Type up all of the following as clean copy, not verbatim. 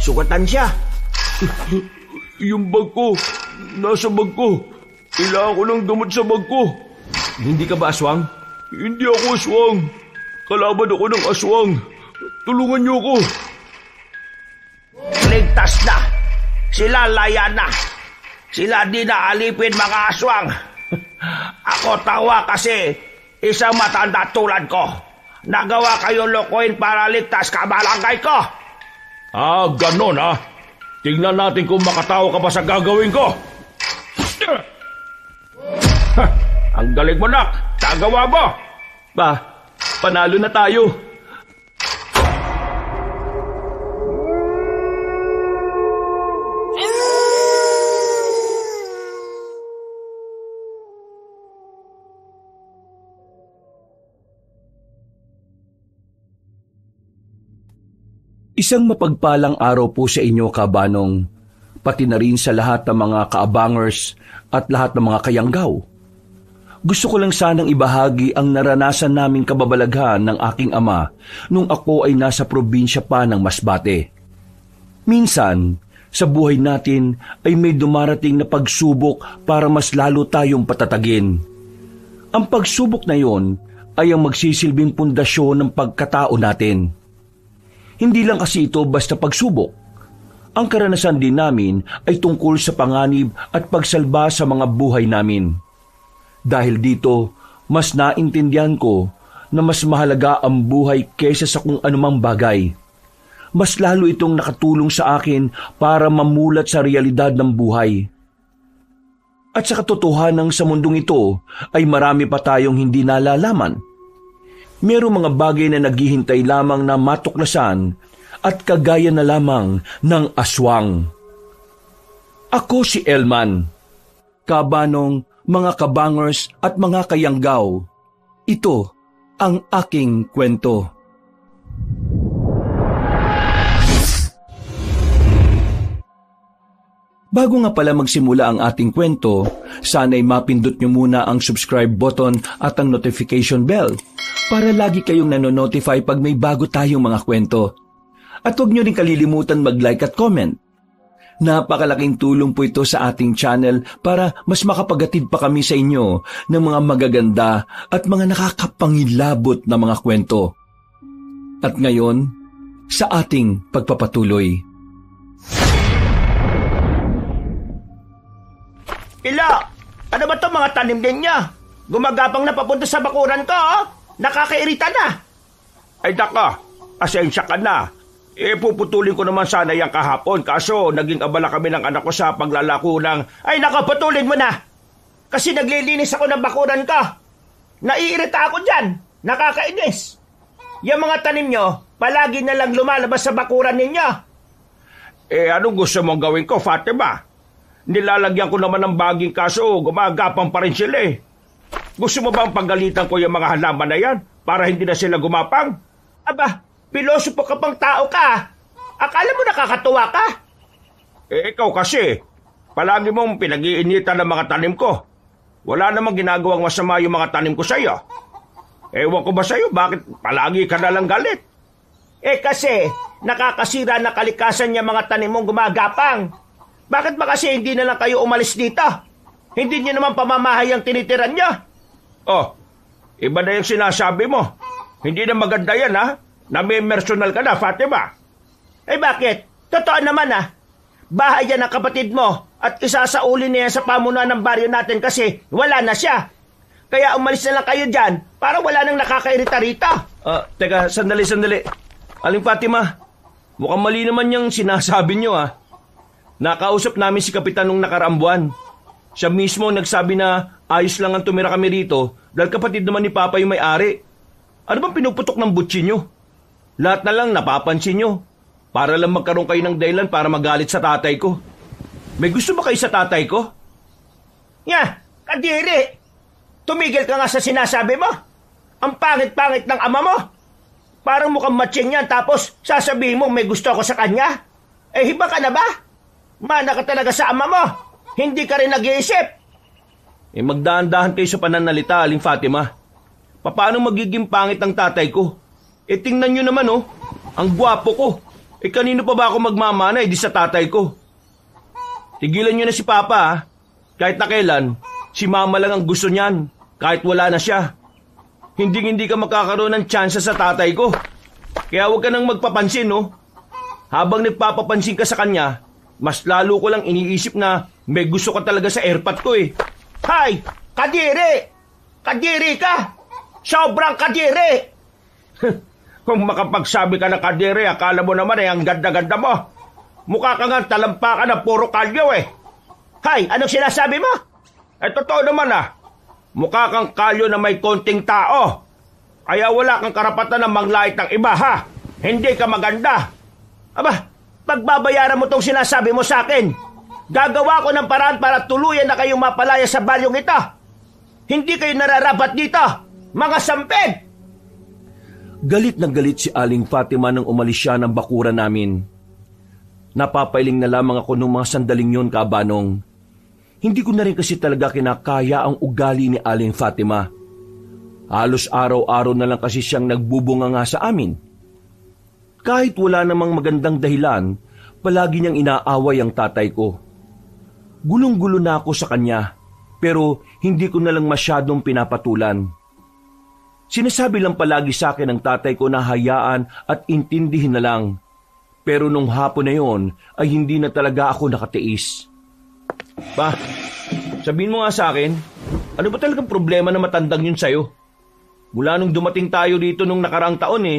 Sugatan siya. Yung bag ko, nasa bag ko. Kailangan ko ng gamot sa bag ko. Hindi ka ba aswang? Hindi ako aswang. Kalaban ako ng aswang. Tulungan niyo ako. Ligtas na. Sila layan na. Sila di na alipin mga aswang. Ako tawa kasi isang matanda tulad ko. Nagawa kayo lokohin para ligtas ka barangay ko. Ganon ha. Tingnan natin kung makatawa ka pa sa gagawin ko. Ang galing mo, nak. Nagawa mo. Panalo na tayo. Isang mapagpalang araw po sa inyo, kabanong, pati na rin sa lahat ng mga kaabangers at lahat ng mga kayanggaw. Gusto ko lang sanang ibahagi ang naranasan naming kababalaghan ng aking ama nung ako ay nasa probinsya pa ng Masbate. Minsan, sa buhay natin ay may dumarating na pagsubok para mas lalo tayong patatagin. Ang pagsubok na yon ay ang magsisilbing pundasyon ng pagkatao natin. Hindi lang kasi ito basta pagsubok. Ang karanasan din namin ay tungkol sa panganib at pagsalba sa mga buhay namin. Dahil dito, mas naintindihan ko na mas mahalaga ang buhay kaysa sa kung anumang bagay. Mas lalo itong nakatulong sa akin para mamulat sa realidad ng buhay. At sa katotohanan sa mundong ito ay marami pa tayong hindi nalalaman. Merong mga bagay na naghihintay lamang na matuklasan at kagaya na lamang ng aswang. Ako si Elman. Kabanong, mga kabangers at mga kayanggaw, ito ang aking kwento. Bago nga pala magsimula ang ating kwento, sana'y mapindot nyo muna ang subscribe button at ang notification bell para lagi kayong nanonotify pag may bago tayong mga kwento. At huwag nyo rin kalilimutan mag-like at comment. Napakalaking tulong po ito sa ating channel para mas makapagatid pa kami sa inyo ng mga magaganda at mga nakakapangilabot na mga kwento. At ngayon, sa ating pagpapatuloy. Ila, ano ba 'to mga tanim din niya? Gumagapang na papunta sa bakuran ko, oh. Nakakairita na. Ay daka, asensya ka na. Puputulin ko naman sana yung kahapon, kaso naging abala kami ng anak ko sa paglalako ng... Ay nako, putulin mo na. Kasi naglilinis ako ng bakuran ko. Naiirita ako dyan. Nakakainis. Yung mga tanim nyo, palagi na lang lumalabas sa bakuran ninyo. Anong gusto mong gawin ko, Fatima? Nilalagyan ko naman ng baging kaso gumagapang pa rin sila eh. Gusto mo bang pagalitan ko yung mga halaman na yan para hindi na sila gumapang? Aba, pilosopo ka pang tao ka. Akala mo nakakatuwa ka? Ikaw kasi, palagi mong pinag-iinitan ng mga tanim ko. Wala namang ginagawang masama yung mga tanim ko sa'yo. Ewan ko ba sa'yo, bakit palagi ka nalang galit? Kasi, nakakasira na kalikasan niya mga tanim mong gumagapang. Bakit ba kasi hindi na lang kayo umalis dito? Hindi niyo naman pamamahay ang tinitiran niyo. Oh, iba na yung sinasabi mo. Hindi na maganda yan, ha? Nami-personal ka na, Fatima. Bakit? Totoo naman, ha? Bahay yan ng kapatid mo at isasauli niya sa pamunuan ng baryo natin kasi wala na siya. Kaya umalis na lang kayo dyan para wala nang nakakairita rito. Teka, sandali. Aling Fatima, mukhang mali naman yung sinasabi niyo, ha? Nakausap namin si Kapitan nung nakaraang buwan. Siya mismo nagsabi na ayos lang ang tumira kami rito dahil kapatid naman ni Papa yung may-ari. Ano bang pinuputok ng butsi nyo? Lahat na lang napapansin nyo para lang magkaroon kayo ng dahilan para magalit sa tatay ko. May gusto ba kayo sa tatay ko? Kadiri! Tumigil ka nga sa sinasabi mo. Ang pangit-pangit ng ama mo. Parang mukhang matching yan tapos sasabihin mo may gusto ako sa kanya. Hiba ka na ba? Mana ka talaga sa ama mo. Hindi ka rin nag-iisip. Magdahan-dahan kayo sa pananalita, Aling Fatima. Paano magiging pangit ang tatay ko? Tingnan nyo naman, ang gwapo ko. Kanino pa ba ako magmamana, di sa tatay ko? Tigilan niyo na si Papa, ha? Kahit na kailan, si Mama lang ang gusto niyan, kahit wala na siya. Hindi ka makakaroon ng tsansa sa tatay ko. Kaya huwag ka nang magpapansin, no? Habang nagpapapansin ka sa kanya, mas lalo ko lang iniisip na may gusto ka talaga sa airpot ko, eh. Hay! Kadiri! Kadiri ka! Sobrang kadiri! Kung makapagsabi ka na kadiri, akala mo naman ang ganda-ganda mo. Mukha ka nga talampakan na puro kalyo, eh. Hay! Anong sinasabi mo? Totoo naman, Mukha kang kalyo na may konting tao. Kaya wala kang karapatan na manglait ng iba, ha? Hindi ka maganda. Aba, pagbabayaran mo tong sinasabi mo sa akin. Gagawa ko ng paraan para tuluyan na kayong mapalaya sa balyong ito. Hindi kayo nararapat dito, mga sampid! Galit na galit si Aling Fatima nang umalis siya ng bakuran namin. Napapailing na lamang ako nung mga sandaling yun, Kabanong. Hindi ko na rin kasi talaga kinakaya ang ugali ni Aling Fatima. Halos araw-araw na lang kasi siyang nagbubunga nga sa amin. Kahit wala namang magandang dahilan, palagi niyang inaaway ang tatay ko. Gulong-gulo na ako sa kanya, pero hindi ko na lang masyadong pinapatulan. Sinasabi lang palagi sa akin ng tatay ko na hayaan at intindihin na lang. Pero nung hapon na yon ay hindi na talaga ako nakatiis. Pa, sabihin mo nga sa akin, ano ba talagang problema na matandang yun sa'yo? Mula nung dumating tayo dito nung nakaraang taon,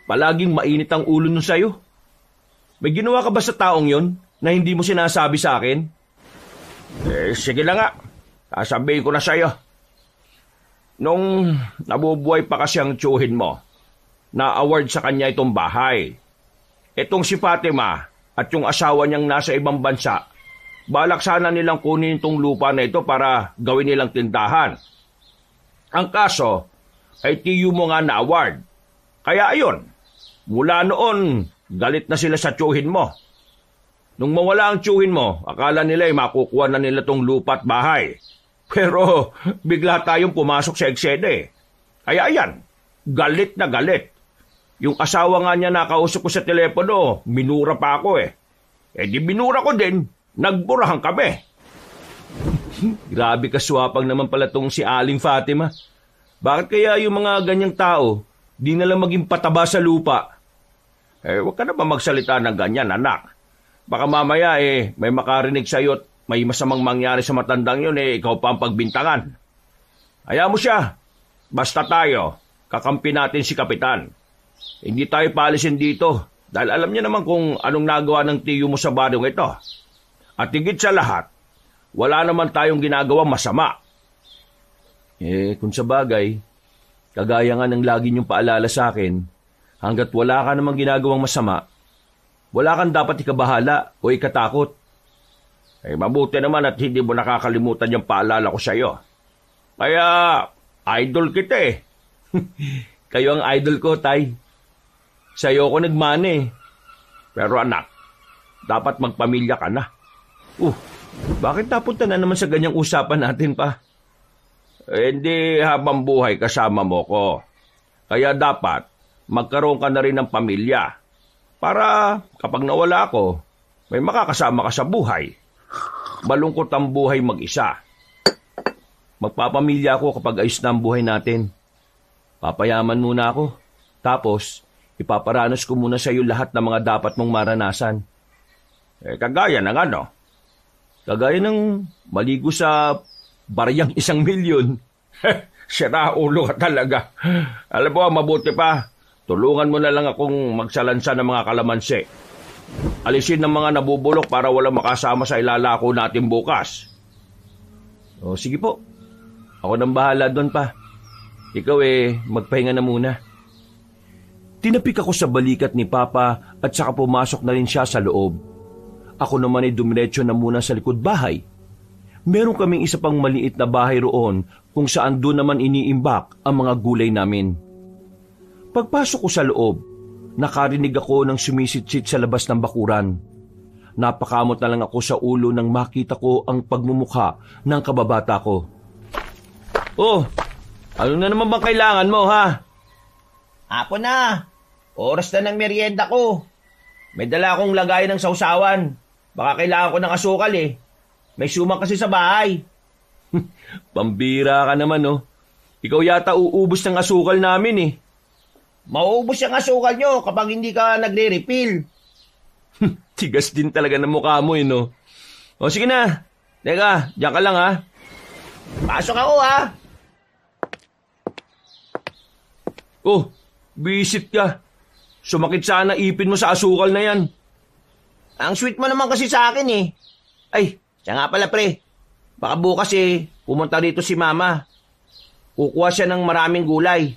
palaging mainit ang ulo nun sa'yo. May ginawa ka ba sa taong yon na hindi mo sinasabi sa akin? Sige na nga, sasabihin ko na sa'yo. Nung nabubuhay pa kasi ang tiyuhin mo, na-award sa kanya itong bahay. Itong si Fatima at yung asawa niyang nasa ibang bansa, balak sana nilang kunin itong lupa na ito para gawin nilang tindahan. Ang kaso ay tiyo mo nga na-award. Kaya ayun, mula noon, galit na sila sa tiyuhin mo. Nung mawala ang tiyuhin mo, akala nila ay makukuha na nila tong lupa at bahay. Pero bigla tayong pumasok sa eksede. Kaya ayan, galit na galit. Yung asawa nga niya nakausap ko sa telepono, minura pa ako di minura ko din, nagburahan kami. Grabe kaswapang naman pala tong si Aling Fatima. Bakit kaya yung mga ganyang tao, di na lang maging pataba sa lupa? Huwag ka na ba magsalita ng ganyan, anak? Baka mamaya may makarinig sa'yo at may masamang mangyari sa matandang yun, ikaw pa ang pagbintangan. Hayaan mo siya. Basta tayo, kakampi natin si Kapitan. Hindi tayo paalisin dito dahil alam niya naman kung anong nagawa ng tiyo mo sa baryong ito. At higit sa lahat, wala naman tayong ginagawang masama. Kung sa bagay, kagaya nga ng lagi niyong paalala sa akin, hanggat wala ka namang ginagawang masama, wala kang dapat ikabahala o ikatakot. Mabuti naman at hindi mo nakakalimutan yung paalala ko sa'yo. Kaya, idol kita Kayo ang idol ko, Tay. Sa'yo ako nagmana Pero anak, dapat magpamilya ka na. Bakit napunta na naman sa ganyang usapan natin pa? Hindi habang buhay kasama mo ko. Kaya dapat magkaroon ka na rin ng pamilya. Para kapag nawala ako, may makakasama ka sa buhay. Malungkot ang buhay mag-isa. Magpapamilya ako kapag ayos na ang buhay natin. Papayaman muna ako. Tapos, ipaparanas ko muna sa iyo lahat ng mga dapat mong maranasan. Kagaya ng ano? Kagaya ng maligo sa baryang 1,000,000. Sira ulo ka talaga. Alam mo, mabuti pa. Tulungan mo na lang akong magsalansa ng mga kalamansi. Alisin ng mga nabubulok para walang makasama sa ilalako natin bukas. Sige po. Ako nang bahala doon pa. Ikaw magpahinga na muna. Tinapik ako sa balikat ni Papa at saka pumasok na rin siya sa loob. Ako naman dumiretso na muna sa likod bahay. Meron kaming isa pang maliit na bahay roon kung saan doon naman iniimbak ang mga gulay namin. Pagpasok ko sa loob, nakarinig ako ng sumisitsit sa labas ng bakuran. Napakamot na lang ako sa ulo nang makita ko ang pagmumukha ng kababata ko. Ano na naman bang kailangan mo, ha? Apo na, oras na ng merienda ko. May dala akong lagay ng sausawan. Baka kailangan ko ng asukal eh. May suman kasi sa bahay. Pambira ka naman, oh. Ikaw yata uubos ng asukal namin, eh. Mauubos yung asukal nyo kapag hindi ka nagre-refill. Tigas din talaga ng mukha mo, eh, no? O, sige na. Teka, diyan ka lang, ha? Pasok ako ha. Oh, bisit ka. Sumakit sana ipin mo sa asukal na yan. Ang sweet mo naman kasi sa akin eh. Ay, siya nga pala pre. Baka bukas pumunta rito si mama. Kukuha siya ng maraming gulay.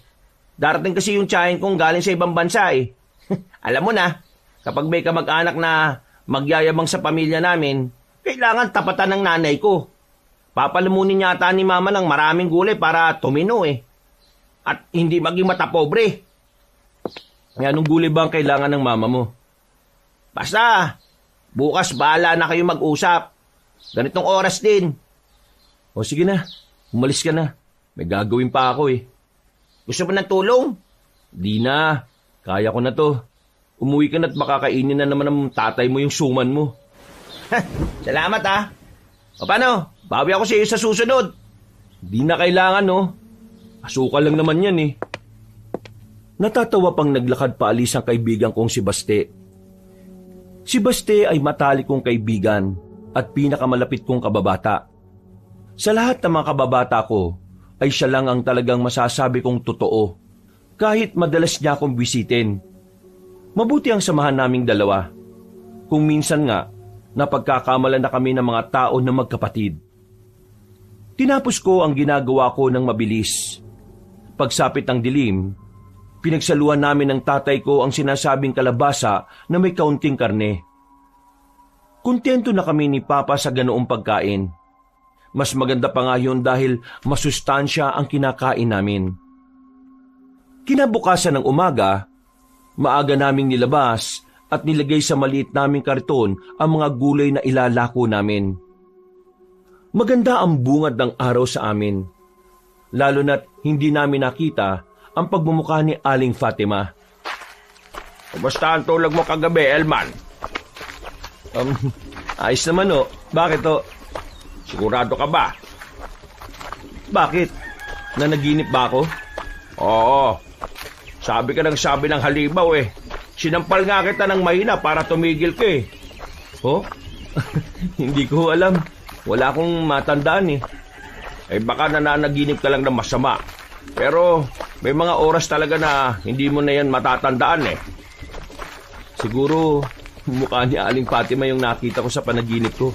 Darating kasi yung tiyahin kong galing sa ibang bansa eh. Alam mo na, kapag may kamag-anak na magyayabang sa pamilya namin, kailangan tapatan ng nanay ko. Papalamunin yata ni mama ng maraming gulay para tumino eh. At hindi maging matapobre. Ay, anong gulay ba ang kailangan ng mama mo? Basta, bukas bahala na kayo mag-usap. Ganitong oras din. O sige na, umalis ka na. May gagawin pa ako eh. Gusto mo ng tulong? Di na, kaya ko na to. Umuwi ka na at makakainin na naman ng tatay mo yung suman mo. Salamat ha. O paano? Bawi ako sa iyo sa susunod. Di na kailangan, no? Asukal lang naman yan eh. Natatawa pang naglakad paalis ang kaibigan kong si Baste. Si Baste ay matalik kong kaibigan at pinakamalapit kong kababata. Sa lahat ng mga kababata ko, ay siya lang ang talagang masasabi kong totoo. Kahit madalas niya akong bisitin. Mabuti ang samahan naming dalawa. Kung minsan nga, napagkakamalan na kami ng mga tao na magkapatid. Tinapos ko ang ginagawa ko ng mabilis. Pagsapit ng dilim, pinagsaluhan namin ng tatay ko ang sinasabing kalabasa na may kaunting karne. Kontento na kami ni Papa sa ganoong pagkain. Mas maganda pa nga yun dahil masustansya ang kinakain namin. Kinabukasan ng umaga, maaga naming nilabas at nilagay sa maliit naming karton ang mga gulay na ilalako namin. Maganda ang bungad ng araw sa amin, lalo na't hindi namin nakita ang pagmumukha ni Aling Fatima. Kumusta ang tulog mo kagabi, Elman? Ayos naman o. Bakit o? Sigurado ka ba? Bakit? Nanaginip ba ako? Oo. Sabi ka ng halimaw eh. Sinampal nga kita ng mahina para tumigil ka eh. Oh? Hindi ko alam. Wala akong matandaan eh. Eh baka nananaginip ka lang ng masama. Pero may mga oras talaga na hindi mo na yan matatandaan eh. Siguro mukha ni Aling Fatima yung nakita ko sa panaginip ko.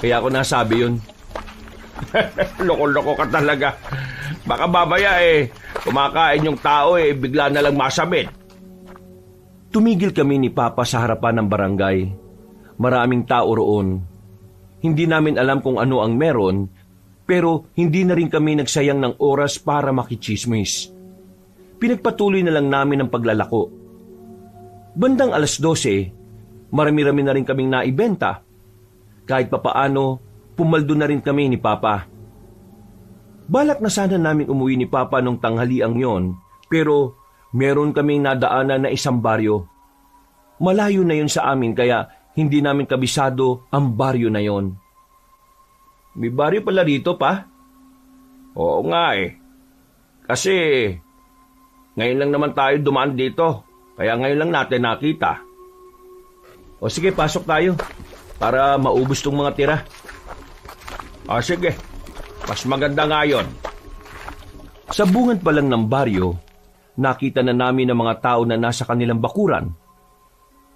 Kaya ako nasabi yun. Loko-loko ka talaga. Baka babaya kumakain yung tao bigla na lang masabit. Tumigil kami ni Papa sa harapan ng barangay. Maraming tao roon. Hindi namin alam kung ano ang meron, pero hindi na rin kami nagsayang ng oras para makichismis. Pinagpatuloy na lang namin ang paglalako. Bandang 12:00, marami-rami na rin kaming naibenta. Kahit papaano, pumaldo na rin kami ni Papa. Balak na sana namin umuwi ni Papa nung tanghaliang yon, pero meron kaming nadaanan na isang baryo. Malayo na yon sa amin kaya hindi namin kabisado ang baryo na yon. May baryo pala rito pa? Oo nga Kasi ngayon lang naman tayo dumaan dito, kaya ngayon lang natin nakita. O sige, pasok tayo para maubos tong mga tira. O sige, mas maganda nga yun. Sa bungad pa lang ng baryo, nakita na namin ang mga tao na nasa kanilang bakuran.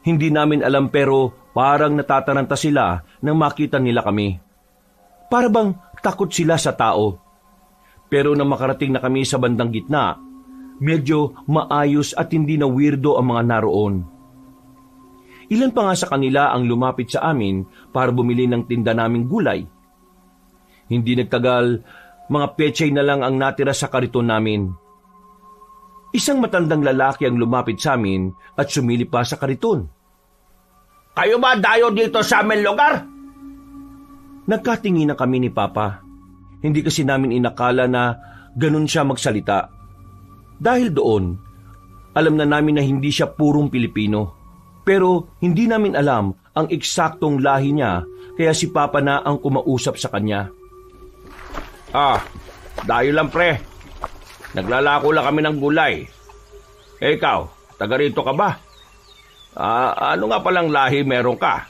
Hindi namin alam pero parang natataranta sila nang makita nila kami. Para bang takot sila sa tao. Pero nang makarating na kami sa bandang gitna, medyo maayos at hindi na weirdo ang mga naroon. Ilan pa nga sa kanila ang lumapit sa amin para bumili ng tinda naming gulay. Hindi nagtagal, mga pechay na lang ang natira sa kariton namin. Isang matandang lalaki ang lumapit sa amin at sumilip pa sa kariton. Kayo ba dayo dito sa aming lugar? Nagkatingin na kami ni Papa. Hindi kasi namin inakala na ganun siya magsalita. Dahil doon, alam na namin na hindi siya purong Pilipino. Pero hindi namin alam ang eksaktong lahi niya, kaya si Papa na ang kumausap sa kanya. Dayo lang pre. Naglalako lang kami ng gulay. Ikaw, taga rito ka ba? Ano nga palang lahi meron ka?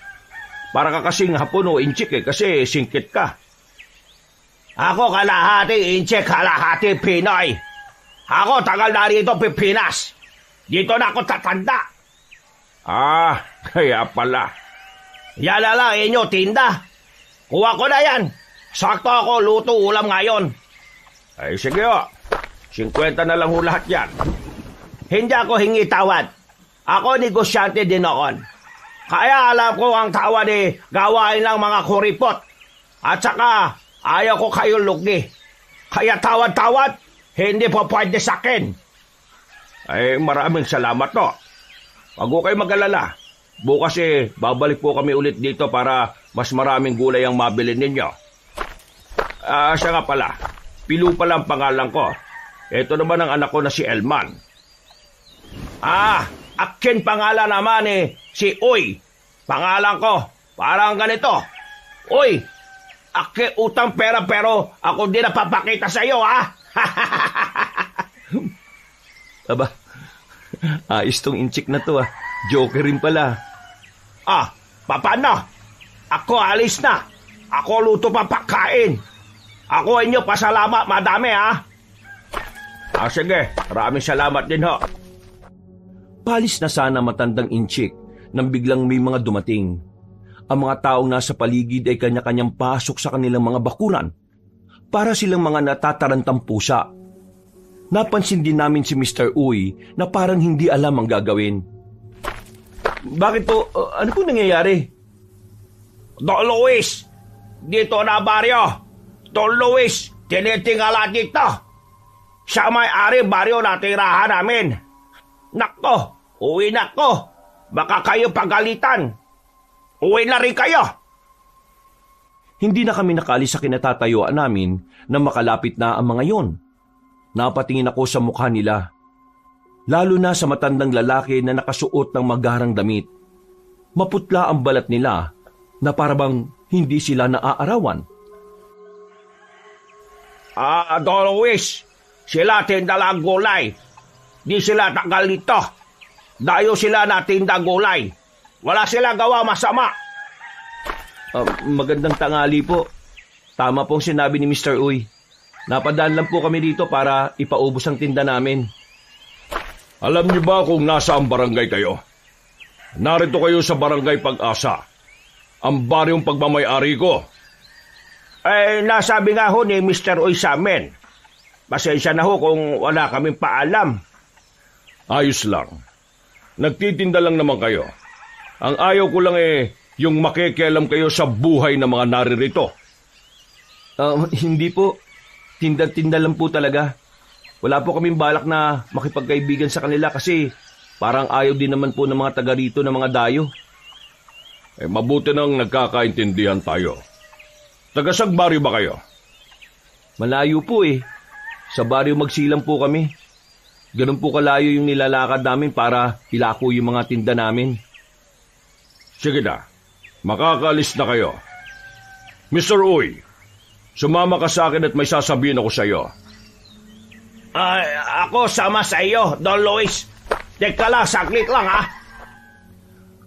Para ka kasing Hapon o Inchik kasi singkit ka. Ako kalahati Inche, kalahati Pinoy. Ako tagal na rito Pilipinas. Dito na ako tatanda. Kaya pala. Yan na lang inyo tinda. Kuha ko na yan. Sakto ako luto ulam ngayon. Ay sige o. 50 na lang ho lahat yan. Hindi ako hingi tawad. Ako negosyante din noon. Kaya alam ko ang tawad gawain lang mga kuripot. At saka ayaw ko kayo lugi. Kaya tawad-tawad, hindi po pwede sa akin. Ay maraming salamat to. Wag ko kayo mag-alala. Bukas babalik po kami ulit dito para mas maraming gulay ang mabili ninyo. Siya nga pala. Pilu pala ang pangalan ko. Ito naman ang anak ko na si Elman. Akin pangalan naman si Uy. Pangalan ko, parang ganito. Uy, akin utang pera pero ako di napapakita sa iyo, ha? Aba, ayos tong Inchik na to, Joker rin pala. Paano? Ako alis na. Ako luto pa pagkain. Ako inyo pasalamat, madami, ha? Sige, maraming salamat din ho. Palis na sana matandang Inchik nang biglang may mga dumating. Ang mga taong nasa paligid ay kanya-kanyang pasok sa kanilang mga bakuran para silang mga natatarantang pusa. Napansin din namin si Mr. Uy na parang hindi alam ang gagawin. Bakit po? Ano po nangyayari? Don Luis, dito na baryo. Don Luis, tinitingala dito. Siya may-ari baryo na tirahan namin. Nako, uwi na ko. Baka kayo pagalitan. Uwi na rin kayo. Hindi na kami nakaalis sa kinatatayuan namin na makalapit na ang mga yon. Napatingin ako sa mukha nila. Lalo na sa matandang lalaki na nakasuot ng magarang damit. Maputla ang balat nila na parabang hindi sila naaarawan. Don Luis, sila tindalang gulay. Di sila tagal nito. Dayo sila na tinda gulay. Wala sila gawa masama. Magandang tangali po. Tama pong sinabi ni Mr. Uy. Napadaan lang po kami dito para ipaubos ang tinda namin. Alam niyo ba kung nasa ang barangay kayo? Narito kayo sa Barangay Pag-asa. Ang baryong pagmamay-ari ko. Nasabi nga ho ni Mr. Uy sa amin. Pasensya na ho kung wala kaming paalam. Ayos lang. Nagtitinda lang naman kayo. Ang ayaw ko lang yung makikialam kayo sa buhay ng mga naririto. Hindi po. Tinda-tinda lang po talaga. Wala po kaming balak na makipagkaibigan sa kanila kasi parang ayaw din naman po ng mga taga rito ng mga dayo. Mabuti nang nagkakaintindihan tayo. Tagasang baryo ba kayo? Malayo po Sa baryo Magsilang po kami. Ganun po kalayo yung nilalakad namin para ilako yung mga tinda namin. Sige na, makakaalis na kayo. Mr. Uy, sumama ka sa akin at may sasabihin ako sa iyo. Ako sama sa iyo, Don Luis. Teka lang, saglit lang ha.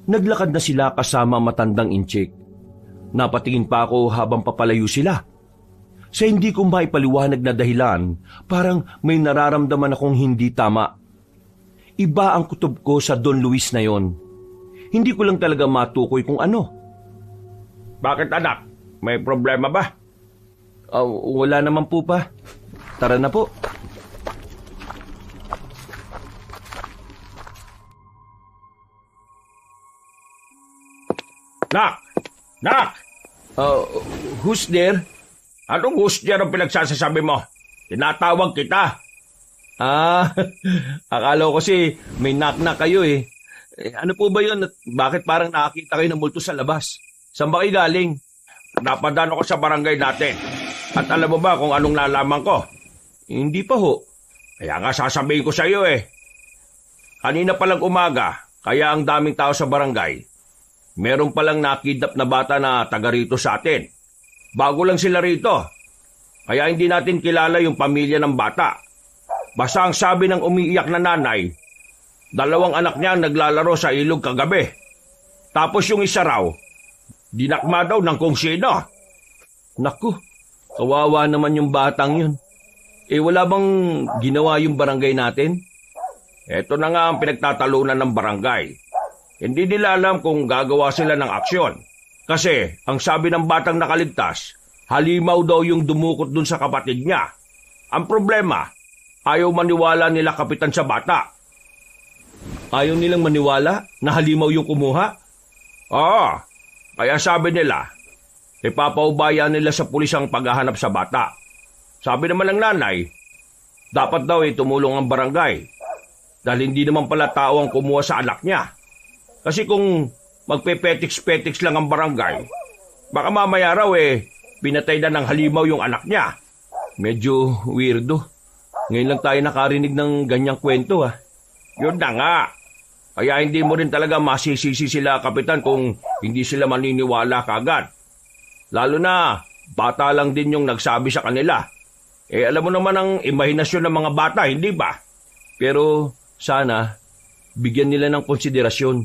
Naglakad na sila kasama matandang Inchik. Napatingin pa ako habang papalayo sila. Sa hindi ko maipaliwanag na dahilan, parang may nararamdaman akong hindi tama. Iba ang kutob ko sa Don Luis na yon. Hindi ko lang talaga matukoy kung ano. Bakit anak? May problema ba? Wala naman po pa. Tara na po. Nak! Who's there? Anong who's there ang pinagsasasabi mo? Tinatawag kita. Akala ko kasi may knock-knock kayo ano po ba yun? Bakit parang nakakita kayo ng multo sa labas? Saan ba kayo galing? Napadaan ako sa barangay natin. At alam mo ba kung anong nalaman ko? Hindi pa ho. Kaya nga sasabihin ko sa iyo Kanina palang umaga, Kaya ang daming tao sa barangay. Meron palang nakidnap na bata na taga rito sa atin. Bago lang sila rito. Kaya hindi natin kilala yung pamilya ng bata. Basta ang sabi ng umiiyak na nanay, 2 anak niya naglalaro sa ilog kagabi. Tapos yung isa raw, dinakma daw ng kung sino. Naku, kawawa naman yung batang yun. Wala bang ginawa yung barangay natin? Ito na nga ang pinagtatalunan ng barangay. Hindi nila alam kung gagawa sila ng aksyon. Kasi ang sabi ng batang nakaligtas, halimaw daw yung dumukot dun sa kapatid niya. Ang problema, ayaw maniwala nila kapitan sa bata. Ayaw nilang maniwala na halimaw yung kumuha? Oo, kaya sabi nila, ipapaubaya nila sa pulis ang paghahanap sa bata. Sabi naman ng nanay, dapat daw tumulong ang barangay. Dahil hindi naman pala tao ang kumuha sa anak niya. Kasi kung magpepetiks-petiks lang ang barangay, baka mamaya raw pinatay na ng halimaw yung anak niya. Medyo weirdo. Ngayon lang tayo nakarinig ng ganyang kwento Yun na nga. Kaya hindi mo rin talaga masisisi sila, kapitan, kung hindi sila maniniwala kagad. Lalo na, bata lang din yung nagsabi sa kanila. Alam mo naman ang imahinasyon ng mga bata, hindi ba? Pero sana, bigyan nila ng konsiderasyon.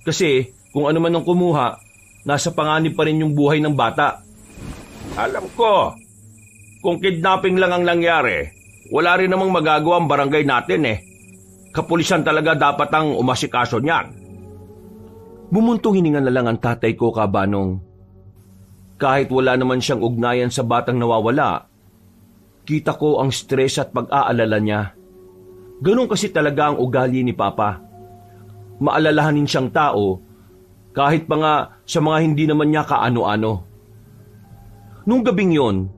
Kasi kung ano man ang kumuha, nasa panganib pa rin yung buhay ng bata. Alam ko, kung kidnapping lang ang nangyari, wala rin namang magagawa ang barangay natin Kapulisan talaga dapat ang umasikaso niyan. Bumuntong hininga na lang ang tatay ko, Kabanong. Kahit wala naman siyang ugnayan sa batang nawawala, kita ko ang stress at pag-aalala niya. Ganun kasi talaga ang ugali ni Papa. Maalalahanin siyang tao, kahit pa nga sa mga hindi naman niya kaano-ano. Nung gabing yon,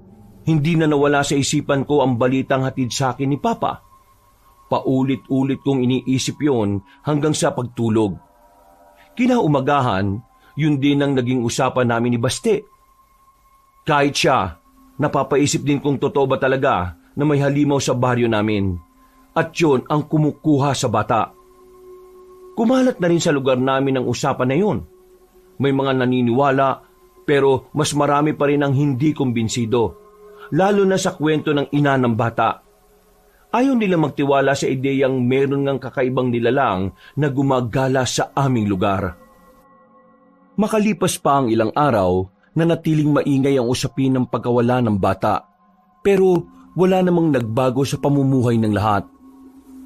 hindi na nawala sa isipan ko ang balitang hatid sa akin ni Papa. Paulit-ulit kong iniisip yon hanggang sa pagtulog. Kinaumagahan, yun din ang naging usapan namin ni Baste. Kahit siya, napapaisip din kung totoo ba talaga na may halimaw sa baryo namin. At yun ang kumukuha sa bata. Kumalat na rin sa lugar namin ang usapan na yun. May mga naniniwala, pero mas marami pa rin ang hindi kumbinsido. Lalo na sa kwento ng ina ng bata. Ayaw nila magtiwala sa ideyang meron ngang kakaibang nilalang na gumagala sa aming lugar. Makalipas pa ang ilang araw, nanatiling maingay ang usapin ng pagkawala ng bata. Pero wala namang nagbago sa pamumuhay ng lahat.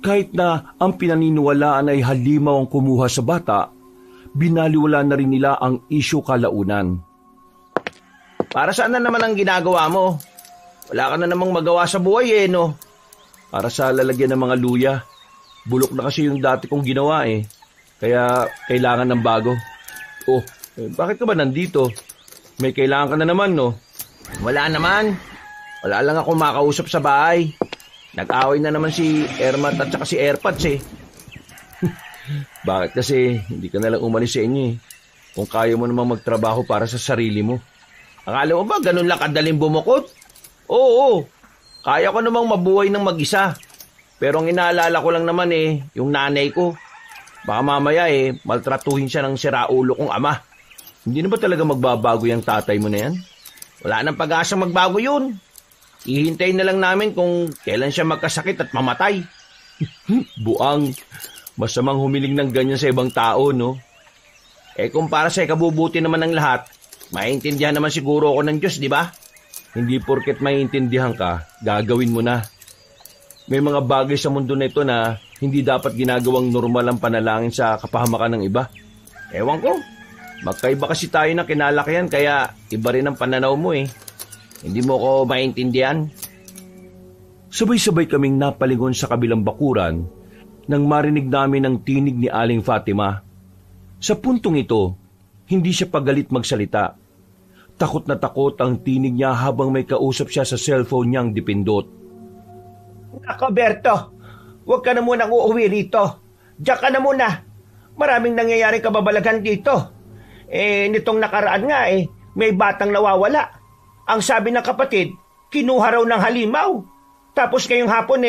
Kahit na ang pinaniniwalaan ay halimaw ang kumuha sa bata, binaliwala na rin nila ang isyu kalaunan. Para saan na naman ang ginagawa mo? Wala ka na namang magawa sa buhay no? Para sa lalagyan ng mga luya. Bulok na kasi yung dati kong ginawa Kaya kailangan ng bago. Bakit ka ba nandito? May kailangan ka na naman, no? Wala naman. Wala lang ako makausap sa bahay. Nag-away na naman si Ermat at saka si Airpods Bakit kasi hindi ka nalang umalis sa inyo Kung kaya mo namang magtrabaho para sa sarili mo. Akala mo ba ganun lang kadaling bumukod? Oo. Kaya ko namang mabuhay ng mag-isa. Pero ang inaalala ko lang naman yung nanay ko. Baka mamaya maltratuhin siya ng siraulo kong ama. Hindi na ba talaga magbabago yung tatay mo na yan? Wala nang pag-asa magbago yun. Ihintayin na lang namin kung kailan siya magkasakit at mamatay. Buang. Masamang humiling ng ganyan sa ibang tao, no? Kung para sa ikabubuti naman ng lahat, maintindihan naman siguro ako ng Diyos, di ba? Hindi porket maiintindihan ka, gagawin mo na. May mga bagay sa mundo na ito na hindi dapat ginagawang normal ang panalangin sa kapahamakan ng iba. Ewan ko. Magkaiba kasi tayo ng kinalakihan kaya iba rin ang pananaw mo Hindi mo ko maintindihan. Sabay-sabay kaming napalingon sa kabilang bakuran nang marinig namin ang tinig ni Aling Fatima. Sa puntong ito, hindi siya pagalit magsalita. Takot na takot ang tinig niya habang may kausap siya sa cellphone niyang dipindot. Nako Berto, huwag ka na munang uuwi rito. Diyan ka na muna. Maraming nangyayari kababalagan dito. Nitong nakaraan nga may batang nawawala. Ang sabi ng kapatid, kinuha raw ng halimaw. Tapos ngayong hapon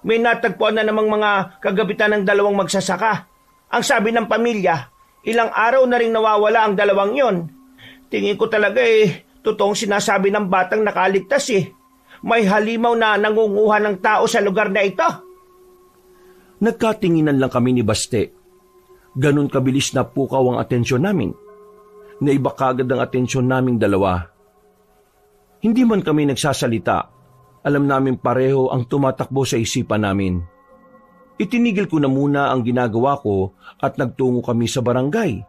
may natagpuan na namang mga kagabitan ng 2 magsasaka. Ang sabi ng pamilya, ilang araw na ring nawawala ang dalawang yon. Tingin ko talaga totoong sinasabi ng batang nakaligtas May halimaw na nangunguha ng tao sa lugar na ito. Nagkatinginan lang kami ni Baste. Ganon kabilis na pukaw ang atensyon namin. Naiba kagad ang atensyon naming dalawa. Hindi man kami nagsasalita, alam namin pareho ang tumatakbo sa isipan namin. Itinigil ko na muna ang ginagawa ko at nagtungo kami sa barangay.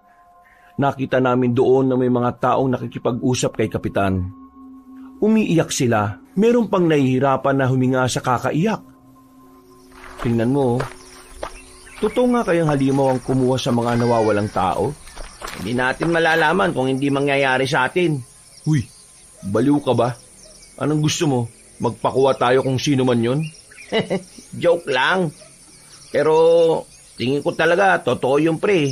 Nakita namin doon na may mga taong nakikipag-usap kay Kapitan. Umiiyak sila, meron pang nahihirapan na huminga sa kakaiyak. Tingnan mo, totoo nga kayang halimaw ang kumuha sa mga nawawalang tao? Hindi natin malalaman kung hindi mangyayari sa atin. Uy, baliw ka ba? Anong gusto mo? Magpakuha tayo kung sino man yon? Joke lang. Pero tingin ko talaga, totoo yung pre.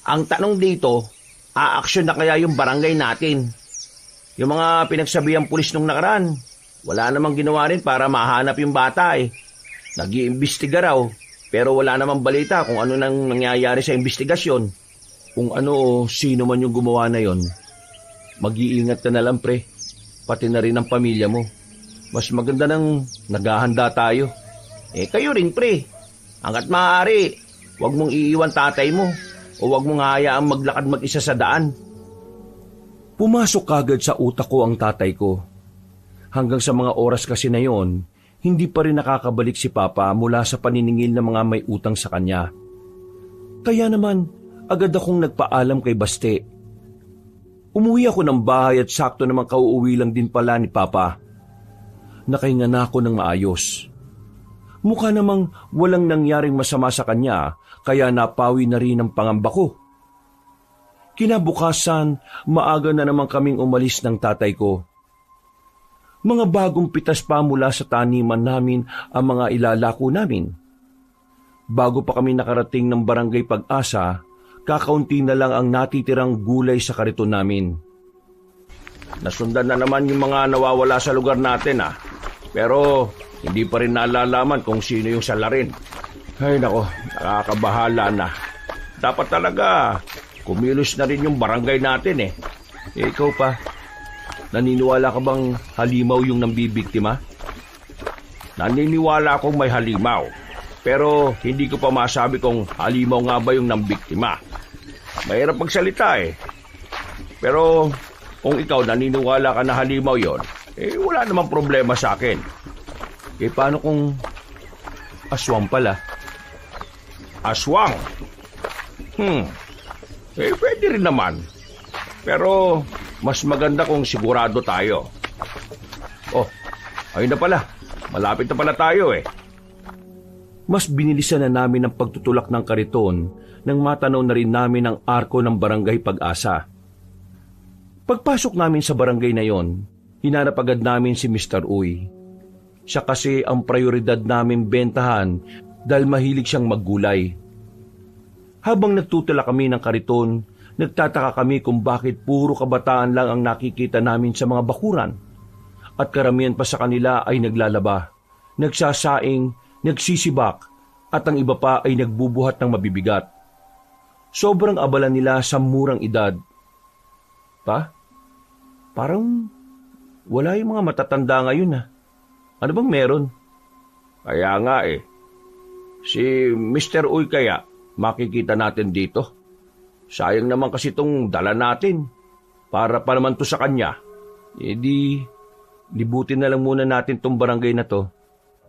Ang tanong dito, aaksyon na kaya yung barangay natin? Yung mga pinagsabihan pulis nung nakaraan, wala namang ginawa rin para mahanap yung bata Nag-iimbestiga raw, pero wala namang balita kung ano nang nangyayari sa investigasyon. Kung ano o sino man yung gumawa na yon, mag-iingat ka na lang pre, pati na rin ang pamilya mo. Mas maganda nang naghahanda tayo. Kayo rin pre, hanggat maaari, huwag mong iiwan tatay mo o huwag mong hayaang maglakad mag-isa sa daan. Pumasok kagad sa utak ko ang tatay ko. Hanggang sa mga oras kasi na yon, hindi pa rin nakakabalik si Papa mula sa paniningil ng mga may utang sa kanya. Kaya naman, agad akong nagpaalam kay Baste. Umuwi ako ng bahay at sakto namang kauuwi lang din pala ni Papa. Nakahinga na ako ng maayos. Mukha namang walang nangyaring masama sa kanya, kaya napawi na rin ang pangamba ko. Kinabukasan, maaga na naman kaming umalis ng tatay ko. Mga bagong pitas pa mula sa taniman namin ang mga ilalako namin. Bago pa kami nakarating ng Barangay Pag-asa, kakaunti na lang ang natitirang gulay sa kariton namin. Nasundan na naman yung mga nawawala sa lugar natin Pero hindi pa rin nalalaman kung sino yung salarin. Ay nako, nakakabahala na. Dapat talaga kumilos na rin yung barangay natin Ikaw pa, naniniwala ka bang halimaw yung nambibiktima? Naniniwala akong may halimaw. Pero hindi ko pa masabi kung halimaw nga ba yung nambiktima. Mahirap magsalita Pero kung ikaw naniniwala ka na halimaw yon, wala namang problema sa akin. Paano kung aswang pala? Aswang? Pwede rin naman. Pero mas maganda kung sigurado tayo. Ayun na pala. Malapit na pala tayo Mas binilisan na namin ang pagtutulak ng kariton nang matanaw na rin namin ang arko ng Barangay Pag-asa. Pagpasok namin sa barangay na yon, hinanap agad namin si Mr. Uy. Siya kasi ang prioridad namin bentahan dahil mahilig siyang maggulay. Habang nagtutula kami ng kariton, nagtataka kami kung bakit puro kabataan lang ang nakikita namin sa mga bakuran. At karamihan pa sa kanila ay naglalaba, nagsasaing, nagsisibak, at ang iba pa ay nagbubuhat ng mabibigat. Sobrang abala nila sa murang edad. Parang wala yung mga matatanda ngayon Ano bang meron? Kaya nga Si Mr. Uy kaya makikita natin dito. Sayang naman kasi itong dala natin. Para pa naman to sa kanya. Libutin na lang muna natin tong barangay na to.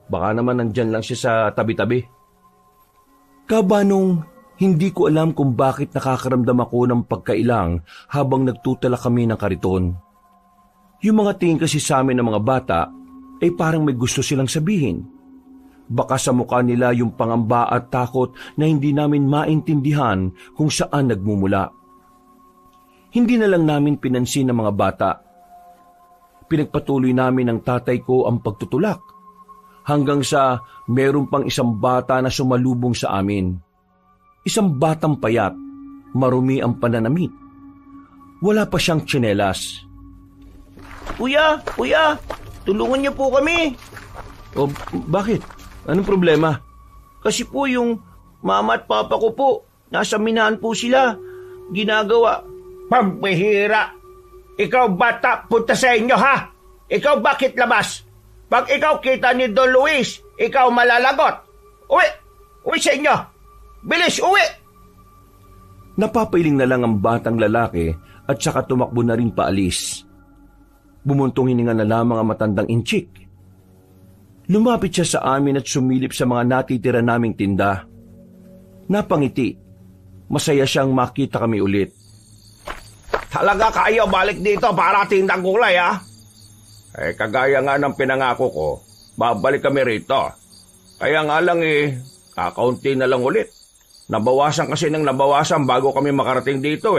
Baka naman nandyan lang siya sa tabi-tabi. Kabanong, hindi ko alam kung bakit nakakaramdam ako ng pagkailang habang nagtutala kami ng kariton. Yung mga tingin kasi sa amin ng mga bata ay parang may gusto silang sabihin. Baka sa mukha nila yung pangamba at takot na hindi namin maintindihan kung saan nagmumula. Hindi na lang namin pinansin ng mga bata. Pinagpatuloy namin ng tatay ko ang pagtutulak hanggang sa meron pang isang bata na sumalubong sa amin. Isang batang payat, marumi ang pananamit. Wala pa siyang tsinelas. Kuya, tulungan niyo po kami. Bakit? Anong problema? Kasi po yung mama at papa ko po, Nasa minahan po sila. Ginagawa. Pambihira! Ikaw bata, punta sa inyo ha! Ikaw bakit labas? Pag ikaw kita ni Don Luis, ikaw malalagot. Uwi! Uwi sa inyo! Bilis, uwi! Napapailing na lang ang batang lalaki at saka tumakbo na rin paalis. Bumuntong hininga na lamang ang matandang inchik. Lumapit siya sa amin at sumilip sa mga natitira naming tinda. Napangiti. Masaya siyang makita kami ulit. Talaga kayo balik dito para tindang gulay, ha? Kagaya nga ng pinangako ko, babalik kami rito. Kaya nga lang kakaunti na lang ulit. Nabawasan kasi ng nabawasan bago kami makarating dito,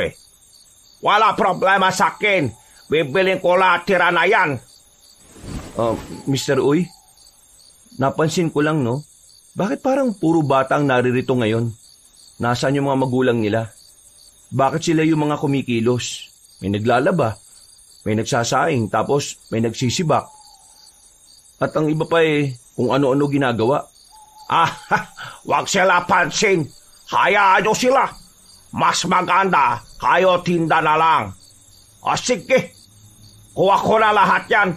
Wala problema sa akin. Bibiling ko lahat tira na yan. Mr. Uy, napansin ko lang, no? Bakit parang puro bata ang naririto ngayon? Nasaan yung mga magulang nila? Bakit sila yung mga kumikilos? May naglalaba, may nagsasaing, tapos may nagsisibak. At ang iba pa kung ano-ano ginagawa. Wag sila pansin. Hayaan nyo sila. Mas maganda, kayo tinda na lang. Sige, kuha ko na lahat yan.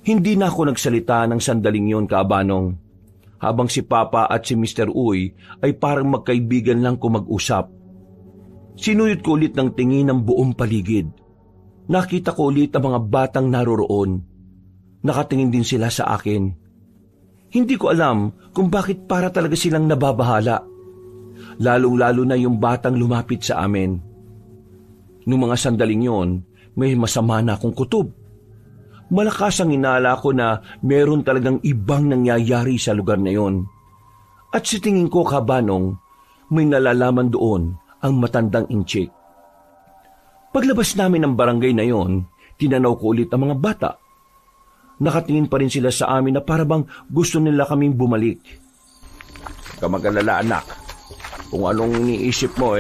Hindi na ako nagsalita ng sandaling yon, Kaabanong. Habang si Papa at si Mr. Uy ay parang magkaibigan lang kung mag-usap. Sinuyot ko ulit ng tingin ng buong paligid. Nakita ko ulit ang mga batang naroroon. Nakatingin din sila sa akin. Hindi ko alam kung bakit para talaga silang nababahala. Lalong-lalo na yung batang lumapit sa amin. Noong mga sandaling yon, may masama na akong kutob. Malakas ang inala ko na meron talagang ibang nangyayari sa lugar na yon. At sa tingin ko, Kaabanong, may nalalaman doon ang matandang inchik. Paglabas namin ng barangay na yon, tinanaw ko ulit ang mga bata. Nakatingin pa rin sila sa amin na parabang gusto nila kaming bumalik. Huwag ka mag-alala, anak. Kung anong iniisip mo,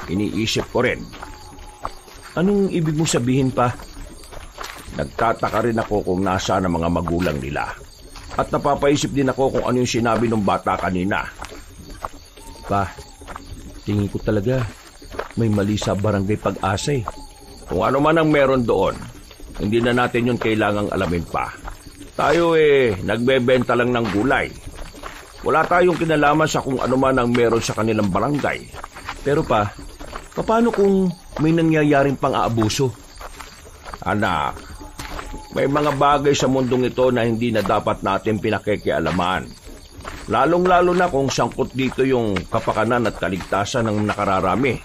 iniisip ko rin. Anong ibig mong sabihin, Pa? Nagtataka rin ako kung nasaan ang mga magulang nila. At napapaisip din ako kung ano yung sinabi ng bata kanina. Pa, tingin ko talaga may mali sa barangay Pag-asa. Kung ano man ang meron doon, hindi na natin yun kailangang alamin pa. Tayo nagbebenta lang ng gulay. Wala tayong kinalaman sa kung ano man ang meron sa kanilang barangay. Pero Pa, paano kung may nangyayaring pang-aabuso? Anak, may mga bagay sa mundong ito na hindi na dapat natin pinakikialaman. Lalong-lalo na kung sangkot dito yung kapakanan at kaligtasan ng nakararami.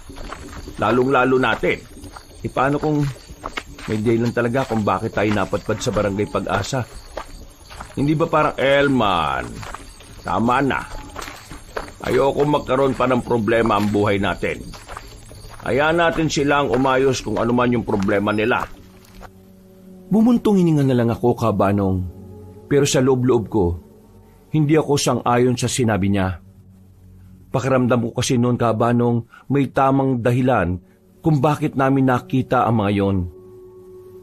Lalong-lalo natin. Paano kung may dahilan talaga kung bakit tayo napadpad sa barangay Pag-asa? Hindi ba parang Elman? Tama na. Ayoko magkaroon pa ng problema ang buhay natin. Hayaan natin silang umayos kung ano man yung problema nila. Bumuntong hininga na lang ako, Kaabanong. Pero sa loob-loob ko, hindi ako sang-ayon sa sinabi niya. Pakiramdam ko kasi noon, Kaabanong, may tamang dahilan kung bakit namin nakita ang mga yon.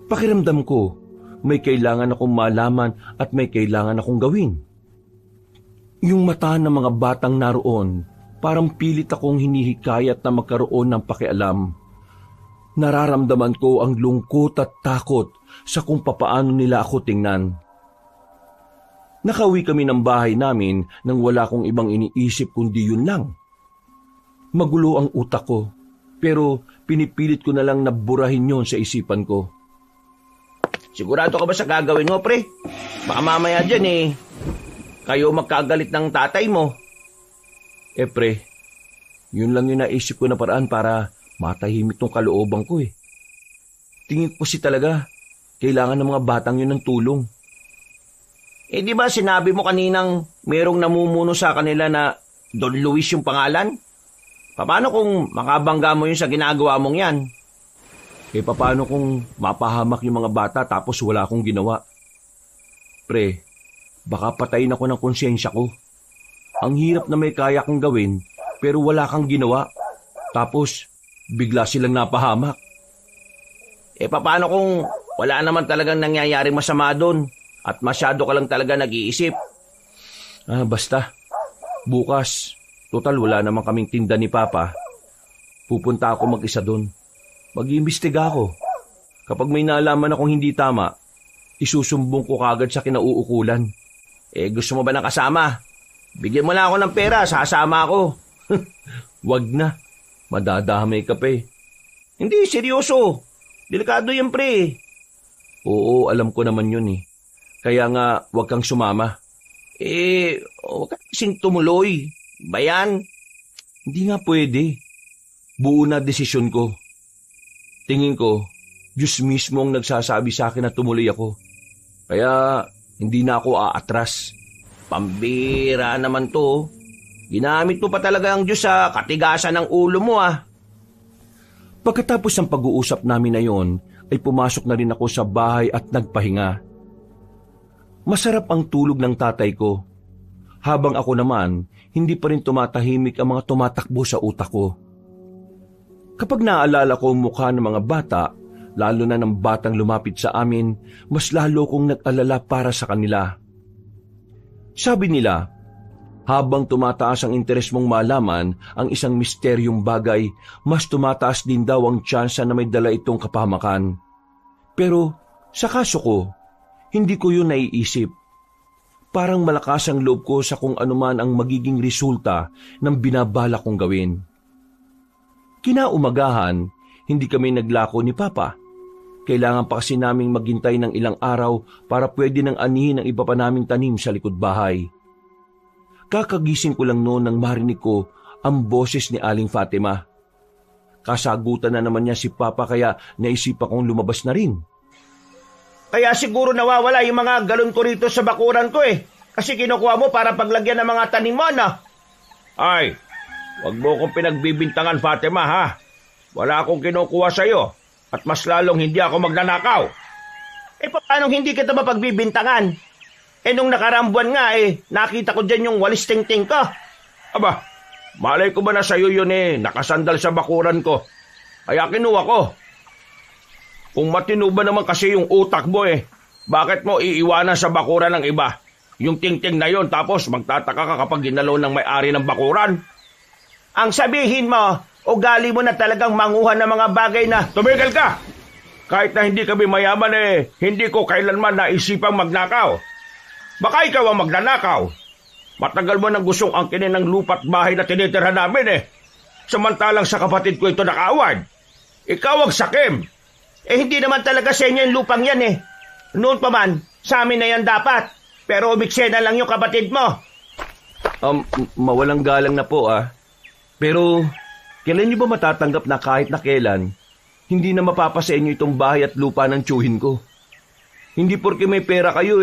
Pakiramdam ko, may kailangan akong malaman at may kailangan akong gawin. Yung mata ng mga batang naroon, parang pilit akong hinihikayat na magkaroon ng pakialam. Nararamdaman ko ang lungkot at takot sa kung papaano nila ako tingnan. Nakauwi kami ng bahay namin nang wala akong ibang iniisip kundi yun lang. Magulo ang utak ko, pero pinipilit ko na lang na burahin yon sa isipan ko. Sigurado ka ba sa gagawin mo, pre? Baka mamaya dyan kayo magkagalit ng tatay mo. Pre, yun lang yung naisip ko na paraan para matahimik tong kalooban ko. Tingin ko si talaga, kailangan ng mga batang yun ng tulong. Di ba sinabi mo kaninang merong namumuno sa kanila na Don Luis yung pangalan? Paano kung makabangga mo yun sa ginagawa mong yan? Paano kung mapahamak yung mga bata tapos wala akong ginawa? Pre, baka patayin ako ng konsyensya ko. Ang hirap na may kaya kang gawin pero wala kang ginawa. Tapos bigla silang napahamak. Paano kung wala naman talagang nangyayaring masama doon at masyado ka lang talaga nag-iisip? Basta. Bukas, Total, wala naman kaming tinda ni Papa. Pupunta ako mag-isa doon. Mag-iimbestiga ako. Kapag may nalaman akong hindi tama, isusumbong ko kagad sa kinauukulan. Gusto mo ba ng kasama? Bigyan mo lang ako ng pera, sasama ako. Wag na. Madadamay ka pa eh. Hindi, seryoso. Delikado yan, pre. Oo, alam ko naman yun eh. Kaya nga, wag kang sumama. Huwag ka kasing tumuloy. Bayan? Hindi nga pwede. Buo na desisyon ko. Tingin ko, Diyos mismo ang nagsasabi sa akin na tumuloy ako. Kaya, hindi na ako aatras. Pambira naman to. Ginamit mo pa talaga ang Diyos sa katigasan ng ulo mo, ah. Pagkatapos ng pag-uusap namin na yon, ay pumasok na rin ako sa bahay at nagpahinga. Masarap ang tulog ng tatay ko. Habang ako naman, hindi pa rin tumatahimik ang mga tumatakbo sa utak ko. Kapag naaalala ko ang mukha ng mga bata, lalo na ng batang lumapit sa amin, mas lalo kong nag-alala para sa kanila. Sabi nila, habang tumataas ang interes mong malaman ang isang misteryong bagay, mas tumataas din daw ang tsansa na may dala itong kapahamakan. Pero sa kaso ko, hindi ko yun naiisip. Parang malakas ang loob ko sa kung anuman ang magiging resulta ng binabala kong gawin. Kinaumagahan, hindi kami naglako ni Papa. Kailangan pa kasi naming maghintay ng ilang araw para pwede nang anihin ang iba pa naming tanim sa likod bahay. Kakagising ko lang noon nang marinig ko ang boses ni Aling Fatima. Kasagutan na naman niya si Papa kaya naisipan kong lumabas na rin. Kaya siguro nawawala yung mga galon ko rito sa bakuran ko eh. Kasi kinukuha mo para paglagyan ng mga tanim mo, no? Ay, wag mo kong pinagbibintangan, Fatima, ha? Wala akong kinukuha sa'yo at mas lalong hindi ako magnanakaw. Paano hindi kita mapagbibintangan? Nung nakaraang buwan nga nakita ko dyan yung walis ting-ting ko. Aba, malay ko ba na sa'yo yun nakasandal sa bakuran ko. Kaya kinuha ko. Kung matino ba naman kasi yung utak mo bakit mo iiwanan sa bakuran ng iba? Yung ting-ting na yon tapos magtataka ka kapag ginalaw ng may-ari ng bakuran. Ang sabihin mo, ugali mo na talagang manguha ng mga bagay na... Tumigil ka! Kahit na hindi kami mayaman hindi ko kailanman naisipang magnakaw. Baka ikaw ang magnanakaw. Matagal mo nang gustong angkinin ng lupa't bahay na tinitirhan namin Samantalang sa kapatid ko ito nakaawad. Ikaw ang sakim. Hindi naman talaga sa inyo yung lupang yan Noon pa man, sa amin na yan dapat. Pero umiksena lang yung kapatid mo. Mawalang galang na po Pero, kailan niyo ba matatanggap na kahit na kailan, hindi na mapapasa inyo itong bahay at lupa ng tiyuhin ko? Hindi porke may pera kayo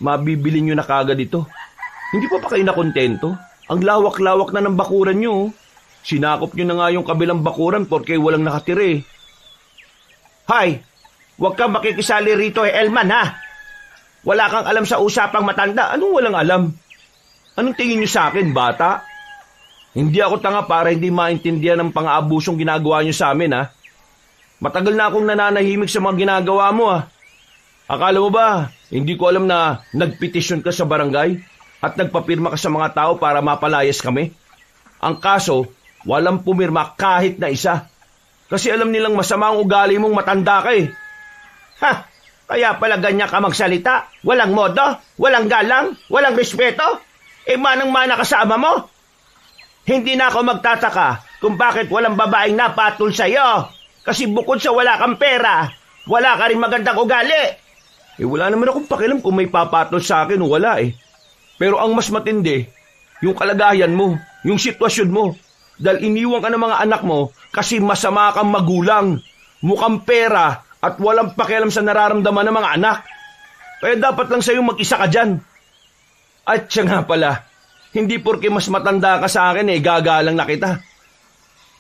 mabibili nyo na kagad ito. Hindi pa kayo nakontento? Ang lawak-lawak na ng bakuran nyo. Sinakop nyo na nga yung kabilang bakuran porke walang nakatira Hay, huwag kang makikisali rito Elman ha. Wala kang alam sa usapang matanda. Anong walang alam? Anong tingin nyo sa akin, bata? Hindi ako tanga para hindi maintindihan ng pang-aabusong ginagawa nyo sa amin Matagal na akong nananahimik sa mga ginagawa mo Akala mo ba, hindi ko alam na nagpetisyon ka sa barangay at nagpapirma ka sa mga tao para mapalayas kami? Ang kaso, walang pumirma kahit na isa. Kasi alam nilang masama ang ugali mong matanda ka Ha? Kaya pala ganyan ka magsalita? Walang modo? Walang galang? Walang respeto? Manang-mana ka sa ama mo? Hindi na ako magtataka kung bakit walang babaeng napatol sa'yo. Kasi bukod sa wala kang pera, wala ka rin magandang ugali. Wala naman akong pakialam kung may papatol sa akin o wala Pero ang mas matindi, yung kalagayan mo, yung sitwasyon mo. Dahil iniwan ka ng mga anak mo kasi masama kang magulang, mukhang pera at walang pakialam sa nararamdaman ng mga anak. Kaya dapat lang sa'yo mag-isa ka dyan. At siya nga pala, hindi porke mas matanda ka sa akin gagalang na kita.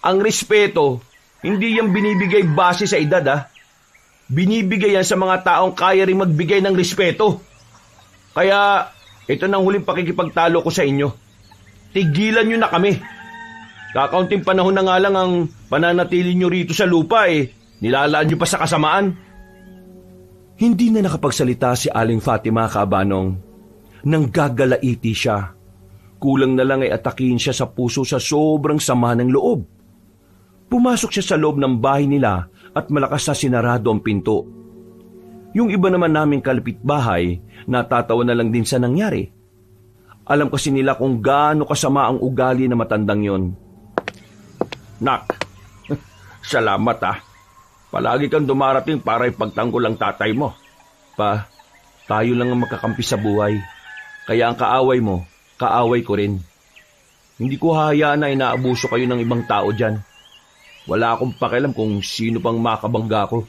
Ang respeto, hindi yan binibigay base sa edad Binibigay yan sa mga taong kaya rin magbigay ng respeto. Kaya, ito nang huling pakikipagtalo ko sa inyo. Tigilan nyo na kami. Kakaunting panahon na nga lang ang pananatili nyo rito sa lupa nilalaan nyo pa sa kasamaan. Hindi na nakapagsalita si Aling Fatima Kabanong. Nang gagalaiti siya. Kulang na lang ay atakihin siya sa puso sa sobrang sama ng loob. Pumasok siya sa loob ng bahay nila at malakas na sinarado ang pinto. Yung iba naman naming kalapitbahay, natatawa na lang din sa nangyari. Alam kasi nila kung gaano kasama ang ugali na matandang yon. Nak, salamat ah. Palagi kang dumarating para ipagtanggol ang tatay mo. Pa, tayo lang ang magkakampi sa buhay. Kaya ang kaaway mo, kaaway ko rin. Hindi ko hahayaan na inaabuso kayo ng ibang tao dyan. Wala akong pakialam kung sino pang makabangga ko.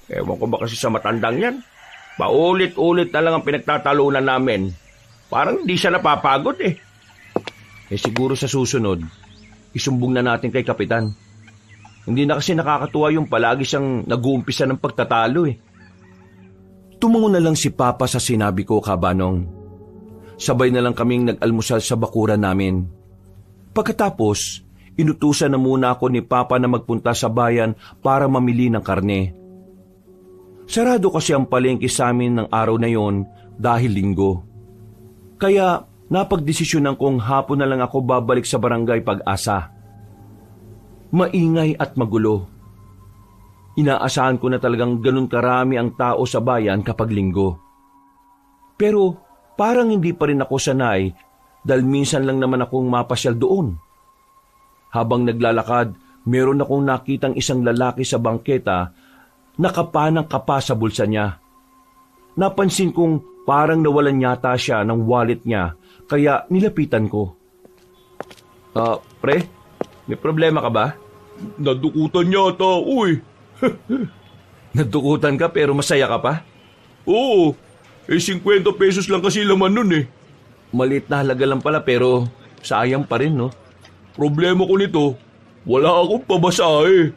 Ewan ko ba kasi sa matandang yan. Paulit-ulit na lang ang pinagtatalunan namin. Parang hindi siya napapagod eh. Siguro sa susunod, isumbong na natin kay Kapitan. Hindi na kasi nakakatuwa yung palagi siyang nag-uumpisa ng pagtatalo eh. Tumango na lang si Papa sa sinabi ko, Kabanong. Sabay na lang kaming nag-almusal sa bakuran namin. Pagkatapos, inutusan na muna ako ni Papa na magpunta sa bayan para mamili ng karne. Sarado kasi ang palengke sa amin ng araw na yon dahil linggo. Kaya napagdesisyonan kong hapon na lang ako babalik sa barangay Pag-asa. Maingay at magulo. Inaasahan ko na talagang ganun karami ang tao sa bayan kapag linggo. Pero parang hindi pa rin ako sanay dahil minsan lang naman akong mapasyal doon. Habang naglalakad, meron akong nakitang isang lalaki sa bangketa na kapa sa bulsa niya. Napansin kong parang nawalan yata siya ng wallet niya kaya nilapitan ko. Pre, may problema ka ba? Nadukutan yata, uy. Nadukutan ka pero masaya ka pa? Oo, 50 pesos lang kasi laman nun eh. Maliit na halaga lang pala pero sayang pa rin, no? Problema ko nito, wala akong pamasahe.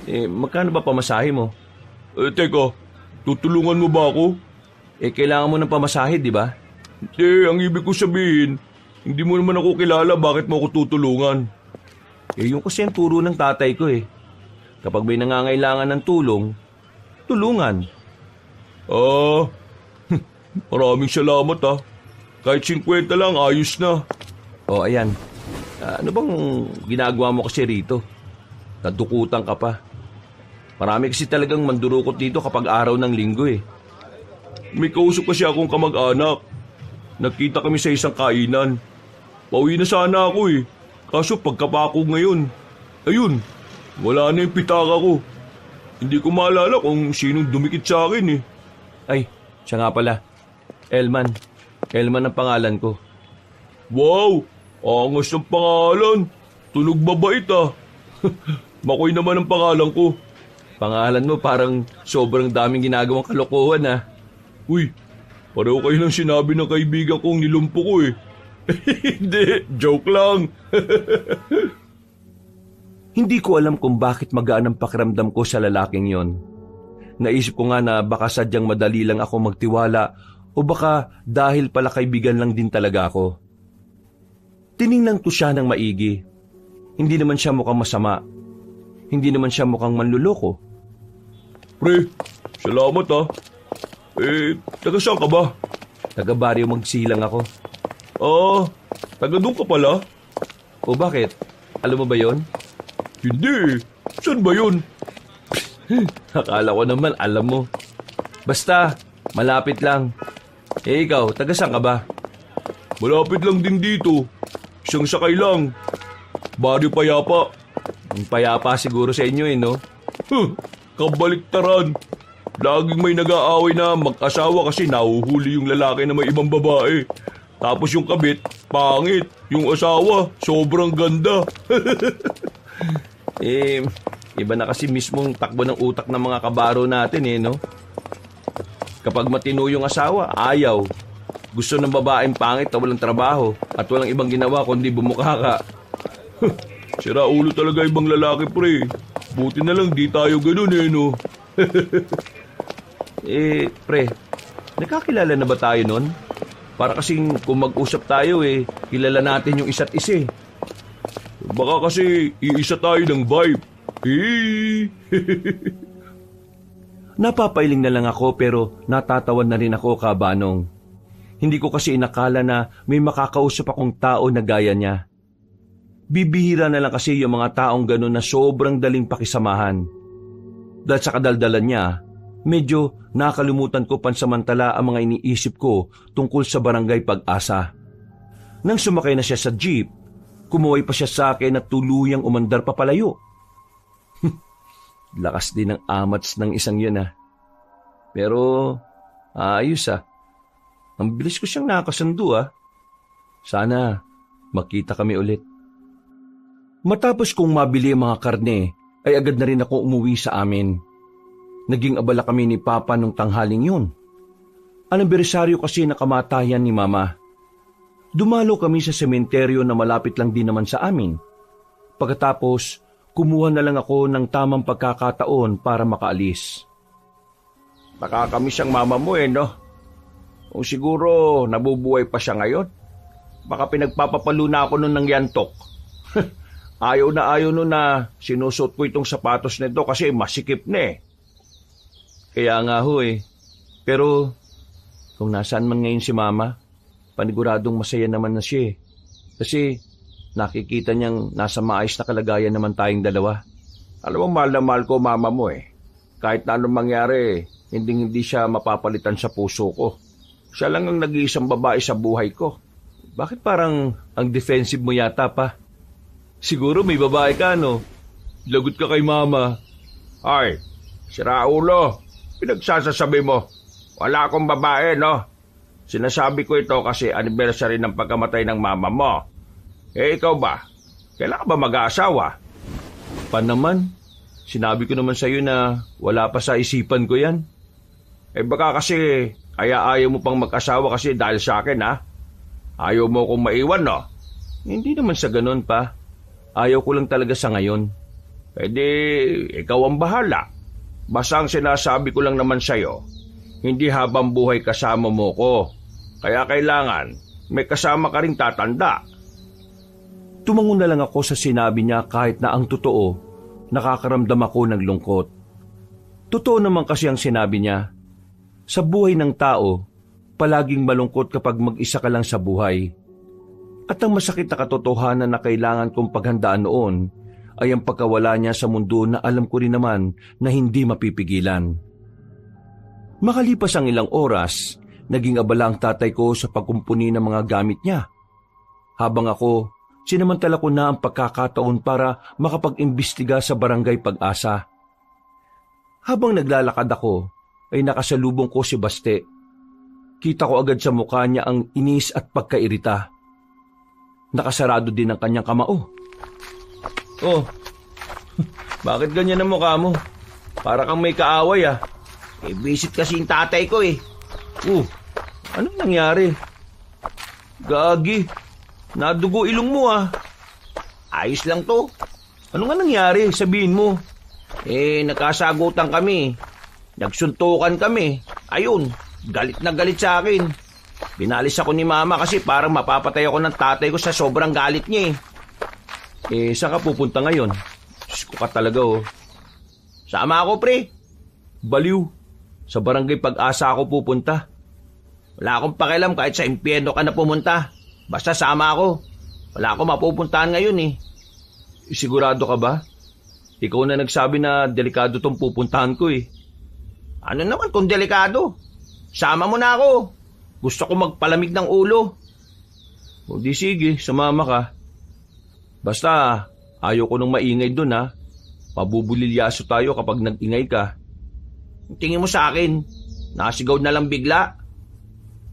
Magkano ba pamasahe mo? Teka, tutulungan mo ba ako? Kailangan mo ng pamasahe, di ba? Ang ibig ko sabihin, hindi mo naman ako kilala, bakit mo ako tutulungan? Yung kasi ang turo ng tatay ko eh. Kapag may nangangailangan ng tulong, tulungan. Maraming salamat ah. Kahit 50 lang, ayos na. Ayan. Ano bang ginagawa mo kasi rito? Nadukutan ka pa. Marami kasi talagang mandurukot dito kapag araw ng linggo eh. May kausap kasi akong kamag-anak. Nagkita kami sa isang kainan. Pauwi na sana ako eh. Kaso pagkapako ngayon, ayun, wala na yung pitaka ko. Hindi ko maalala kung sinong dumikit sa akin eh. Ay, siya nga pala. Elman. Elman ang pangalan ko. Wow, angas ng pangalan. Tunog mabait ah. Makoy naman ang pangalan ko. Pangalan mo parang sobrang daming ginagawang kalokohan ah. Uy, pareho kayo ng sinabi ng kaibigan kong nilumpo ko eh. Hindi, joke lang. Hindi ko alam kung bakit magaan ang pakiramdam ko sa lalaking yon. Naisip ko nga na baka sadyang madali lang ako magtiwala o baka dahil pala kaibigan lang din talaga ako. Tiningnan ko siya ng maigi. Hindi naman siya mukhang masama. Hindi naman siya mukhang manluloko. Pre, salamat ah. Taga saan ka ba? Taga Baryo Magsilang ako. Taga doon ka pala? O bakit? Alam mo ba yon? Hindi. Saan ba yun? Akala ko naman alam mo. Basta, malapit lang. Ikaw, taga saan ka ba? Malapit lang din dito. Isang sakay lang. Baryo Payapa. Ang payapa siguro sa inyo no? Kabaliktaran. Laging may nag-aaway na mag-asawa kasi nahuhuli yung lalaki na may ibang babae. Tapos yung kabit, pangit. Yung asawa, sobrang ganda. Iba na kasi mismong takbo ng utak ng mga kabaro natin no? Kapag matino yung asawa, ayaw. Gusto ng babaeng pangit na walang trabaho at walang ibang ginawa kundi bumukha ka. Sira ulo talaga ibang lalaki, pre. Buti na lang di tayo ganun no? Pre, nakakilala na ba tayo nun? Para kasing kung mag-usap tayo kilala natin yung isa't isa. Baka kasi iisa tayo ng vibe. Napapailing na lang ako pero natatawan na rin ako, Kabanong. Hindi ko kasi inakala na may makakausap akong tao na gaya niya. Bibihira na lang kasi yung mga taong gano'n na sobrang daling pakisamahan. Dahil sa kadaldalan niya, medyo nakalimutan ko pansamantala ang mga iniisip ko tungkol sa Barangay Pag-asa. Nang sumakay na siya sa jeep, kumuhay pa siya sa akin at tuluyang umandar papalayo. Lakas din ng amats ng isang yun Pero ayos Ang bilis ko siyang nakasundo Sana makita kami ulit. Matapos kong mabili ang mga karne, ay agad na rin ako umuwi sa amin. Naging abala kami ni Papa nung tanghaling yun. Anibersaryo kasi na kamatayan ni Mama. Dumalo kami sa sementeryo na malapit lang din naman sa amin. Pagkatapos, kumuha na lang ako ng tamang pagkakataon para makaalis. Nakakamiss ang mama mo no? Kung siguro nabubuhay pa siya ngayon, baka pinagpapapalo na ako nun ng yantok. Ayaw nun na sinusot ko itong sapatos nito kasi masikip na Kaya nga ho Pero kung nasaan man ngayon si Mama, paniguradong masaya naman na siya Kasi nakikita niyang nasa maayos na kalagayan naman tayong dalawa. Alam mo, mahal na mahal ko mama mo Kahit na anong mangyari, hindi siya mapapalitan sa puso ko. Siya lang ang nag-iisang babae sa buhay ko. Bakit parang ang defensive mo yata pa? Siguro may babae ka, no? Lagot ka kay Mama. Ay, sira ulo. Pinagsasasabi mo. Wala akong babae, no? Sinasabi ko ito kasi anniversary ng pagkamatay ng mama mo. Ikaw ba? Kailan ka ba mag-aasawa? Pa naman? Sinabi ko naman sa'yo na wala pa sa isipan ko yan. Baka kasi ayaw mo pang mag-asawa kasi dahil sa akin, Ayaw mo kong maiwan, no? Hindi naman sa ganun pa. Ayaw ko lang talaga sa ngayon. Ikaw ang bahala. Basta ang sinasabi ko lang naman sa'yo, hindi habang buhay kasama mo ko. Kaya kailangan may kasama ka ring tatanda. Tumango na lang ako sa sinabi niya kahit na ang totoo, nakakaramdam ako ng lungkot. Totoo naman kasi ang sinabi niya. Sa buhay ng tao, palaging malungkot kapag mag-isa ka lang sa buhay. At ang masakit na katotohanan na kailangan kong paghandaan noon ay ang pagkawala niya sa mundo na alam ko rin naman na hindi mapipigilan. Makalipas ang ilang oras, naging abala ang tatay ko sa pagkumpuni ng mga gamit niya. Habang ako, sinamantala ko na ang pagkakataon para makapag-imbestiga sa Barangay Pag-asa. Habang naglalakad ako, ay nakasalubong ko si Baste. Kita ko agad sa mukha niya ang inis at pagkairita. Nakasarado din ang kanyang kamao. Oh, bakit ganyan ang mukha mo? Para kang may kaaway Visit kasi yung tatay ko Anong nangyari? Gagi, nadugo ilong mo Ayos lang to. Ano nga nangyari? Sabihin mo. Nagkasagutan kami. Nagsuntukan kami. Ayun, galit na galit sa akin. Binalis ako ni Mama kasi parang mapapatay ako ng tatay ko sa sobrang galit niya Saan ka pupunta ngayon? Diyos ko ka talaga Sama ako, pre. Baliw. Sa Barangay Pag-asa ako pupunta. Wala akong pakialam kahit sa impyerno ka na pumunta. Basta sama ako. Wala akong mapupuntahan ngayon Sigurado ka ba? Ikaw na nagsabi na delikado tong pupuntahan ko Ano naman kung delikado? Sama mo na ako. Gusto ko magpalamig ng ulo. O di sige, sumama ka. Basta, ayaw ko nung maingay dun Pabubulilyaso tayo kapag nag-ingay ka. Tingin mo sa akin, nasigaw na lang bigla.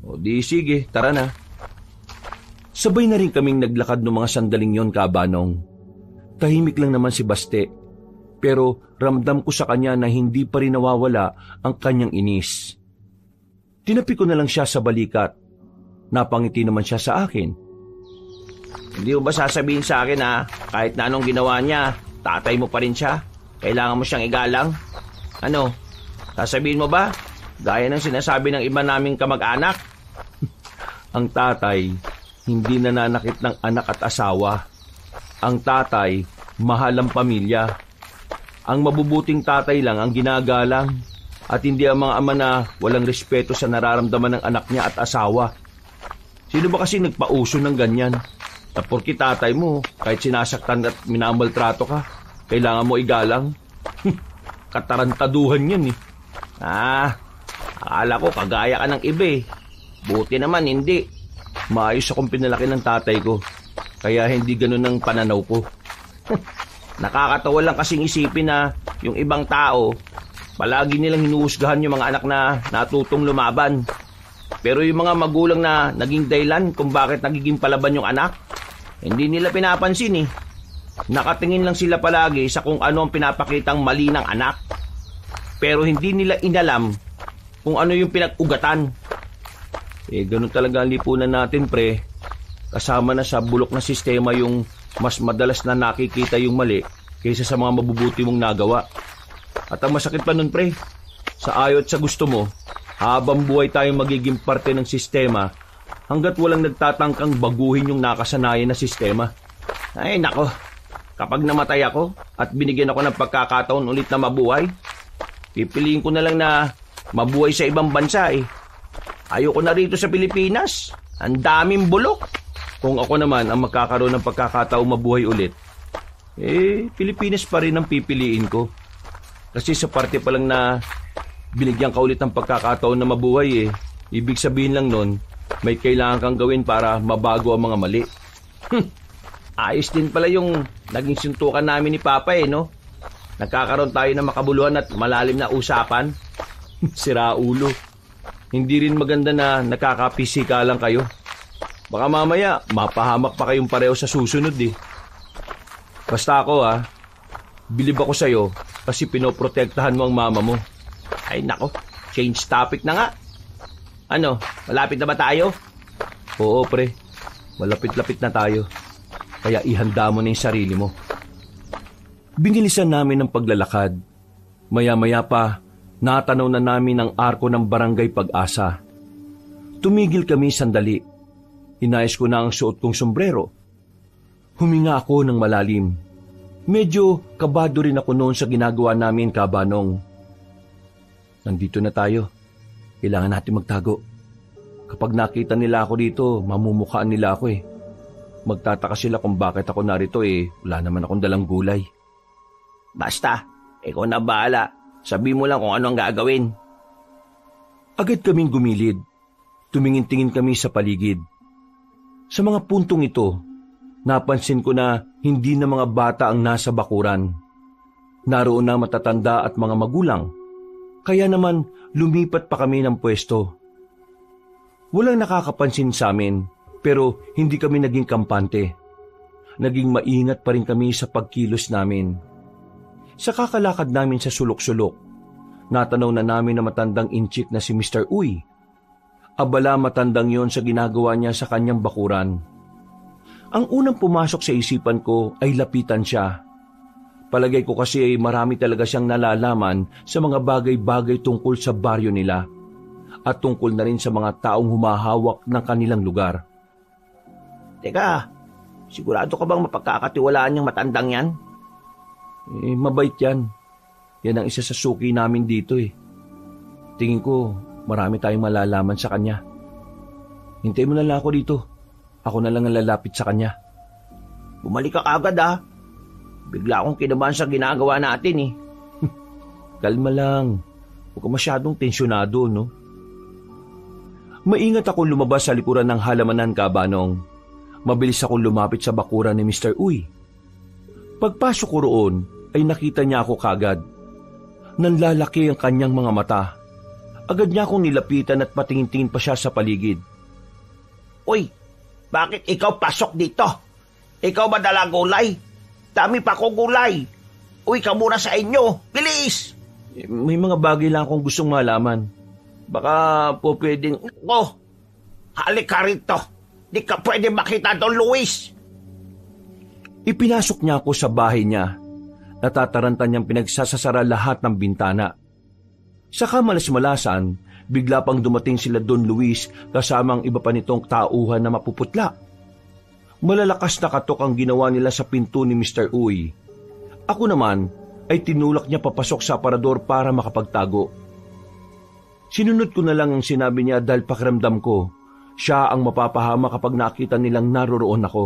O di sige, tara na. Sabay na rin kaming naglakad ng mga sandaling yon, Kabanong. Tahimik lang naman si Baste, pero ramdam ko sa kanya na hindi pa rin nawawala ang kanyang inis. Tinapi ko na lang siya sa balikat. Napangiti naman siya sa akin. Hindi mo ba sasabihin sa akin kahit na anong ginawa niya, tatay mo pa rin siya? Kailangan mo siyang igalang? Ano? Sasabihin mo ba? Gaya ng sinasabi ng iba naming kamag-anak? Ang tatay, hindi nananakit ng anak at asawa. Ang tatay, mahal ang pamilya. Ang mabubuting tatay lang ang ginagalang at hindi ang mga ama na walang respeto sa nararamdaman ng anak niya at asawa. Sino ba kasi nagpauso ng ganyan? Na porki tatay mo, kahit sinasaktan at minamaltrato ka, kailangan mo igalang? Katarantaduhan yan eh. Akala ko kagaya ka ng iba eh. Buti naman hindi. Maayos akong pinalaki ng tatay ko, kaya hindi ganun ang pananaw ko. Nakakatawa lang kasing isipin na yung ibang tao, palagi nilang hinuhusgahan yung mga anak na natutong lumaban. Pero yung mga magulang na naging dahilan kung bakit nagiging palaban yung anak, hindi nila pinapansin eh. Nakatingin lang sila palagi sa kung ano ang pinapakitang mali ng anak. Pero hindi nila inalam kung ano yung pinag-ugatan. Ganun talaga ang lipunan natin, pre. Kasama na sa bulok na sistema yung mas madalas na nakikita yung mali kaysa sa mga mabubuti mong nagawa. At ang masakit pa nun, pre, sa ayaw at sa gusto mo, habang buhay tayong magiging parte ng sistema hanggat walang nagtatangkang baguhin yung nakasanayan na sistema. Ay nako, kapag namatay ako at binigyan ako ng pagkakataon ulit na mabuhay, pipiliin ko na lang na mabuhay sa ibang bansa eh. Ayoko na rito sa Pilipinas. Ang daming bulok. Kung ako naman ang magkakaroon ng pagkakataong mabuhay ulit, Pilipinas pa rin ang pipiliin ko. Kasi sa parte pa lang na binigyan ka ulit ng pagkakataon na mabuhay ibig sabihin lang nun, may kailangan kang gawin para mabago ang mga mali. Ayos din pala yung naging suntukan namin ni Papa no? Nagkakaroon tayo ng makabuluhan at malalim na usapan. Sira ulo. Hindi rin maganda na nakakapisika lang kayo. Baka mamaya, mapahamak pa kayong pareho sa susunod Basta ako bilib ako sa'yo kasi pinoprotektahan mo ang mama mo. Ay nako, change topic na nga. Ano, malapit na ba tayo? Oo, pre. Malapit-lapit na tayo. Kaya ihanda mo na yung sarili mo. Binilisan namin ang paglalakad. Maya-maya pa, natanaw na namin ang arko ng Barangay Pag-asa. Tumigil kami sandali. Inayos ko na ang suot kong sombrero. Huminga ako ng malalim. Medyo kabado rin ako noon sa ginagawa namin, Kabanong. Nandito na tayo. Kailangan natin magtago. Kapag nakita nila ako dito, mamumukhaan nila ako Magtataka sila kung bakit ako narito wala naman akong dalang gulay. Basta, ikaw na bahala. Sabi mo lang kung ano ang gagawin. Agad kaming gumilid. Tumingin-tingin kami sa paligid. Sa mga puntong ito, napansin ko na hindi na mga bata ang nasa bakuran. Naroon na matatanda at mga magulang. Kaya naman lumipat pa kami ng pwesto. Walang nakakapansin sa amin, pero hindi kami naging kampante. Naging maingat pa rin kami sa pagkilos namin. Sa kakalakad namin sa sulok-sulok, natanaw na namin na matandang inchik na si Mr. Uy. Abala matandang yon sa ginagawa niya sa kanyang bakuran. Ang unang pumasok sa isipan ko ay lapitan siya. Palagay ko kasi marami talaga siyang nalalaman sa mga bagay-bagay tungkol sa baryo nila at tungkol na rin sa mga taong humahawak ng kanilang lugar. Teka, sigurado ka bang mapagkakatiwalaan niyang matandang yan? Mabait yan. Yan ang isa sa suki namin dito Tingin ko, marami tayong malalaman sa kanya. Hintayin mo na lang ako dito. Ako na lang ang lalapit sa kanya. Bumalik ka agad Bigla akong kinabahan sa ginagawa natin Kalma lang. Huwag ka masyadong tensyonado, no? Maingat akong lumabas sa likuran ng halamanan, Kabanong. Mabilis akong lumapit sa bakuran ni Mr. Uy. Pagpasok ko roon, ay nakita niya ako kagad. Nanlalaki ang kanyang mga mata. Agad niya akong nilapitan at patingin-tingin pa siya sa paligid. Uy, bakit ikaw pasok dito? Ikaw ba dala gulay? Dami pa ko gulay. Uy, ka muna sa inyo. Bilis! May mga bagay lang akong gustong malaman. Baka po pwedeng... Halik ka rito. Di ka pwede makita Don Luis. Ipinasok niya ako sa bahay niya. Natataranta niyang pinagsasasara lahat ng bintana. Sa kamalas-malasan, bigla pang dumating sila Don Luis kasama ang iba pa nitong tauhan na mapuputla. Malalakas na katok ang ginawa nila sa pinto ni Mr. Uy. Ako naman ay tinulak niya papasok sa aparador para makapagtago. Sinunod ko na lang ang sinabi niya dahil pakiramdam ko siya ang mapapahama kapag nakita nilang naroroon ako.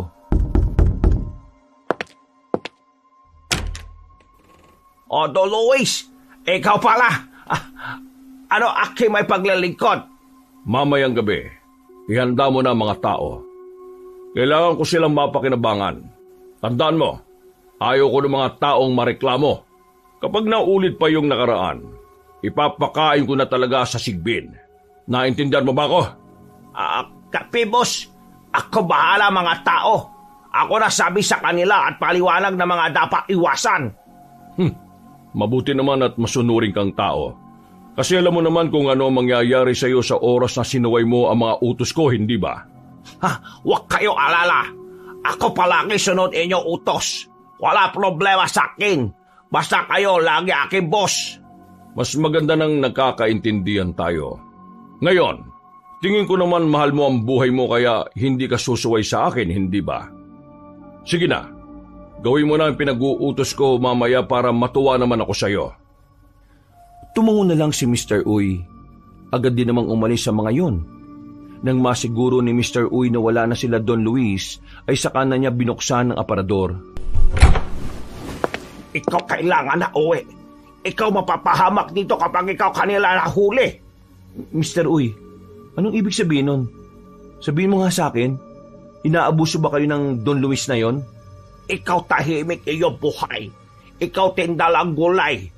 O, Don Luis, ikaw pala. Ano aking may paglalingkod? Mamayang gabi, ihanda mo na mga tao. Kailangan ko silang mapakinabangan. Tandaan mo, ayaw ko ng mga taong mareklamo. Kapag naulit pa yung nakaraan, ipapakain ko na talaga sa sigbin. Naintindihan mo ba ako? Kapibos, ako bahala mga tao. Ako na sabi sa kanila at paliwanag na mga dapat iwasan. Mabuti naman at masunuring kang tao. Kasi alam mo naman kung ano mangyayari sa iyo sa oras na sinuway mo ang mga utos ko, hindi ba? Huwag kayo alala. Ako palagi sunod inyong utos. Wala problema sa akin. Basta kayo lagi aking boss. Mas maganda nang nagkakaintindihan tayo. Ngayon, tingin ko naman mahal mo ang buhay mo kaya hindi ka susuway sa akin, hindi ba? Sige na. Gawin mo na ang pinag-uutos ko mamaya para matuwa naman ako sa iyo. Tumungo na lang si Mr. Uy. Agad din namang umalis sa mga yon. Nang masiguro ni Mr. Uy na wala na sila Don Luis, ay saka na niya binuksan ang aparador. Ikaw kailangan na uwi. Ikaw mapapahamak dito kapag ikaw kanila nahuli. Mr. Uy, anong ibig sabihin nun? Sabihin mo nga sa akin, inaabuso ba kayo ng Don Luis na yon? Ikaw tahimik iyong buhay. Ikaw tindalang gulay.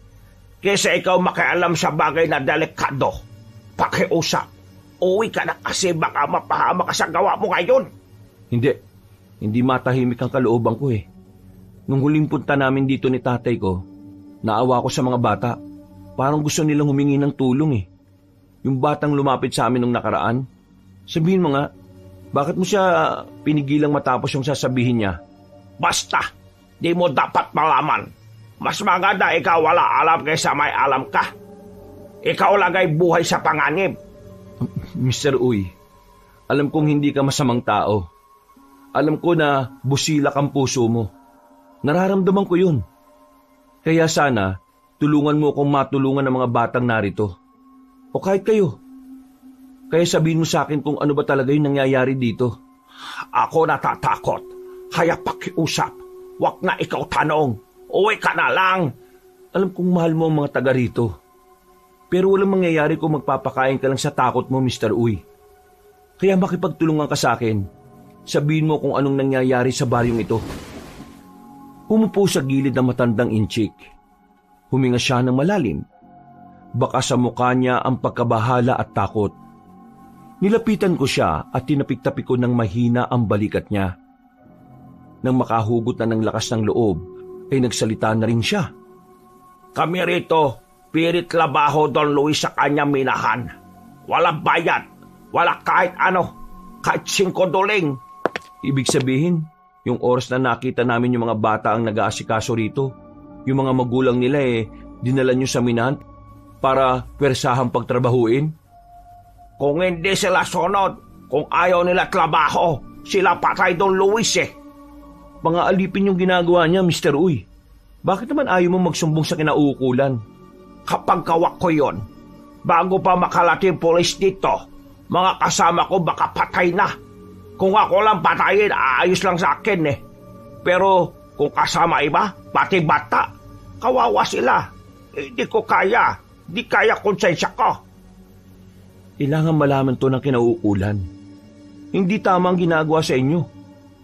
Kesa ikaw makialam sa bagay na delikado. Pakiusap. Uwi ka na kasi baka mapahamak ka sa gawa mo ngayon. Hindi matahimik ang kalooban ko eh. Nung huling punta namin dito ni tatay ko, naawa ko sa mga bata. Parang gusto nilang humingi ng tulong eh. Yung batang lumapit sa amin nung nakaraan. Sabihin mo nga, bakit mo siya pinigilang matapos yung sasabihin niya? Basta, di mo dapat malaman. Mas maganda ikaw wala alam kaysa may alam ka. Ikaw lagay buhay sa panganib. Mr. Uy, alam kong hindi ka masamang tao. Alam ko na busilak ang puso mo. Nararamdaman ko yun. Kaya sana, tulungan mo akong matulungan ng mga batang narito. O kahit kayo. Kaya sabihin mo sa akin kung ano ba talaga yung nangyayari dito. Ako natatakot. Kaya pakiusap. Wag na ikaw tanong. Uwi ka na lang. Alam kong mahal mo ang mga taga rito. Pero walang mangyayari kung magpapakain ka lang sa takot mo, Mr. Uy. Kaya makipagtulungan ka sa akin. Sabihin mo kung anong nangyayari sa baryong ito. Humupo sa gilid ng matandang inchik. Huminga siya ng malalim. Baka sa mukha niya ang pagkabahala at takot. Nilapitan ko siya at tinapik-tapik ko ng mahina ang balikat niya. Nang makahugot na ng lakas ng loob, ay nagsalita na rin siya. Kami rito, pirit labaho Don Luis sa kanyang minahan. Walang bayad, wala kahit ano, kahit 5 doling. Ibig sabihin, yung oras na nakita namin yung mga bata ang nag-aasikaso rito, yung mga magulang nila dinala nyo sa minahan para pwersahang pagtrabahuin? Kung hindi sila sunod, kung ayaw nila trabaho, sila patay Don Luis Mga alipin yung ginagawa niya, Mr. Uy. Bakit naman ayaw mo magsumbong sa kinauukulan? Kapag kawak ko yon, bago pa makalating polis dito, mga kasama ko baka patay na. Kung ako lang patayin, aayos lang sa akin Pero kung kasama iba, pati bata, kawawa sila. Di ko kaya, di kaya konsensya ko. Kailangan malaman to ng kinauukulan. Hindi tama ang ginagawa sa inyo.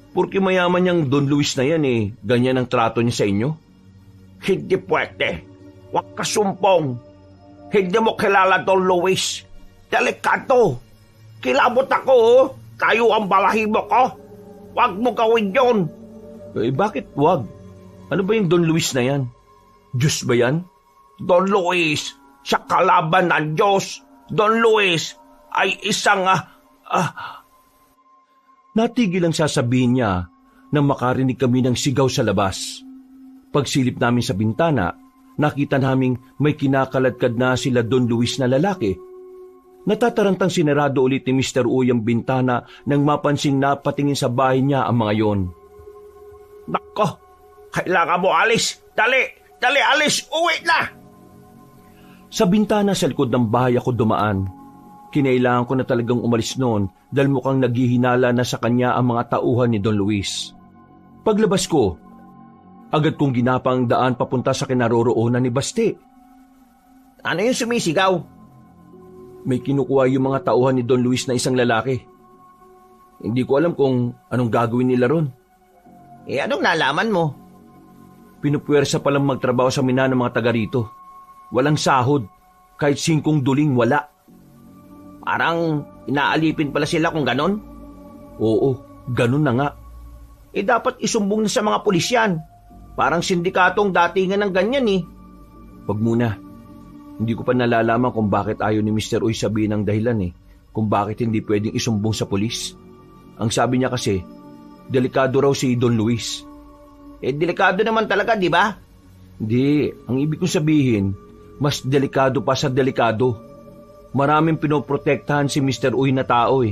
Porque mayaman niyang Don Luis na yan ganyan ang trato niya sa inyo? Hindi pwede. Huwag ka sumpong. Hindi mo kilala Don Luis. Delikado. Kilabot ako Kayo ang balahibo ko. Huwag mo gawin yun. Bakit wag? Ano ba yung Don Luis na yan? Diyos ba yan? Don Luis, sa kalaban ng Diyos. Don Luis ay isang Natigil ang sasabihin niya nang makarinig kami ng sigaw sa labas. Pagsilip namin sa bintana, nakita naming may kinakaladkad na sila Don Luis na lalaki. Natatarantang sinarado ulit ni Mr. Uy ang bintana nang mapansing napatingin sa bahay niya ang mga yon. Nako, kailangan mo alis. Dali, alis, uwi na! Sa bintana sa likod ng bahay ako dumaan. Kinailangan ko na talagang umalis noon dahil mukhang naghihinala na sa kanya ang mga tauhan ni Don Luis. Paglabas ko, agad kong ginapang daan papunta sa kinaroroonan ni Baste. Ano yung sumisigaw? May kinukuha yung mga tauhan ni Don Luis na isang lalaki. Hindi ko alam kung anong gagawin nila ron. Anong nalaman mo? Pinupuwersa palang magtrabaho sa mina ng mga taga rito. Walang sahod, kahit 5 duling wala. Parang inaalipin pala sila kung ganon? Oo, ganon na nga. Dapat isumbong na sa mga pulis yan. Parang sindikatong datingan ng ganyan eh. Wag muna. Hindi ko pa nalalaman kung bakit ayaw ni Mr. Uy sabihin ang dahilan kung bakit hindi pwedeng isumbong sa pulis. Ang sabi niya kasi, delikado raw si Don Luis. Delikado naman talaga, di ba? Hindi, ang ibig kong sabihin, mas delikado pa sa delikado. Maraming pinoprotektahan si Mr. Uy na tao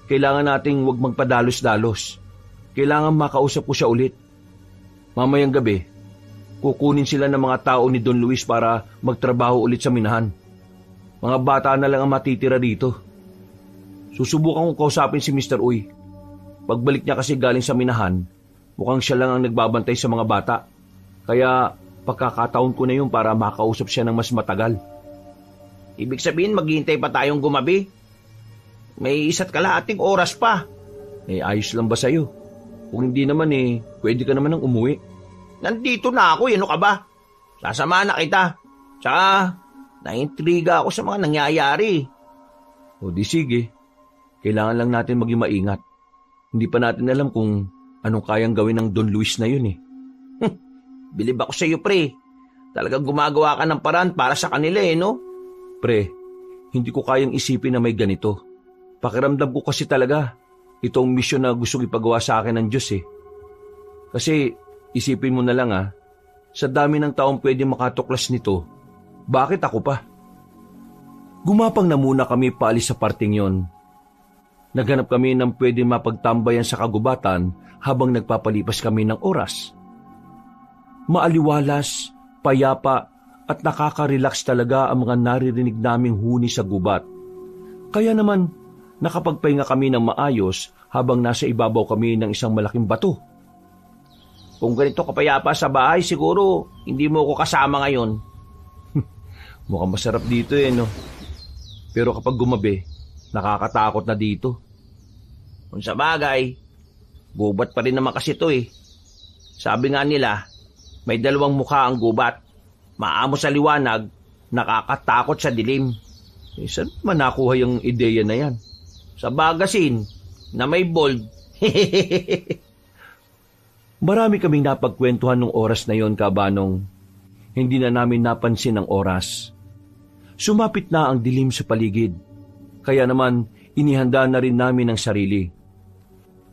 Kailangan nating wag magpadalos-dalos. Kailangan makausap ko siya ulit. Mamayang gabi, kukunin sila ng mga tao ni Don Luis para magtrabaho ulit sa minahan. Mga bata na lang ang matitira dito. Susubukan kong kausapin si Mr. Uy. Pagbalik niya kasi galing sa minahan, mukhang siya lang ang nagbabantay sa mga bata. Kaya pagkakataon ko na yun para makausap siya ng mas matagal. Ibig sabihin maghihintay pa tayong gumabi? May 1 kalahating oras pa. Ayos lang ba sa'yo? Kung hindi naman pwede ka naman nang umuwi. Nandito na ako, ano ka ba? Sasama na kita. Tsaka, naintriga ako sa mga nangyayari. O di sige. Kailangan lang natin maging maingat. Hindi pa natin alam kung anong kayang gawin ng Don Luis na yun Bilib ako sa iyo, pre. Talagang gumagawa ka ng paraan para sa kanila no? Pre, hindi ko kayang isipin na may ganito. Pakiramdam ko kasi talaga itong misyon na gusto ipagawa sa akin ng Diyos Kasi isipin mo na lang sa dami ng taong pwede makatuklas nito, bakit ako pa? Gumapang na muna kami paalis sa parting yon. Naghanap kami ng pwede mapagtambayan sa kagubatan habang nagpapalipas kami ng oras. Maaliwalas, payapa at nakaka-relax talaga ang mga naririnig naming huni sa gubat. Kaya naman, nakapagpahinga kami ng maayos habang nasa ibabaw kami ng isang malaking bato. Kung ganito kapayapa sa bahay, siguro hindi mo ko kasama ngayon. Mukhang masarap dito no? Pero kapag gumabi, nakakatakot na dito. Kung sa bagay, gubat pa rin naman kasi ito Sabi nga nila, may 2 mukha ang gubat. Maamo sa liwanag, nakakatakot sa dilim. Saan man nakuha yung ideya na yan? Sa magasin na may bold. Marami kaming napagkwentuhan nung oras na yon, Kabanong. Hindi na namin napansin ang oras. Sumapit na ang dilim sa paligid. Kaya naman, inihanda na rin namin ang sarili.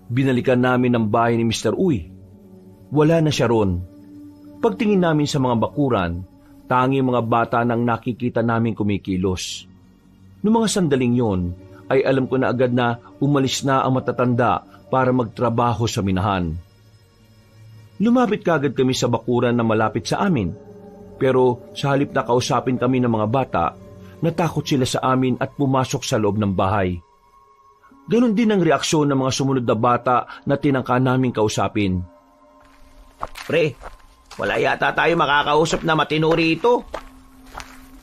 Binalikan namin ang bahay ni Mr. Uy. Wala na siya ron. Pagtingin namin sa mga bakuran, tanging mga bata nang nakikita namin kumikilos. Noong mga sandaling yon, ay alam ko na agad na umalis na ang matatanda para magtrabaho sa minahan. Lumapit kaagad kami sa bakuran na malapit sa amin. Pero sa halip na kausapin kami ng mga bata, natakot sila sa amin at pumasok sa loob ng bahay. Ganon din ang reaksyon ng mga sumunod na bata na tinangka naming kausapin. Pre, wala yata tayo makakausap na matinuri ito.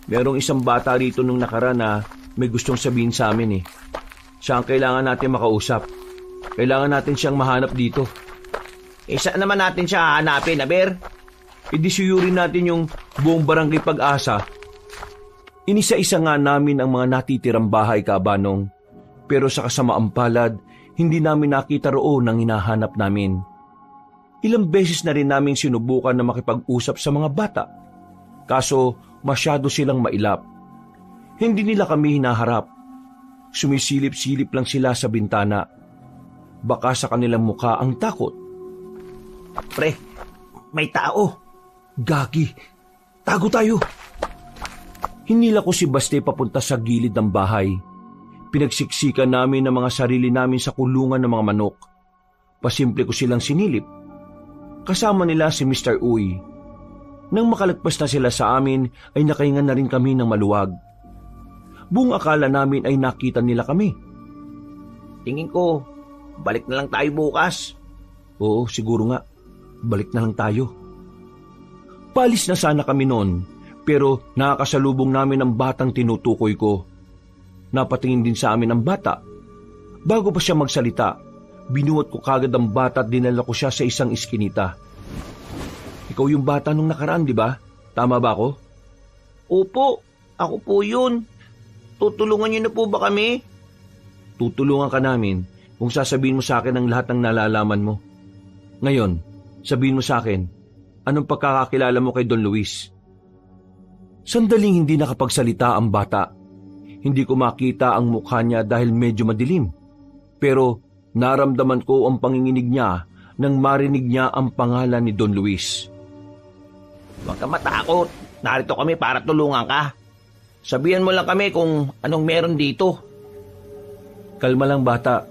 Merong isang bata rito nung nakaraan na may gustong sabihin sa amin Siya ang kailangan natin makausap. Kailangan natin siyang mahanap dito. Saan naman natin siya hahanapin, Aber? Idisuyurin natin yung buong barangay Pag-asa. Inisa-isa nga namin ang mga natitirang bahay, Kabanong. Pero sa kasamaang palad, hindi namin nakita roon ang hinahanap namin. Ilang beses na rin naming sinubukan na makipag-usap sa mga bata. Kaso masyado silang mailap. Hindi nila kami hinaharap. Sumisilip-silip lang sila sa bintana. Baka sa kanilang mukha ang takot. Pre, may tao. Gagi, tago tayo. Hinila ko si Baste papunta sa gilid ng bahay. Pinagsiksikan namin ang mga sarili namin sa kulungan ng mga manok. Pasimple ko silang sinilip. Kasama nila si Mr. Uy. Nang makalagpas na sila sa amin, ay nakahinga na rin kami ng maluwag. Buong akala namin ay nakita nila kami. tingin ko, balik na lang tayo bukas. Oo, siguro nga. Balik na lang tayo. Palis na sana kami noon, pero nakakasalubong namin ang batang tinutukoy ko. Napatingin din sa amin ang bata. Bago pa siya magsalita, binuhat ko kagad ang bata at dinala ko siya sa isang iskinita. Ikaw yung bata nung nakaraan, di ba? Tama ba ako? Opo, ako po yun. Tutulungan niyo na po ba kami? Tutulungan ka namin kung sasabihin mo sa akin ang lahat ng nalalaman mo. Ngayon, sabihin mo sa akin, anong pagkakakilala mo kay Don Luis? Sandaling hindi nakapagsalita ang bata. Hindi ko makita ang mukha niya dahil medyo madilim. Pero naramdaman ko ang panginginig niya nang marinig niya ang pangalan ni Don Luis. Huwag ka matakot. Narito kami para tulungan ka. Sabihan mo lang kami kung anong meron dito. Kalma lang bata.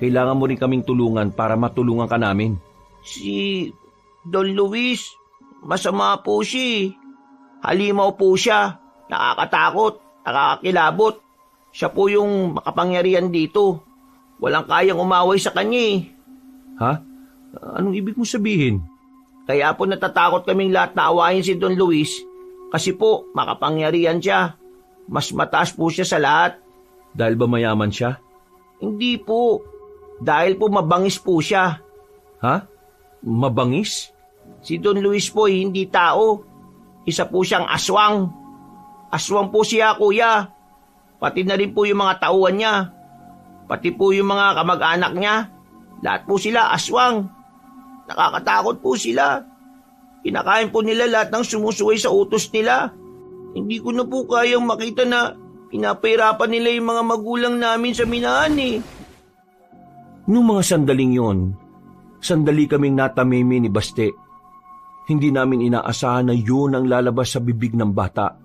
Kailangan mo rin kaming tulungan para matulungan ka namin. Si Don Luis, masama po siya. Halimaw po siya. Nakakatakot, nakakakilabot. Siya po yung makapangyarihan dito. Walang kayang umaway sa kanya. Ha? Anong ibig mo sabihin? Kaya po natatakot kaming lahat na awayin si Don Luis kasi po makapangyarihan siya. Mas mataas po siya sa lahat. Dahil ba mayaman siya? Hindi po. Dahil po mabangis po siya. Ha? Mabangis? Si Don Luis po hindi tao. Isa po siyang aswang. Aswang po siya, kuya. Pati na rin po yung mga tauhan niya. Pati po yung mga kamag-anak niya. Lahat po sila aswang. Nakakatakot po sila. Kinakain po nila lahat ng sumusuway sa utos nila. Hindi ko na po kayang makita na pinapahirapan nila yung mga magulang namin sa minahan Noong mga sandaling yon, sandali kaming natamimi ni Baste. Hindi namin inaasahan na yun ang lalabas sa bibig ng bata.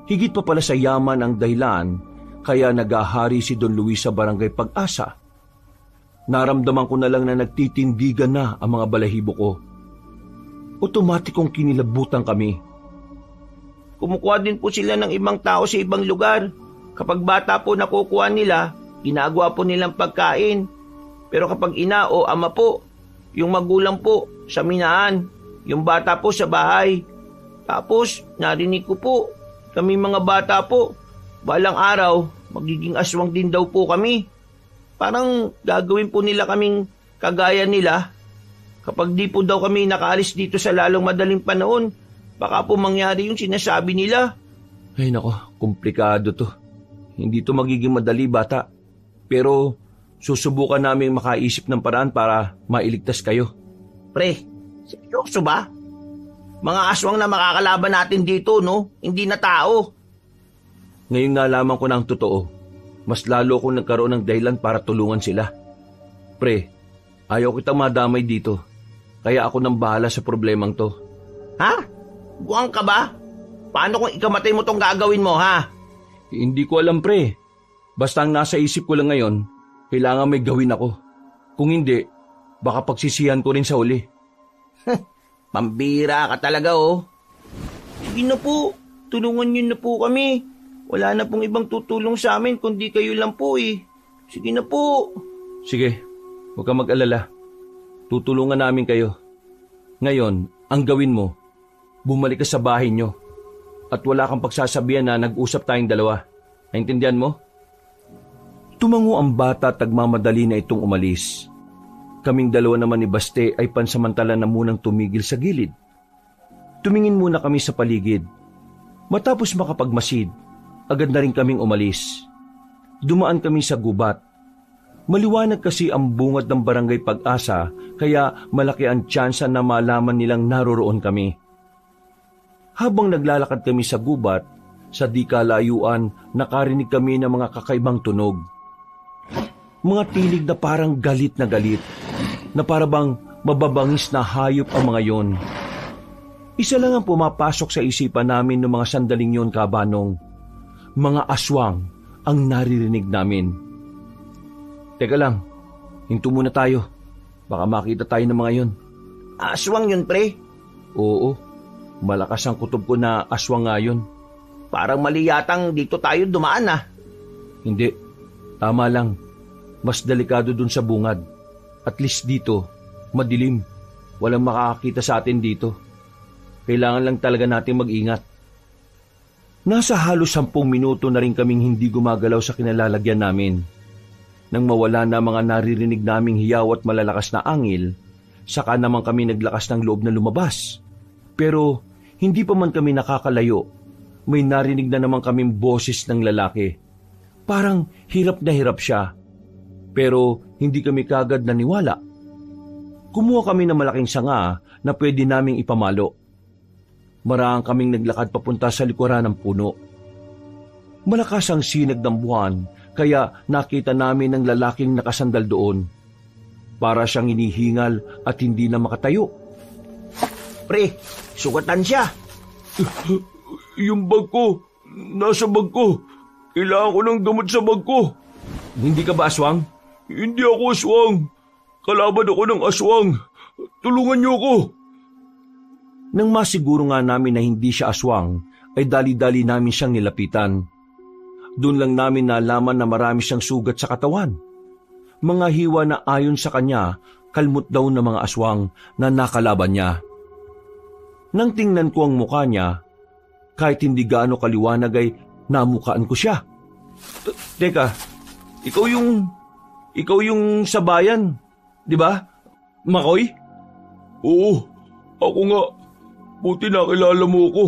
Higit pa pala sa yaman ang dahilan, kaya nagahari si Don Luis sa barangay Pag-asa. Naramdaman ko na lang na nagtitindigan na ang mga balahibo ko. Otomatikong kinilabutan kami. Kumukuha din po sila ng ibang tao sa ibang lugar. Kapag bata po nakukuha nila, ginagawa po nilang pagkain. Pero kapag ina o ama po, yung magulang po sa minahan, yung bata po sa bahay. Tapos narinig ko po, kami mga bata po, balang araw, magiging aswang din daw po kami. Parang gagawin po nila kaming kagaya nila. Kapag di po daw kami nakaalis dito sa lalong madaling panahon, baka po mangyari yung sinasabi nila. Ay nako, komplikado to. Hindi to magiging madali bata. Pero susubukan namin makaisip ng paraan para mailigtas kayo. Pre, seryoso ba? Mga aswang na makakalaban natin dito, no? Hindi na tao. Ngayong nalaman ko na ang totoo, mas lalo akong nagkaroon ng dahilan para tulungan sila. Pre, ayaw kitang madamay dito. Kaya ako nang bahala sa problemang to. Ha? Buwang ka ba? Paano kung ikamatay mo tong gagawin mo, ha? Hindi ko alam, pre. Basta ang nasa isip ko lang ngayon, kailangan may gawin ako. Kung hindi, baka pagsisihan ko rin sa uli. Pambira ka talaga, oh. Sige na po, tulungan niyo na po kami. Wala na pong ibang tutulong sa amin kundi kayo lang po eh. Sige na po. Sige, huwag kang mag-alala. Tutulungan namin kayo. Ngayon, ang gawin mo, bumalik ka sa bahay nyo. At wala kang pagsasabihan na nag-usap tayong dalawa. Naintindihan mo? Tumango ang bata at nagmamadali na itong umalis. Kaming dalawa naman ni Baste ay pansamantala na munang tumigil sa gilid. Tumingin muna kami sa paligid. Matapos makapagmasid, agad na rin kaming umalis. Dumaan kami sa gubat. Maliwanag kasi ang bungad ng barangay Pag-asa, kaya malaki ang tsansa na malaman nilang naroroon kami. Habang naglalakad kami sa gubat, sa di kalayuan, nakarinig kami ng mga kakaibang tunog. Mga tinig na parang galit, na parabang mababangis na hayop ang mga yon. Isa lang ang pumapasok sa isipan namin ng mga sandaling yon, Kabanong. Mga aswang ang naririnig namin. Teka lang, hinto muna tayo. Baka makita tayo ng mga yon. Aswang yun, pre? Oo, malakas ang kutob ko na aswang nga yun. Parang mali yatang dito tayo dumaan, ah. Hindi, tama lang. Mas delikado dun sa bungad. At least dito, madilim. Walang makakakita sa atin dito. Kailangan lang talaga natin mag-ingat. Nasa halos 10 minuto na rin kaming hindi gumagalaw sa kinalalagyan namin. Nang mawala na mga naririnig naming hiyaw at malalakas na angil, saka naman kami naglakas ng loob na lumabas. Pero hindi pa man kami nakakalayo, may narinig na naman kaming boses ng lalaki. Parang hirap na hirap siya. Pero hindi kami kagad naniwala. Kumuha kami ng malaking sanga na pwede naming ipamalo. Marahang kaming naglakad papunta sa likuran ng puno. Malakas ang sinag ng buwan, kaya nakita namin ang lalaking nakasandal doon. Para siyang inihingal at hindi na makatayo. Pre, sugatan siya. Yung bag ko, nasa bag ko. Kailangan ko ng gamot sa bag ko. Hindi ka ba aswang? Hindi ako aswang. Kalaban ako ng aswang. Tulungan niyo ako. Nang masiguro nga namin na hindi siya aswang, ay dali-dali namin siyang nilapitan. Doon lang namin nalaman na marami siyang sugat sa katawan. Mga hiwa na ayon sa kanya, kalmot daw ng mga aswang na nakalaban niya. Nang tingnan ko ang mukha niya, kahit hindi gaano kaliwanag ay namukaan ko siya. Teka, ikaw yung sa bayan, di ba? Makoy? Oo, ako nga. Buti nakilala mo ako.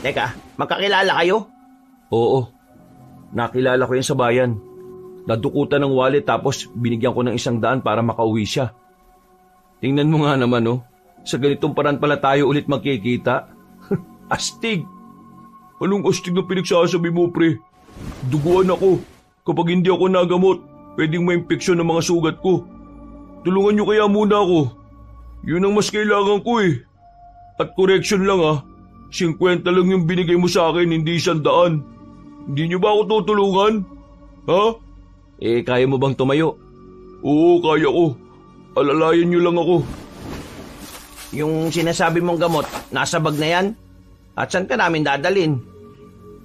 Teka, magkakilala kayo? Oo, nakilala ko yan sa bayan. Nadukutan ng wallet tapos binigyan ko ng 100 para makauwi siya. Tingnan mo nga naman, oh. Sa ganitong paraan pala tayo ulit magkikita. Astig! Anong astig na pinagsasabi mo, pre? Duguan ako. Kapag hindi ako nagamot, pwedeng may impeksyon ng mga sugat ko. Tulungan niyo kaya muna ako. Yun ang mas kailangan ko eh. At correction lang 50 lang yung binigay mo sa akin, hindi 100. Hindi niyo ba ako tutulungan? Ha? Kaya mo bang tumayo? Oo, kaya ko. Alalayan niyo lang ako. Yung sinasabi mong gamot, nasa bag na yan? At saan ka namin dadalin?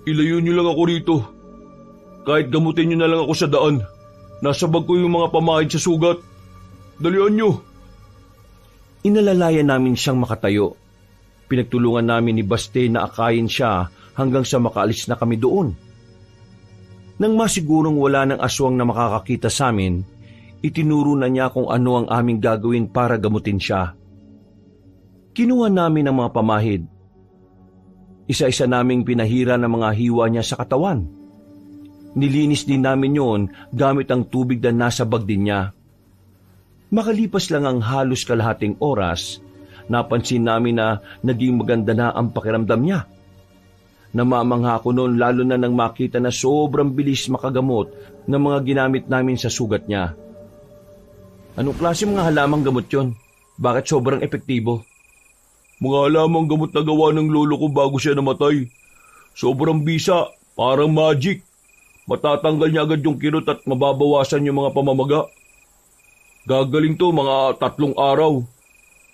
Ilayo niyo lang ako rito. Kahit gamutin niyo na lang ako sa daan. Nasa bag ko yung mga pamahid sa sugat. Dalian niyo. Inalalayan namin siyang makatayo. Pinagtulungan namin ni Baste na akayin siya hanggang sa makaalis na kami doon. Nang masigurong wala ng aswang na makakakita sa amin, itinuro na niya kung ano ang aming gagawin para gamutin siya. Kinuha namin ang mga pamahid. Isa-isa naming pinahira ng mga hiwa niya sa katawan. Nilinis din namin yon gamit ang tubig na nasa bag din niya. Makalipas lang ang halos kalahating oras, napansin namin na naging maganda na ang pakiramdam niya. Namamangha ko noon lalo na nang makita na sobrang bilis makagamot ng mga ginamit namin sa sugat niya. Anong klase mga halamang gamot yon? Bakit sobrang epektibo? Mga halamang gamot na gawa ng lolo ko bago siya namatay. Sobrang bisa, parang magic. Matatanggal niya agad yung kirot at mababawasan yung mga pamamaga. Gagaling to mga 3 araw.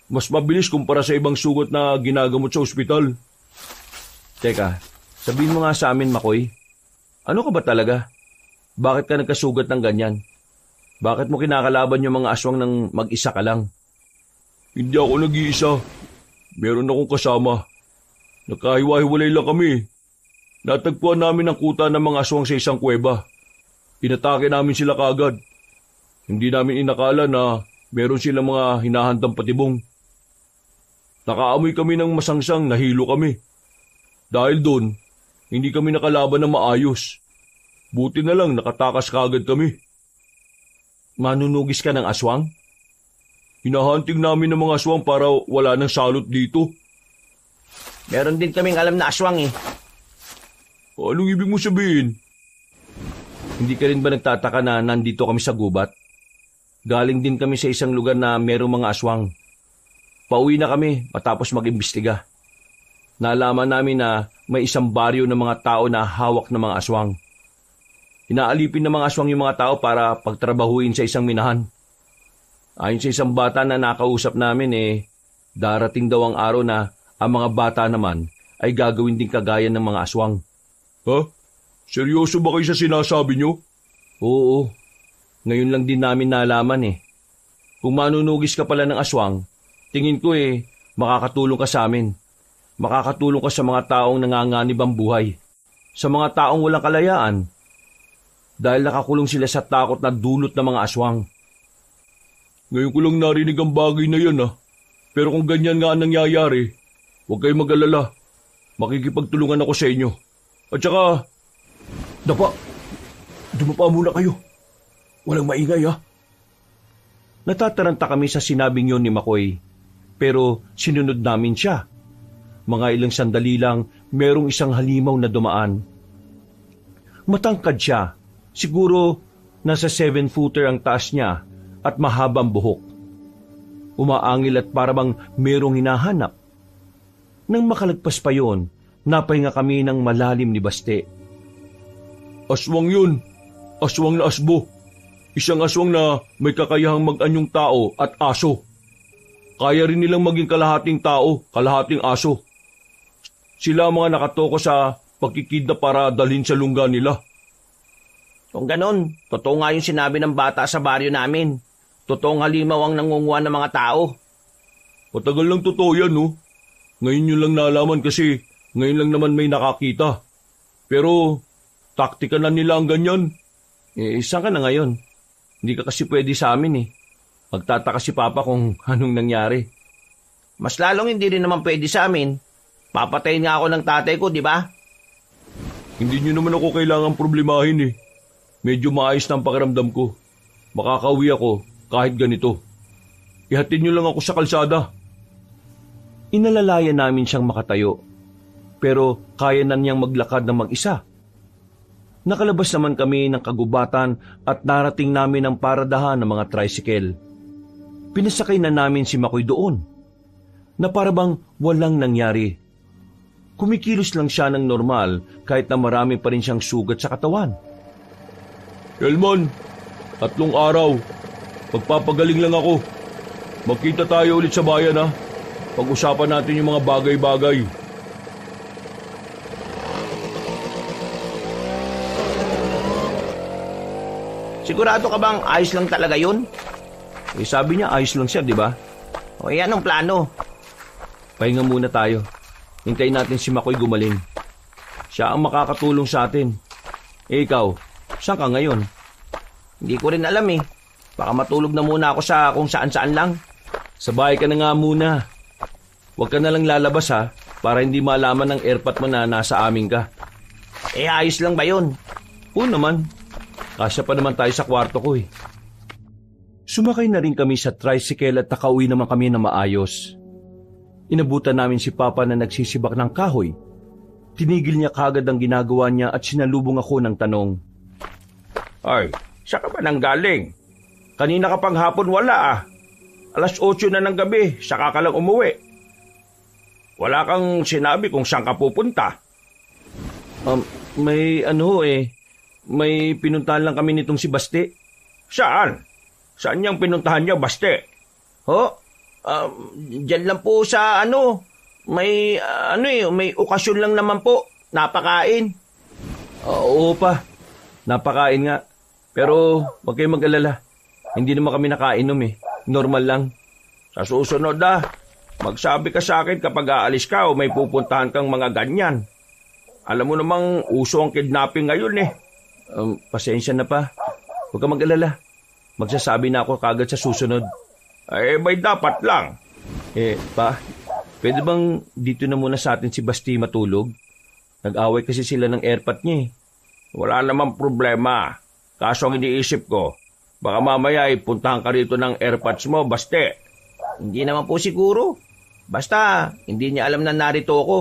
Mas mabilis kumpara sa ibang sugat na ginagamot sa ospital. Teka, sabihin mo nga sa amin, Makoy. Ano ka ba talaga? Bakit ka nagkasugat ng ganyan? Bakit mo kinakalaban yung mga aswang ng mag-isa ka lang? Hindi ako nag-iisa. Meron akong kasama. Nakahiwa-hiwalay lang kami. Natagpuan namin ang kuta ng mga aswang sa isang kuweba. Inatake namin sila kaagad. Hindi namin inakala na meron silang mga hinahandang patibong. Nakaamoy kami ng masangsang, nahilo kami. Dahil doon, hindi kami nakalaban na maayos. Buti na lang nakatakas kaagad kami. Manunugis ka ng aswang? Hinahunting namin ng mga aswang para wala nang salot dito. Meron din kaming alam na aswang eh. Anong ibig mo sabihin? Hindi ka rin ba nagtataka na nandito kami sa gubat? Galing din kami sa isang lugar na merong mga aswang. Pauwi na kami matapos mag-imbestiga. Nalaman namin na may isang baryo ng mga tao na hawak ng mga aswang. Inaalipin ng mga aswang yung mga tao para pagtrabahuin sa isang minahan. Ayon sa isang bata na nakausap namin darating daw ang araw na ang mga bata naman ay gagawin din kagaya ng mga aswang. Ha? Seryoso ba kayo sa sinasabi nyo? Oo. Ngayon lang din namin nalaman eh. Kung manunugis ka pala ng aswang, tingin ko makakatulong ka sa amin. Makakatulong ka sa mga taong nanganganib ang buhay. Sa mga taong walang kalayaan. Dahil nakakulong sila sa takot na dulot ng mga aswang. Ngayon ko lang narinig ang bagay na yan Pero kung ganyan nga ang nangyayari, huwag kayong mag-alala. Makikipagtulungan ako sa inyo. At saka, Dapa, dumapa muna kayo. Walang maingay Natataranta kami sa sinabing yon ni Makoy. Pero sinunod namin siya. Mga ilang sandali lang, merong isang halimaw na dumaan. Matangkad siya. Siguro nasa 7-footer ang taas niya at mahabang buhok. Umaangil at parabang merong hinahanap. Nang makalagpas pa yon, napahinga kami ng malalim ni Baste. Aswang yun. Aswang na asbo. Isang aswang na may kakayahang mag-anyong tao at aso. Kaya rin nilang maging kalahating tao, kalahating aso. Sila ang mga nakatoko sa pagkikidnap para dalhin sa lungga nila. Kung ganon, totoo nga yung sinabi ng bata sa baryo namin. Totoong halimaw ang nangunguha ng mga tao. Matagal lang totoo yan, Ngayon yun lang nalaman kasi ngayon lang naman may nakakita. Pero, taktika na nila ang ganyan. Saan ka na ngayon? Hindi ka kasi pwede sa amin Magtataka si Papa kung anong nangyari. Mas lalong hindi rin naman pwede sa amin. Papatayin nga ako ng tatay ko, di ba? Hindi nyo naman ako kailangang problemahin Medyo maayos na ang pakiramdam ko. Makakauwi ako kahit ganito. Ihatid nyo lang ako sa kalsada. Inalalayan namin siyang makatayo. Pero kaya na niyang maglakad ng mag-isa. Nakalabas naman kami ng kagubatan at narating namin ang paradahan ng mga tricycle. Pinasakay na namin si Makoy doon. Na parabang walang nangyari. Kumikilos lang siya ng normal kahit na marami pa rin siyang sugat sa katawan. Elman, 3 araw. Magpapagaling lang ako. Magkita tayo ulit sa bayan Pag-usapan natin yung mga bagay-bagay. Sigurado ka bang ayos lang talaga yun? Sabi niya ayos lang siya, di ba? O yan ang plano. Pahinga muna tayo. Hintayin natin si Makoy gumaling. Siya ang makakatulong sa atin. Ikaw, saan ka ngayon? Hindi ko rin alam Baka matulog na muna ako sa kung saan-saan lang. Sa bahay ka na nga muna. Huwag ka na lang lalabas para hindi malaman ng airpot mo na nasa amin ka. Ayos lang ba yun? Oo naman. Kasya pa naman tayo sa kwarto ko Sumakay na rin kami sa tricycle at nakauwi naman kami na maayos. Inabutan namin si Papa na nagsisibak ng kahoy. Tinigil niya kagad ang ginagawa niya at sinalubong ako ng tanong. Ay, saan ka ba nang galing? Kanina ka pang hapon wala 8:00 na ng gabi, saka ka lang umuwi. Wala kang sinabi kung saan ka pupunta. May may pinuntahan lang kami nitong si Baste. Saan? Saan niyang pinuntahan niya, Baste? Diyan lang po sa may may okasyon lang naman po, napakain. Oo pa, napakain nga. Pero wag kayong mag-alala. Hindi naman kami nakainom Normal lang. Sa susunod magsabi ka sa akin kapag aalis ka o may pupuntahan kang mga ganyan. Alam mo namang uso ang kidnapping ngayon Pasensya na pa. Huwag ka mag-alala. Magsasabi na ako kagad sa susunod. May dapat lang. Pa, pwede bang dito na muna sa atin si Basti matulog? Nag-away kasi sila ng airpot niya Wala namang problema. Kaso ang iniisip ko, baka mamaya puntahan ka rito ng airpods mo, Baste. Hindi naman po siguro. Basta, hindi niya alam na narito ako.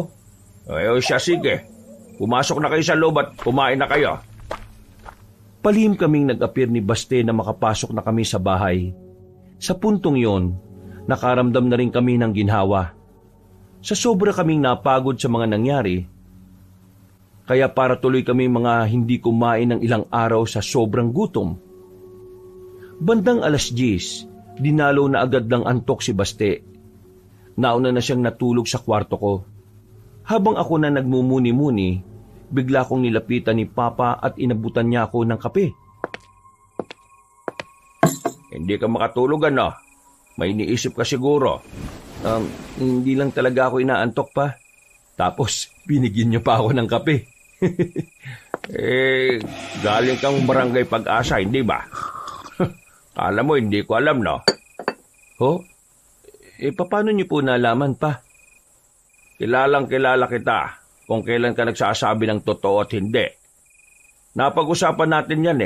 Siya sige. Pumasok na kayo sa loob at kumain na kayo. Palihim kaming nag-appear ni Baste na makapasok na kami sa bahay. Sa puntong yon, nakaramdam na rin kami ng ginhawa. Sa sobra kaming napagod sa mga nangyari, kaya para tuloy kami mga hindi kumain ng ilang araw sa sobrang gutom. Bandang 10:00, dinalaw na agad ng antok si Baste. Nauna na siyang natulog sa kwarto ko. Habang ako na nagmumuni-muni, bigla kong nilapitan ni Papa at inabutan niya ako ng kape. Hindi ka makatulog ano? May iniisip ka siguro. Hindi lang talaga ako inaantok pa. Tapos, binigyan niyo pa ako ng kape. Galing kang Barangay Pag-asa, hindi ba? Kala mo, hindi ko alam, no? Ho? Paano niyo po nalaman pa? Kilalang kilala kita kung kailan ka nagsasabi ng totoo at hindi. Napag-usapan natin yan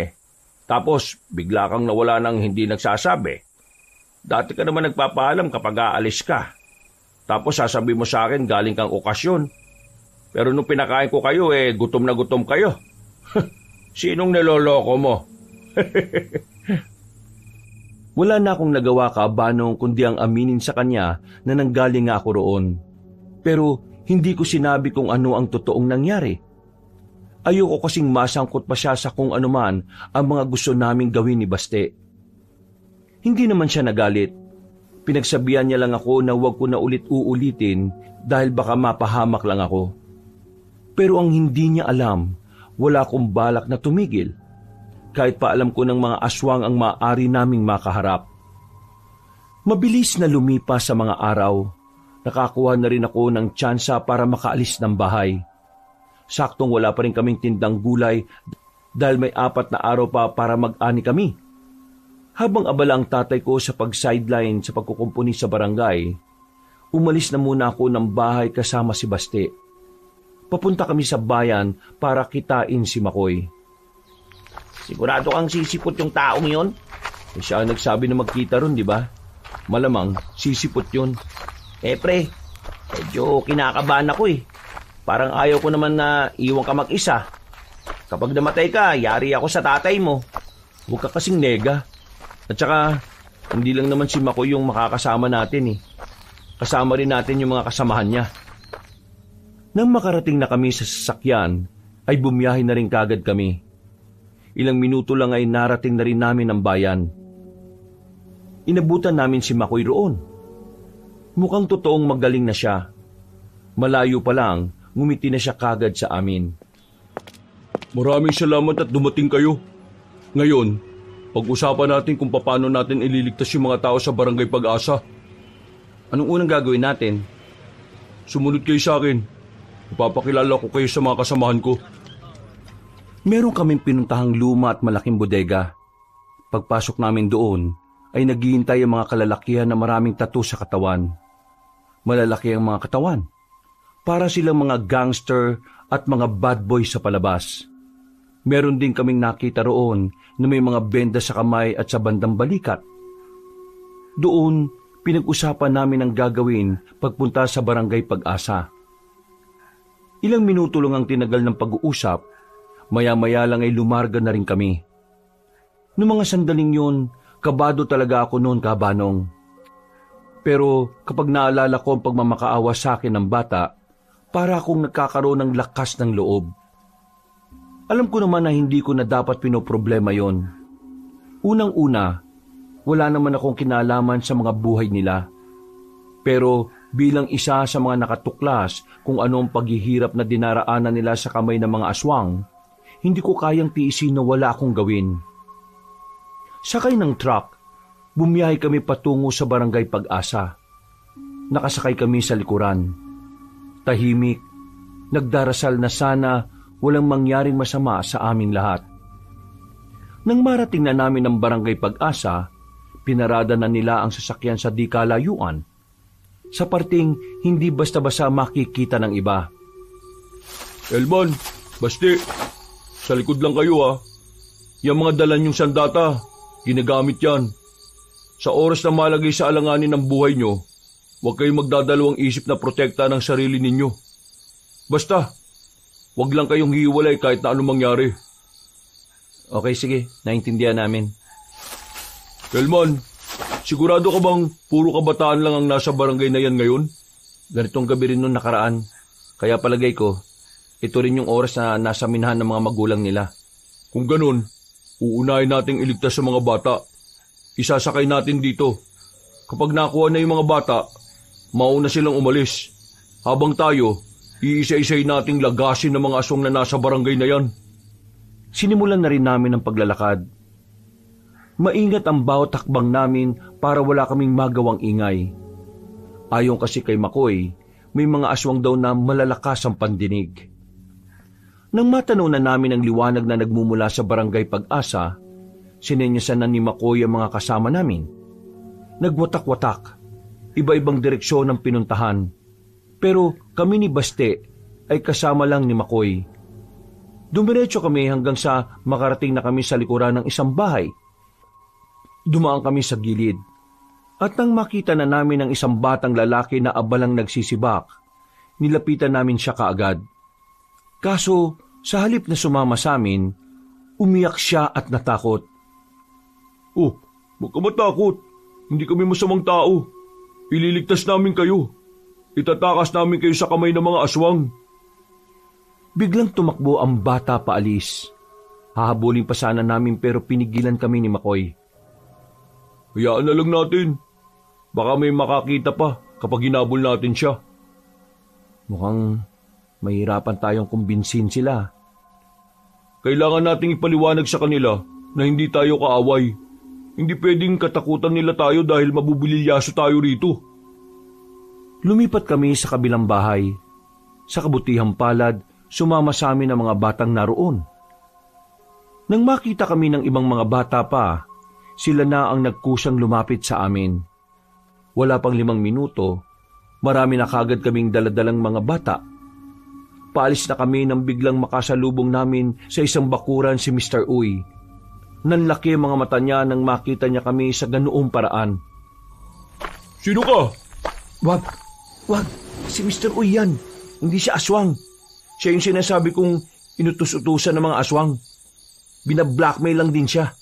Tapos, bigla kang nawala ng hindi nagsasabi. Dati ka naman nagpapaalam kapag aalis ka. Tapos sasabi mo sa akin galing kang okasyon. Pero nung pinakain ko kayo, gutom na gutom kayo. Sinong niloloko mo? Wala na akong nagawa, Kabanong, kundi ang aminin sa kanya na nanggaling nga ako roon. Pero hindi ko sinabi kung ano ang totoong nangyari. Ayoko kasing masangkot pa siya sa kung anuman ang mga gusto naming gawin ni Baste. Hindi naman siya nagalit. Pinagsabihan niya lang ako na huwag ko na ulit-uulitin dahil baka mapahamak lang ako. Pero ang hindi niya alam, wala akong balak na tumigil. Kahit pa alam ko ng mga aswang ang maaari naming makaharap. Mabilis na lumipas sa mga araw. Nakakuha na rin ako ng tsansa para makaalis ng bahay. Saktong wala pa rin kaming tindang gulay dahil may 4 na araw pa para mag-ani kami. Habang abala ang tatay ko sa pag-sideline sa pagkukumpuni sa barangay, umalis na muna ako ng bahay kasama si Baste. Papunta kami sa bayan para kitain si Makoy. Sigurado kang sisipot yung taong yon? Siya ang nagsabi na magkita ron, di ba? Malamang sisipot yun. Pre, medyo kinakabahan ako Parang ayaw ko naman na iwan ka mag-isa. Kapag namatay ka, yari ako sa tatay mo. Huwag ka kasing nega. At saka, hindi lang naman si Makoy yung makakasama natin Kasama rin natin yung mga kasamahan niya. Nang makarating na kami sa sasakyan, ay bumiyahe na rin kagad kami. Ilang minuto lang ay narating na rin namin ang bayan. Inabutan namin si Makoy roon. Mukhang totoong magaling na siya. Malayo pa lang, ngumiti na siya kagad sa amin. Maraming salamat at dumating kayo. Ngayon, pag-usapan natin kung paano natin ililigtas yung mga tao sa Barangay Pag-asa. Anong unang gagawin natin? Sumunod kayo sa akin. Ipapakilala ko kayo sa mga kasamahan ko. Meron kaming pinuntahang luma at malaking bodega. Pagpasok namin doon, ay naghihintay ang mga kalalakihan na maraming tattoo sa katawan. Malalaki ang mga katawan. Para silang mga gangster at mga bad boy sa palabas. Meron din kaming nakita roon na may mga benda sa kamay at sa bandang balikat. Doon, pinag-usapan namin ang gagawin pagpunta sa Barangay Pag-asa. Ilang minuto lang ang tinagal ng pag-uusap, maya-maya lang ay lumarga na rin kami. Noong mga sandaling yun, kabado talaga ako noon, Kabanong. Pero kapag naalala ko ang pagmamakaawa sa akin ng bata, para akong nagkakaroon ng lakas ng loob. Alam ko naman na hindi ko na dapat pinoproblema yon. Unang-una, wala naman akong kinalaman sa mga buhay nila. Pero bilang isa sa mga nakatuklas kung anong paghihirap na dinaraanan nila sa kamay ng mga aswang, hindi ko kayang tiisin na wala akong gawin. Sakay ng truck, bumiyahe kami patungo sa Barangay Pag-asa. Nakasakay kami sa likuran. Tahimik, nagdarasal na sana walang mangyaring masama sa aming lahat. Nang marating na namin ang Barangay Pag-asa, pinarada na nila ang sasakyan sa di kalayuan. Sa parting hindi basta-basta makikita ng iba. Elman, Basti, sa likod lang kayo Yung mga dala niyong sandata, ginagamit yan. Sa oras na malagay sa alanganin ng buhay nyo, huwag kayong magdadalawang isip na protekta ng sarili ninyo. Basta, huwag lang kayong hiwalay kahit na anong mangyari. Okay, sige. Naintindihan namin. Elman, sigurado ka bang puro kabataan lang ang nasa barangay na yan ngayon? Ganitong gabi rin nung nakaraan. Kaya palagay ko, ito rin yung oras na nasa minahan ng mga magulang nila. Kung ganun, uunahin nating iligtas sa mga bata. Isasakay natin dito. Kapag nakuha na yung mga bata, mauna silang umalis. Habang tayo, iisa-isay nating lagasin ng mga aswang na nasa barangay na yan. Sinimulan na rin namin ang paglalakad. Maingat ang bawat takbang namin para wala kaming magawang ingay. Ayon kasi kay Makoy, may mga aswang daw na malalakas ang pandinig. Nang matanaw na namin ang liwanag na nagmumula sa barangay Pag-asa, sinenyasan na ni Makoy ang mga kasama namin. Nagwatak-watak, iba-ibang direksyon ang pinuntahan. Pero kami ni Baste ay kasama lang ni Makoy. Dumiretso kami hanggang sa makarating na kami sa likuran ng isang bahay. Dumaan kami sa gilid. At nang makita na namin ang isang batang lalaki na abalang nagsisibak, nilapitan namin siya kaagad. Kaso, sa halip na sumama sa amin, umiyak siya at natakot. Oh, huwag ka matakot. Hindi kami masamang tao. Ililigtas namin kayo. Itatakas namin kayo sa kamay ng mga aswang. Biglang tumakbo ang bata paalis. Hahabulin pa sana namin pero pinigilan kami ni Makoy. Hayaan na lang natin. Baka may makakita pa kapag hinabol natin siya. Mukhang mahirapan tayong kumbinsin sila. Kailangan nating ipaliwanag sa kanila na hindi tayo kaaway. Hindi pwedeng katakutan nila tayo dahil mabubililyaso tayo rito. Lumipat kami sa kabilang bahay. Sa kabutihang palad, sumama sa amin ang mga batang naroon. Nang makita kami ng ibang mga bata pa, sila na ang nagkusang lumapit sa amin. Wala pang 5 minuto, marami na kagad kaming daladalang mga bata. Paalis na kami nang biglang makasalubong namin sa isang bakuran si Mr. Uy. Nanlaki ang mga mata niya nang makita niya kami sa ganoong paraan. Sino ka? Wag, si Mr. Uy yan. Hindi siya aswang. Siya yung sinasabi kong inutus-utusan ng mga aswang. Binablackmail lang din siya.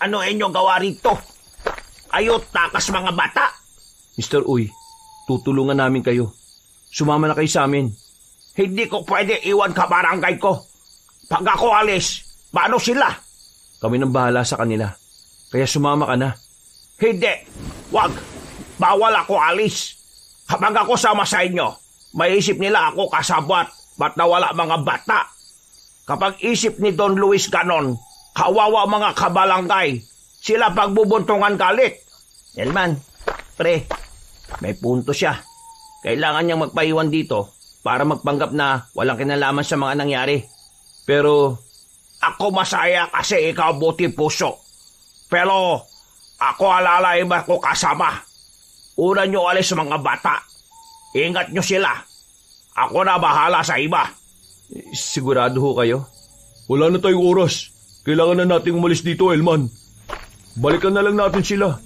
Ano inyong gawa rito? Ayot takas mga bata. Mr. Uy, tutulungan namin kayo. Sumama na kayo sa amin. Hindi ko pwede iwan ka barangay ko. Pag ako alis, paano sila? Kami nang bahala sa kanila. Kaya sumama ka na. Hindi. Wag. Bawal ako alis. Kapag ako sama sa inyo, may isip nila ako kasabwat. Ba't nawala mga bata? Kapag isip ni Don Luis ganon, kawawa mga kabalangay. Sila pagbubuntungan galit. Elman, pre, may punto siya. Kailangan niyang magpaiwan dito para magpanggap na walang kinalaman sa mga nangyari. Pero ako masaya kasi ikaw buti puso. Pero ako alalay ba ko kasama? Una nyo alis sa mga bata. Ingat nyo sila. Ako na bahala sa iba. Sigurado ho kayo? Wala na tayong oras. Kailangan na nating umalis dito, Elman. Balikan na lang natin sila.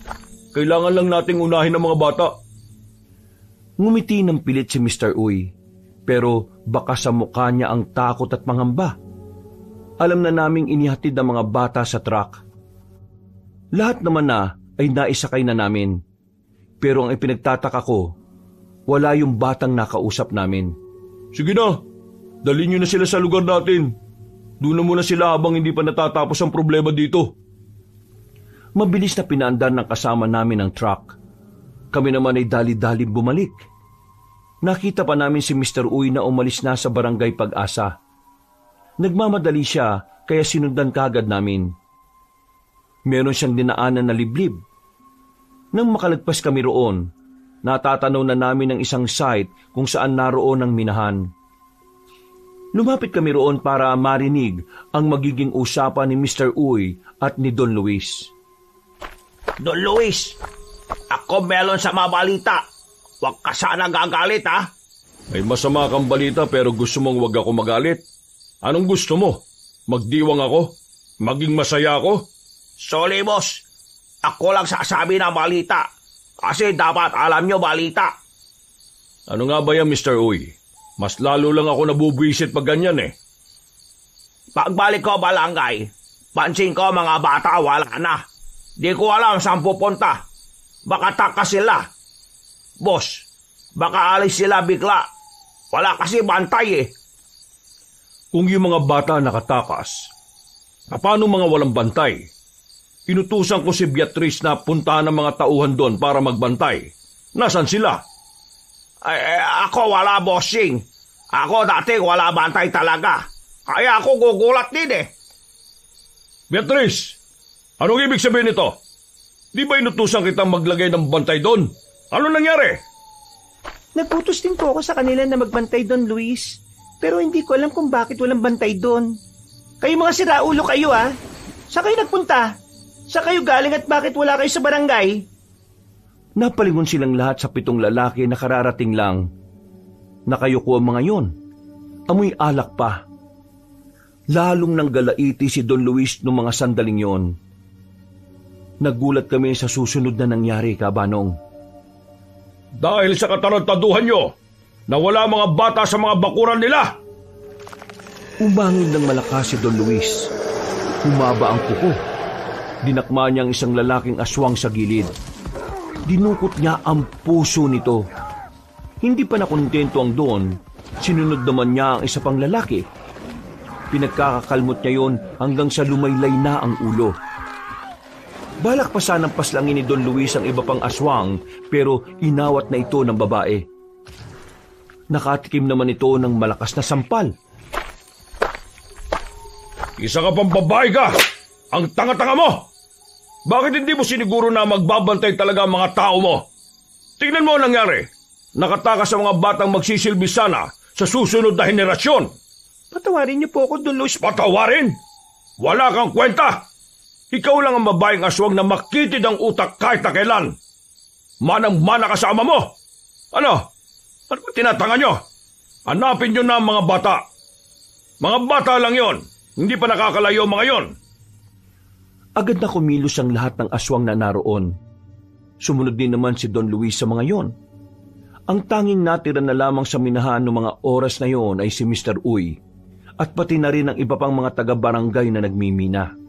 Kailangan lang nating unahin ang mga bata. Ngumiti ng pilit si Mr. Uy, pero baka sa mukha niya ang takot at pangamba. Alam na naming inihatid ang mga bata sa truck. Lahat naman na ay naisakay na namin. Pero ang ipinagtataka ko, wala yung batang nakausap namin. Sige na, dalhin nyo na sila sa lugar natin. Doon na muna sila habang hindi pa natatapos ang problema dito. Mabilis na pinaandar ng kasama namin ang truck. Kami naman ay dali-dali bumalik. Nakita pa namin si Mr. Uy na umalis na sa barangay Pag-asa. Nagmamadali siya kaya sinundan kagad namin. Meron siyang dinaanan na liblib. Nang makalagpas kami roon, natatanaw na namin ang isang site kung saan naroon ang minahan. Lumapit kami roon para marinig ang magiging usapan ni Mr. Uy at ni Don Luis. Don Luis, ako melon sa mga balita. Huwag ka sana gagalit, ha? May masama kang balita pero gusto mong wag ako magalit. Anong gusto mo? Magdiwang ako? Maging masaya ako? Sorry, boss. Ako lang sasabi ng balita. Kasi dapat alam nyo balita. Ano nga ba yan, Mr. Uy? Mas lalo lang ako nabubwisit pag ganyan eh. Pagbalik ko balangay, pansin ko mga bata wala na. Di ko alam saan pupunta. Baka takas sila. Boss, baka alis sila bigla. Wala kasi bantay eh. Kung yung mga bata nakatakas, paano mga walang bantay? Inutusan ko si Beatrice na puntahan ng mga tauhan doon para magbantay. Nasaan sila? Ako wala, bossing. Ako dati wala bantay talaga. Kaya ako gugulat din eh. Beatrice, Anong ibig sabihin nito? Di ba inutusan kitang maglagay ng bantay doon? Ano nangyari? Nagputos din po ako sa kanila na magbantay doon, Luis. Pero hindi ko alam kung bakit walang bantay doon. Kayo mga siraulo kayo, ah. Saan kayo nagpunta? Saan kayo galing at bakit wala kayo sa barangay? Napalingon silang lahat sa 7 lalaki na kararating lang. Nakayuko ang mga yon. Amoy alak pa. Lalong nang galaiti si Don Luis noong mga sandaling yon. Nagulat kami sa susunod na nangyari, Kabanong. Dahil sa katarantaduhan nyo, nawala mga bata sa mga bakuran nila. Umangin ng malakas si Don Luis. Humaba ang kuko. Dinakma niya ang isang lalaking aswang sa gilid. Dinukot niya ang puso nito. Hindi pa nakontento ang Don, sinunod naman niya ang isa pang lalaki. Pinagkakakalmot niya yon hanggang sa lumaylay na ang ulo. Balak pa sanang paslangin ni Don Luis ang iba pang aswang, pero inawat na ito ng babae. Nakatikim naman ito ng malakas na sampal. Isa ka pang babae ka! Ang tanga-tanga mo! Bakit hindi mo siniguro na magbabantay talaga ang mga tao mo? Tingnan mo ang nangyari. Nakatakas sa mga batang magsisilbi sana sa susunod na henerasyon. Patawarin niyo po ako, Don Luis. Patawarin? Wala kang kwenta! Ikaw lang ang babaeng aswang na makitid ang utak kahit na kailan. Manang-mana ka sa ama mo. Ano? Ano ba tinatanga nyo? Hanapin nyo na ang mga bata. Mga bata lang yon. Hindi pa nakakalayo mga yon. Agad na kumilos ang lahat ng aswang na naroon. Sumunod din naman si Don Luis sa mga yon. Ang tanging natira na lamang sa minahan ng mga oras na yon ay si Mr. Uy at pati na rin ang iba pang mga taga-barangay na nagmimina.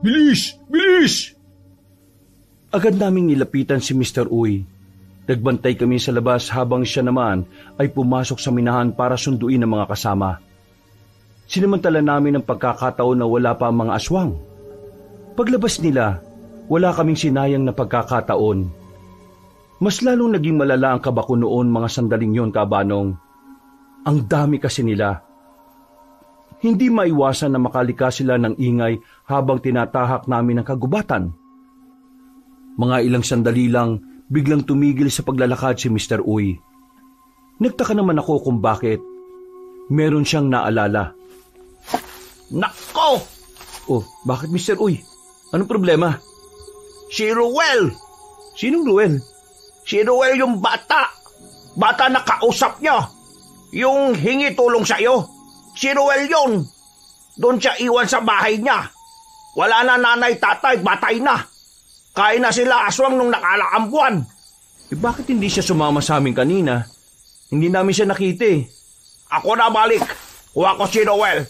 Bilis! Bilis! Agad naming nilapitan si Mr. Uy. Nagbantay kami sa labas habang siya naman ay pumasok sa minahan para sunduin ang mga kasama. Sinamantala namin ang pagkakataon na wala pa ang mga aswang. Paglabas nila, wala kaming sinayang na pagkakataon. Mas lalong naging malala ang kabako noon mga sandaling yon, Kabanong. Ang dami kasi nila. Hindi maiwasan na makalika sila ng ingay habang tinatahak namin ang kagubatan. Mga ilang sandali lang, biglang tumigil sa paglalakad si Mr. Uy. Nagtaka naman ako kung bakit. Meron siyang naalala. Nako! Oh, bakit Mr. Uy? Anong problema? Si Ruel! Sinong Ruel? Si Ruel yung bata. Bata na kausap niya. Yung hingi tulong sa'yo. Si Ruel yun. Doon siya iwan sa bahay niya. Wala na nanay, tatay, batay na. Kain na sila aswang nung nakalaang buwan. Eh bakit hindi siya sumama sa amin kanina? Hindi namin siya nakita eh. Ako na balik. Kuha ko si Ruel.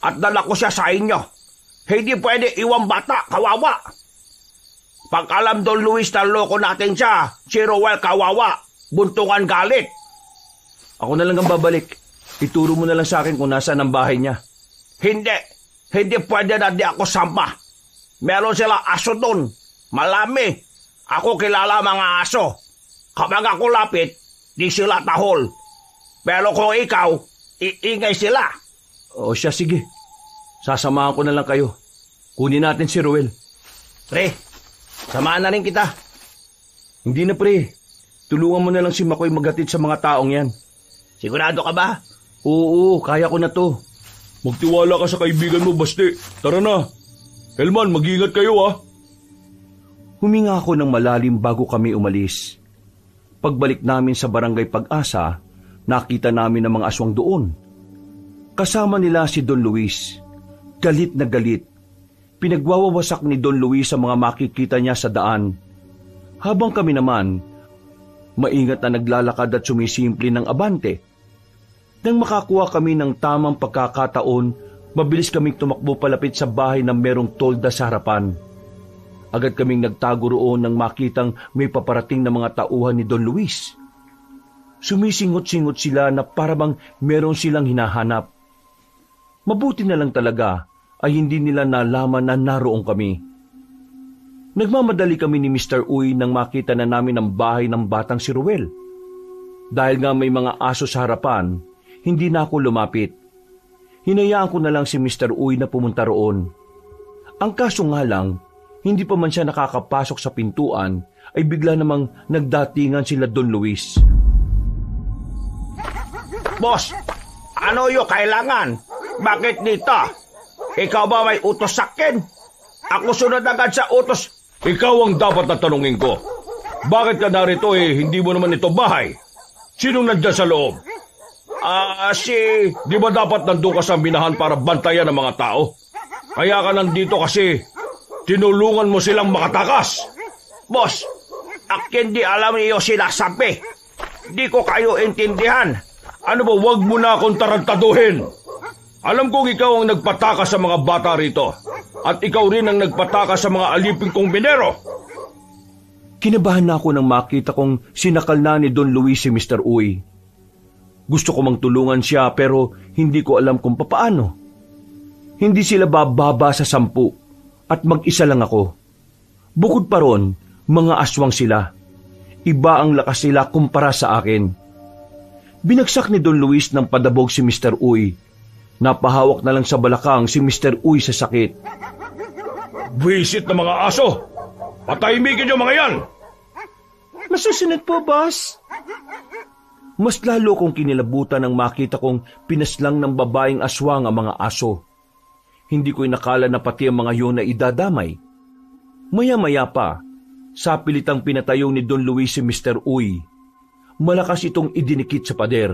At dala ko siya sa inyo. Hindi pwede iwan bata, kawawa. Pag alam Don Luis na loko natin siya, si Ruel kawawa. Buntungan galit. Ako na lang ang babalik. Ituro mo na lang sa akin kung nasaan ang bahay niya. Hindi. Hindi pwede na di ako samba. Meron sila aso doon. Malami. Ako kilala mga aso. Kapag ako lapit, di sila tahol. Pero kung ikaw, iingay sila. O siya, sige. Sasamahan ko na lang kayo. Kunin natin si Ruel. Pre, samahan na rin kita. Hindi na pre. Tulungan mo na lang si Makoy maghatid sa mga taong yan. Sigurado ka ba? Oo, kaya ko na to. Magtiwala ka sa kaibigan mo, Basti. Tara na. Helman, mag-ingat kayo ah. Huminga ako ng malalim bago kami umalis. Pagbalik namin sa barangay Pag-asa, nakita namin ang mga aswang doon. Kasama nila si Don Luis. Galit na galit. Pinagwawawasak ni Don Luis ang mga makikita niya sa daan. Habang kami naman, maingat na naglalakad at sumisimple ng abante. Nang makakuha kami ng tamang pagkakataon, mabilis kaming tumakbo palapit sa bahay na merong tolda sa harapan. Agad kaming nagtago roon nang makitang may paparating na mga tauhan ni Don Luis. Sumisingot-singot sila na parabang meron silang hinahanap. Mabuti na lang talaga ay hindi nila nalaman na naroon kami. Nagmamadali kami ni Mr. Uy nang makita na namin ang bahay ng batang si Ruel. Dahil nga may mga aso sa harapan, hindi na ako lumapit. Hinayaan ko na lang si Mr. Uy na pumunta roon. Ang kaso nga lang, hindi pa man siya nakakapasok sa pintuan ay bigla namang nagdatingan sila Don Luis. Boss, ano yung kailangan? Bakit dito? Ikaw ba may utos sa akin? Ako sunod agad sa utos. Ikaw ang dapat na tanungin ko. Bakit ka narito hindi mo naman ito bahay? Sinong nandyan sa loob? Di ba dapat nandun ka sa minahan para bantayan ng mga tao? Kaya ka nandito kasi tinulungan mo silang makatakas. Boss, akin di alam niyo sinasabi. Di ko kayo intindihan. Ano ba, wag mo na akong tarantaduhin. Alam kong ikaw ang nagpatakas sa mga bata rito. At ikaw rin ang nagpatakas sa mga alipin kong minero. Kinabahan na ako nang makita kong sinakal na ni Don Luis si Mr. Uy. Gusto ko mang tulungan siya pero hindi ko alam kung papaano. Hindi sila bababa sa 10 at mag-isa lang ako. Bukod pa ron, mga aswang sila. Iba ang lakas nila kumpara sa akin. Binagsak ni Don Luis ng padabog si Mr. Uy. Napahawak na lang sa balakang si Mr. Uy sa sakit. Visit na mga aso! Patahimikin yung mga yan! Masusunod po, boss. Mas lalo kong kinilabutan nang makita kong pinaslang ng babaeng aswang ang mga aso. Hindi ko inakala na pati ang mga yun na idadamay. Maya-maya pa, sa pilitang pinatayo ni Don Luis si Mr. Uy, malakas itong idinikit sa pader.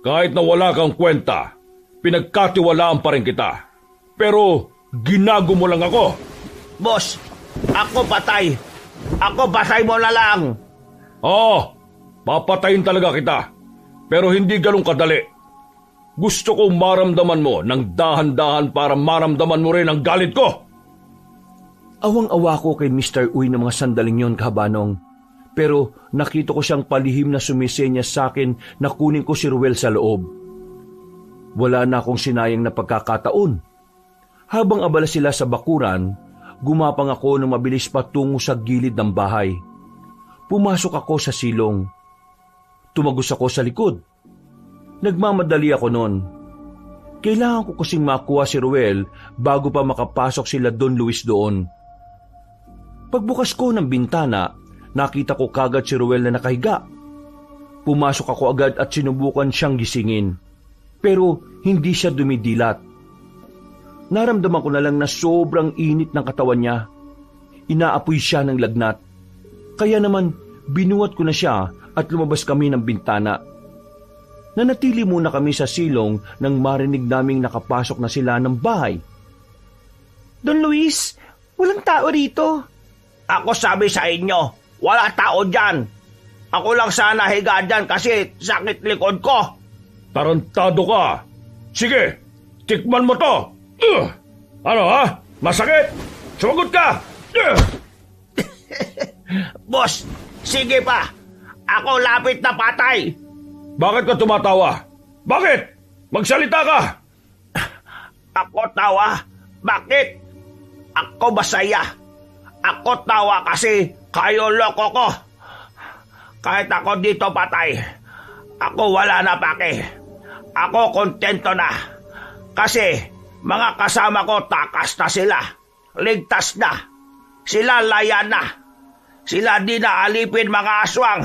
Kahit na wala kang kwenta, pinagkatiwalaan pa rin kita. Pero ginago mo lang ako. Boss, ako patay. Ako patay mo na lang. Oo, papatayin talaga kita. Pero hindi ganun kadali. Gusto kong maramdaman mo ng dahan-dahan para maramdaman mo rin ang galit ko. Awang-awa ko kay Mr. Uy ng mga sandaling yon, Kabanong. Pero nakita ko siyang palihim na sumisenya sa akin na kunin ko si Ruel sa loob. Wala na akong sinayang na pagkakataon. Habang abala sila sa bakuran, gumapang ako ng mabilis patungo sa gilid ng bahay. Pumasok ako sa silong. Tumagos ako sa likod. Nagmamadali ako noon. Kailangan ko kasing makuha si Ruel bago pa makapasok sila Don Luis doon. Pagbukas ko ng bintana, nakita ko kagad si Ruel na nakahiga. Pumasok ako agad at sinubukan siyang gisingin. Pero hindi siya dumidilat. Naramdaman ko na lang na sobrang init ng katawan niya. Inaapoy siya ng lagnat. Kaya naman binuhat ko na siya at lumabas kami ng bintana. Nanatili muna kami sa silong nang marinig naming nakapasok na sila ng bahay. Don Luis, walang tao rito. Ako sabi sa inyo, wala tao dyan. Ako lang sana higa dyan kasi sakit likod ko. Tarantado ka. Sige, tikman mo to. Ano ha? Masakit? Sumagot ka! Boss, sige pa. Ako lapit na patay. Bakit ka tumatawa? Bakit? Magsalita ka! Ako tawa? Bakit? Ako masaya. Ako tawa kasi kayo loko ko. Kahit ako dito patay, ako wala na pake. Ako kontento na. Kasi mga kasama ko takas na sila. Ligtas na. Sila layan na. Sila di na alipin mga aswang.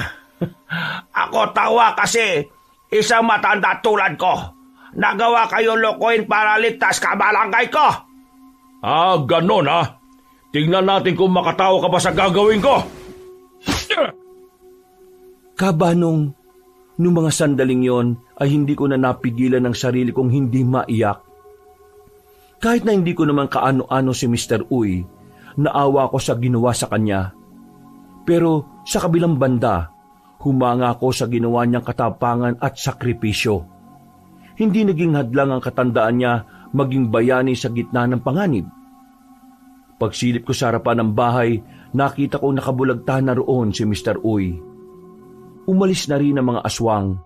Ako tawa kasi isang matanda tulad ko. Nagawa kayo lokohin para ligtas kabarangay ko. Ganon ha? Tingnan natin kung makatawa ka pa sa gagawin ko. Kabanong, nung mga sandaling yon ay hindi ko na napigilan ng sarili kong hindi maiyak. Kahit na hindi ko naman kaano-ano si Mr. Uy, naawa ko sa ginawa sa kanya. Pero sa kabilang banda, humanga ako sa ginawa niyang katapangan at sakripisyo. Hindi naging hadlang ang katandaan niya maging bayani sa gitna ng panganib. Pagsilip ko sa harapan ng bahay, nakita ko nakabulagta na roon si Mr. Uy. Umalis na rin ang mga aswang.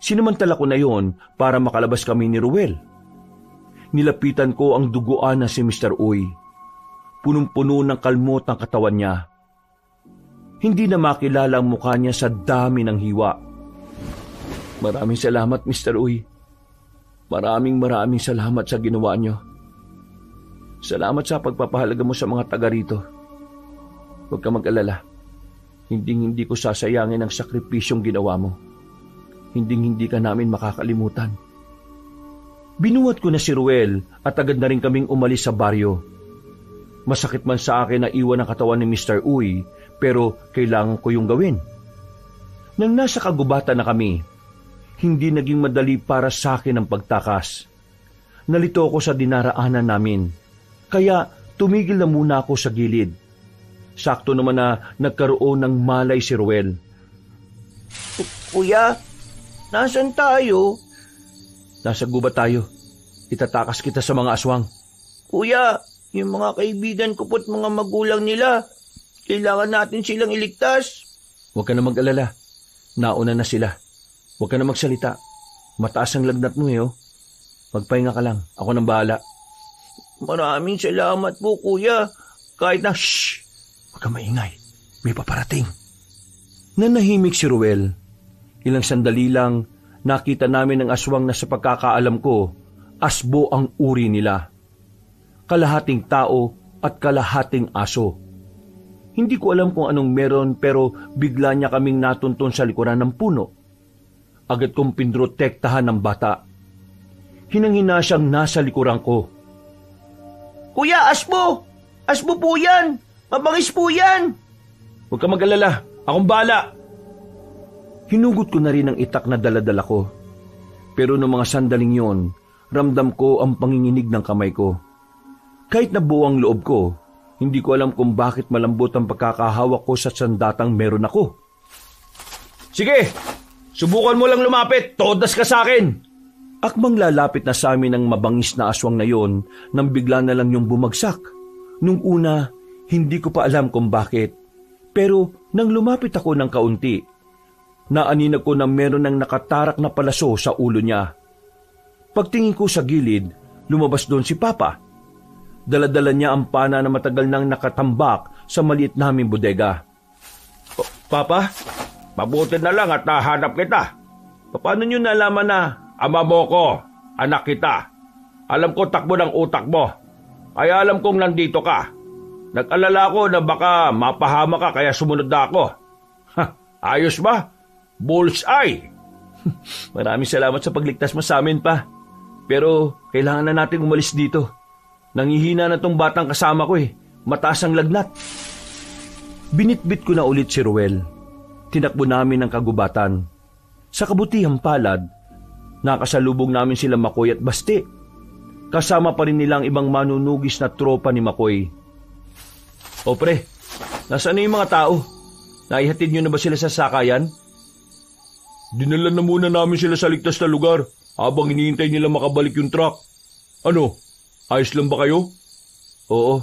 Sinamantala ko na yon para makalabas kami ni Ruel. Nilapitan ko ang duguan na si Mr. Uy. Punong-puno ng kalmot ang katawan niya. Hindi na makilala ang mukha niya sa dami ng hiwa. Maraming salamat, Mr. Uy. Maraming salamat sa ginawa niyo. Salamat sa pagpapahalaga mo sa mga taga rito. Huwag ka mag-alala. Hindi ko sasayangin ang sakripisyong ginawa mo. Hindi ka namin makakalimutan. Binuhat ko na si Ruel at agad na rin kaming umalis sa baryo. Masakit man sa akin na iwan ang katawan ni Mr. Uy, pero kailangan ko yung gawin. Nang nasa kagubatan na kami, hindi naging madali para sa akin ang pagtakas. Nalito ako sa dinaraanan namin, kaya tumigil na muna ako sa gilid. Sakto naman na nagkaroon ng malay si Ruel. Kuya, nasan tayo? Nasa gubat tayo. Itatakas kita sa mga aswang. Kuya, yung mga kaibigan ko po't mga magulang nila, kailangan natin silang iligtas. Huwag ka na mag-alala. Nauna na sila. Huwag ka na magsalita. Mataas ang lagnat mo oh. Magpahinga ka lang. Ako nang bahala. Maraming salamat po, kuya. Kahit na... Shhh! Huwag ka maingay. May paparating. Nanahimik si Ruel. Ilang sandali lang, nakita namin ang aswang na sa pagkakaalam ko, asbo ang uri nila. Kalahating tao at kalahating aso. Hindi ko alam kung anong meron pero bigla niya kaming natuntun sa likuran ng puno. Agad kong pinrotektahan ng bata. Hinang-hina siyang nasa likuran ko. Kuya, asbo! Asbo po yan! Mabangis po yan! Huwag ka mag-alala. Akong bahala. Hinugot ko na rin ang itak na daladala ko. Pero noong mga sandaling yon, ramdam ko ang panginginig ng kamay ko. Kahit na buo ang loob ko, hindi ko alam kung bakit malambot ang pagkakahawak ko sa sandatang meron ako. Sige, subukan mo lang lumapit. Todas ka sa akin. Akmang lalapit na sa amin ang mabangis na aswang na yon nang bigla na lang yung bumagsak. Nung una, hindi ko pa alam kung bakit. Pero nang lumapit ako ng kaunti, naaninag ko na meron ng nakatarak na palaso sa ulo niya. Pagtingin ko sa gilid, lumabas doon si Papa. Daladala niya ang pana na matagal nang nakatambak sa maliit naming bodega. Papa, mabuti na lang at nahanap kita. Paano niyo nalaman na ama mo ko, anak kita? Alam ko takbo ng utak mo. Kaya alam kong nandito ka. Nag-alala ko na baka mapahama ka kaya sumunod na ako. Ayos ba? Bullseye! Maraming salamat sa pagligtas mo sa amin, Pa. Pero kailangan na natin umalis dito. Nangihina na tong batang kasama ko Mataas ang lagnat. Binitbit ko na ulit si Ruel. Tinakbo namin ang kagubatan. Sa kabutihang palad, nakasalubong namin sila Makoy at Basti. Kasama pa rin nilang ibang manunugis na tropa ni Makoy. O pre, nasaan na yung mga tao? Naihatid nyo na ba sila sa sakayan? Dinala na muna namin sila sa ligtas na lugar habang hinihintay nila makabalik yung truck. Ano? Ayos lang ba kayo? Oo,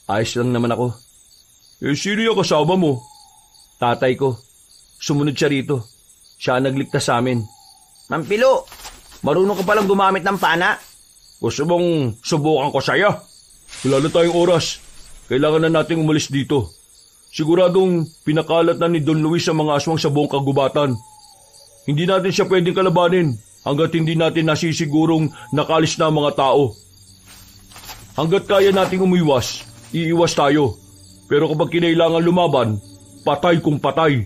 ayos lang naman ako. Sino yung kasama mo? Tatay ko. Sumunod siya rito. Siya nagligtas sa amin. Mampilo, marunong ka palang gumamit ng pana? Gusto mong subukan ko sa'yo? Wala na tayong oras. Kailangan na nating umalis dito. Siguradong pinakalat na ni Don Luis ang mga aswang sa buong kagubatan. Hindi natin siya pwedeng kalabanin hanggat hindi natin nasisigurong nakalis na ang mga tao. Hanggat kaya nating umiwas, iiwas tayo. Pero kapag kinailangan lumaban, patay kung patay.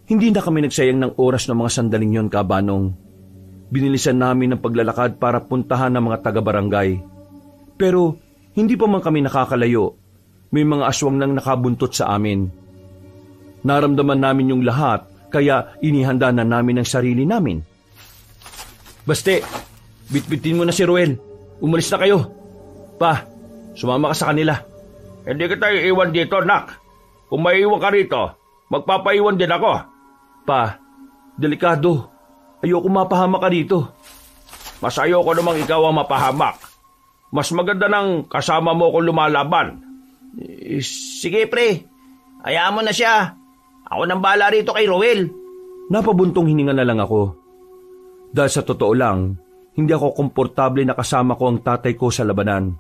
Hindi na kami nagsayang ng oras ng mga sandaling yon, Kabanong. Binilisan namin ang paglalakad para puntahan ng mga taga-barangay. Pero hindi pa man kami nakakalayo. May mga aswang nang nakabuntot sa amin. Naramdaman namin yung lahat, kaya inihanda na namin ang sarili namin. Baste, bitbitin mo na si Ruel. Umalis na kayo. Pa, sumama ka sa kanila. Hindi kita iiwan dito, nak. Kung maiiwan ka rito, magpapaiwan din ako. Pa, delikado. Ayoko mapahama ka dito. Mas ayoko namang ikaw ang mapahamak. Mas maganda nang kasama mo kung lumalaban. Sige pre, hayaan mo na siya. Ako nang bahala rito kay Ruel. Napabuntong hininga na lang ako. Dahil sa totoo lang, hindi ako komportable na kasama ko ang tatay ko sa labanan.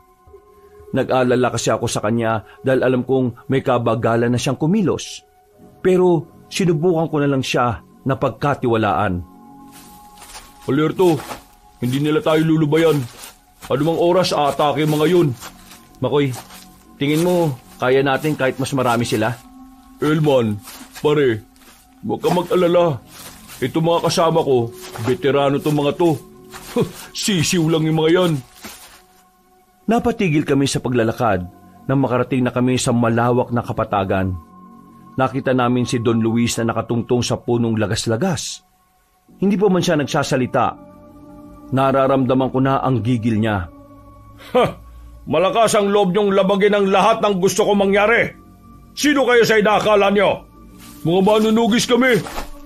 Nag-alala kasi ako sa kanya dahil alam kong may kabagalan na siyang kumilos. Pero sinubukan ko na lang siya na pagkatiwalaan. Alerto, hindi nila tayo lulubayan. Anumang oras aatake mga yun. Makoy, tingin mo kaya natin kahit mas marami sila? Elman, pare, huwag ka mag-alala. Ito mga kasama ko, veterano itong mga to. Sisiw lang yung mga yan. Napatigil kami sa paglalakad nang makarating na kami sa malawak na kapatagan. Nakita namin si Don Luis na nakatungtong sa punong lagas-lagas. Hindi pa man siya nagsasalita. Nararamdaman ko na ang gigil niya. Malakas ang loob niyong labagin ang lahat ng gusto kong mangyari. Sino kayo sa inakala niyo? Mga manunugis kami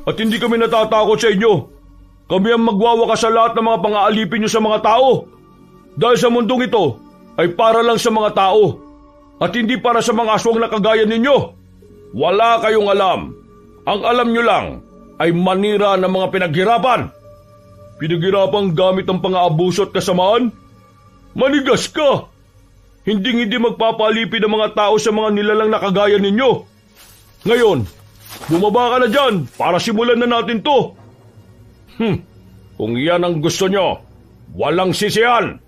at hindi kami natatakot sa inyo. Kami ang magwawakas sa lahat ng mga pang-aalipin niyo sa mga tao. Dahil sa mundong ito ay para lang sa mga tao at hindi para sa mga aswang na kagaya ninyo. Wala kayong alam. Ang alam nyo lang ay manira ng mga pinaghirapan. Pinaghirapan gamit ang pang-aabuso at kasamaan? Manigas ka! Hindi magpapalipid ang mga tao sa mga nilalang na kagaya ninyo. Ngayon, bumaba ka na dyan para simulan na natin to. Kung yan ang gusto nyo, walang sisihan.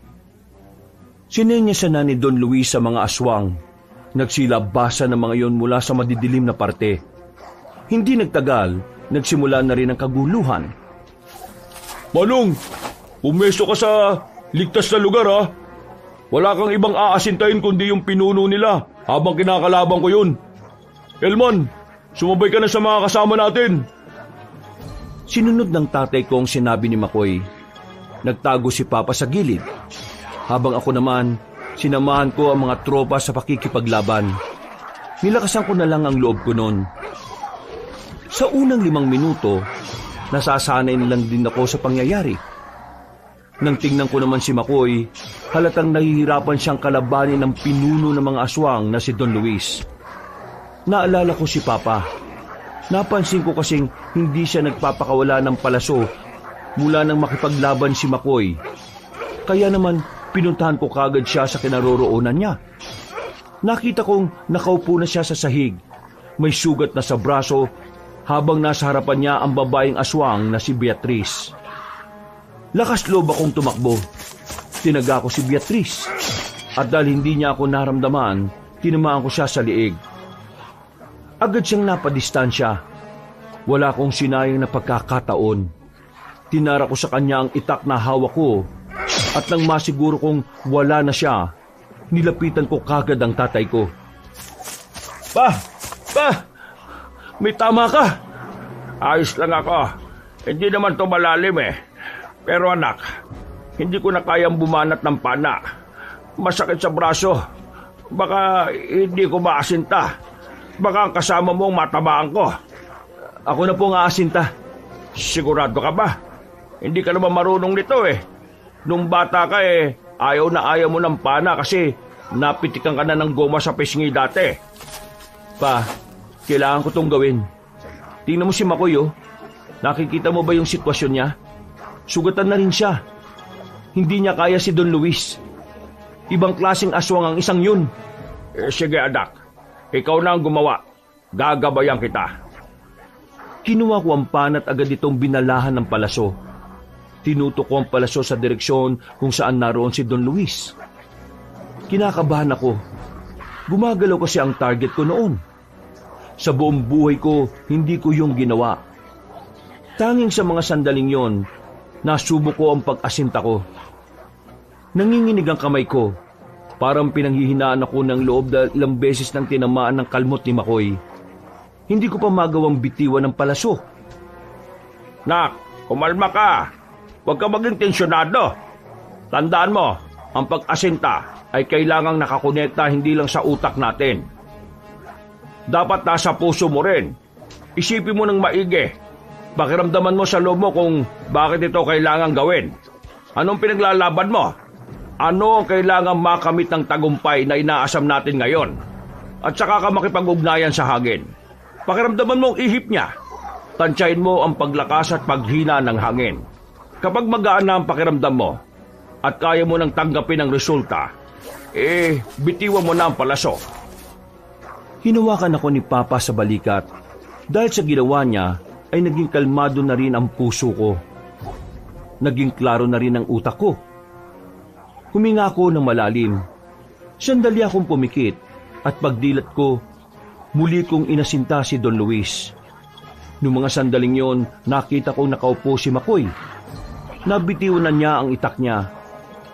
Sinenyasan na ni Don Luis sa mga aswang. Nagsilabasa ng mga yon mula sa madidilim na parte. Hindi nagtagal, nagsimula na rin ang kaguluhan. Manong, pumesto ka sa ligtas na lugar ha. Wala kang ibang aasintahin kundi yung pinuno nila habang kinakalaban ko yun. Elman, sumabay ka na sa mga kasama natin. Sinunod ng tatay ko ang sinabi ni Makoy. Nagtago si Papa sa gilid. Habang ako naman, sinamahan ko ang mga tropa sa pakikipaglaban. Nilakasan ko na lang ang loob ko noon. Sa unang 5 minuto, nasasanay na lang din ako sa pangyayari. Nang tingnan ko naman si Makoy, halatang nahihirapan siyang kalabanin ng pinuno ng mga aswang na si Don Luis. Naalala ko si Papa. Napansin ko kasing hindi siya nagpapakawala ng palaso mula nang makipaglaban si Makoy. Kaya naman, pinuntahan ko kagad siya sa kinaroroonan niya. Nakita kong nakaupo na siya sa sahig. May sugat na sa braso habang nasa harapan niya ang babaeng aswang na si Beatriz. Lakas loob akong tumakbo. Tinaga ko si Beatriz. At dahil hindi niya ako naramdaman, tinamaan ko siya sa liig. Agad siyang napadistansya. Wala akong sinayang na pagkakataon. Tinara ko sa kanya ang itak na hawak ko. At nang masiguro kong wala na siya, nilapitan ko kagad ang tatay ko. Pa! May tama ka! Ayos lang ako. Hindi naman to malalim eh. Pero anak, hindi ko na kayang bumanat ng pana. Masakit sa braso. Baka hindi ko maasinta. Baka ang kasama mo ang matabaan ko. Ako na po ang aasinta. Sigurado ka ba? Hindi ka naman marunong nito eh. Nung bata ka ayaw na ayaw mo ng pana kasi napitikan ka na ng goma sa pisngi dati. Pa, kailangan ko tong gawin. Tingnan mo si Makoy oh. Nakikita mo ba yung sitwasyon niya? Sugatan na rin siya. Hindi niya kaya si Don Luis. Ibang klaseng aswang ang isang yun. Sige anak, ikaw na ang gumawa. Gagabayan kita. Kinuha ko ang pana at agad itong binalahan ng palaso. Tinutok ko ang palaso sa direksyon kung saan naroon si Don Luis. Kinakabahan ako. Gumagalaw kasi ang target ko noon. Sa buong buhay ko, hindi ko yung ginawa. Tanging sa mga sandaling yon, nasubo ko ang pag-asinta ko. Nanginginig ang kamay ko. Parang pinanghihinaan ako ng loob dahil ilang beses nang tinamaan ng kalmot ni Makoy. Hindi ko pa magawang bitiwan ng palaso. Nak, kumalma ka. Huwag ka maging tensyonado. Tandaan mo, ang pag-asinta ay kailangang nakakonekta hindi lang sa utak natin. Dapat nasa puso mo rin. Isipin mo ng maigi. Pakiramdaman mo sa loob mo kung bakit ito kailangang gawin. Anong pinaglalaban mo? Ano ang kailangang makamit ng tagumpay na inaasam natin ngayon? At saka ka makipag-ugnayan sa hangin. Pakiramdaman mo ang ihip niya. Tansyahin mo ang paglakas at paghina ng hangin. Kapag magaan na ang pakiramdam mo at kaya mo nang tanggapin ang resulta, bitiwan mo na ang palaso. Hinawakan ako ni Papa sa balikat. Dahil sa ginawa niya, ay naging kalmado na rin ang puso ko. Naging klaro na rin ang utak ko. Huminga ako ng malalim. Sandali akong pumikit at pagdilat ko, muli kong inasinta si Don Luis. Noong mga sandaling yon, nakita kong nakaupo si Makoy. Nabitiwan niya ang itak niya,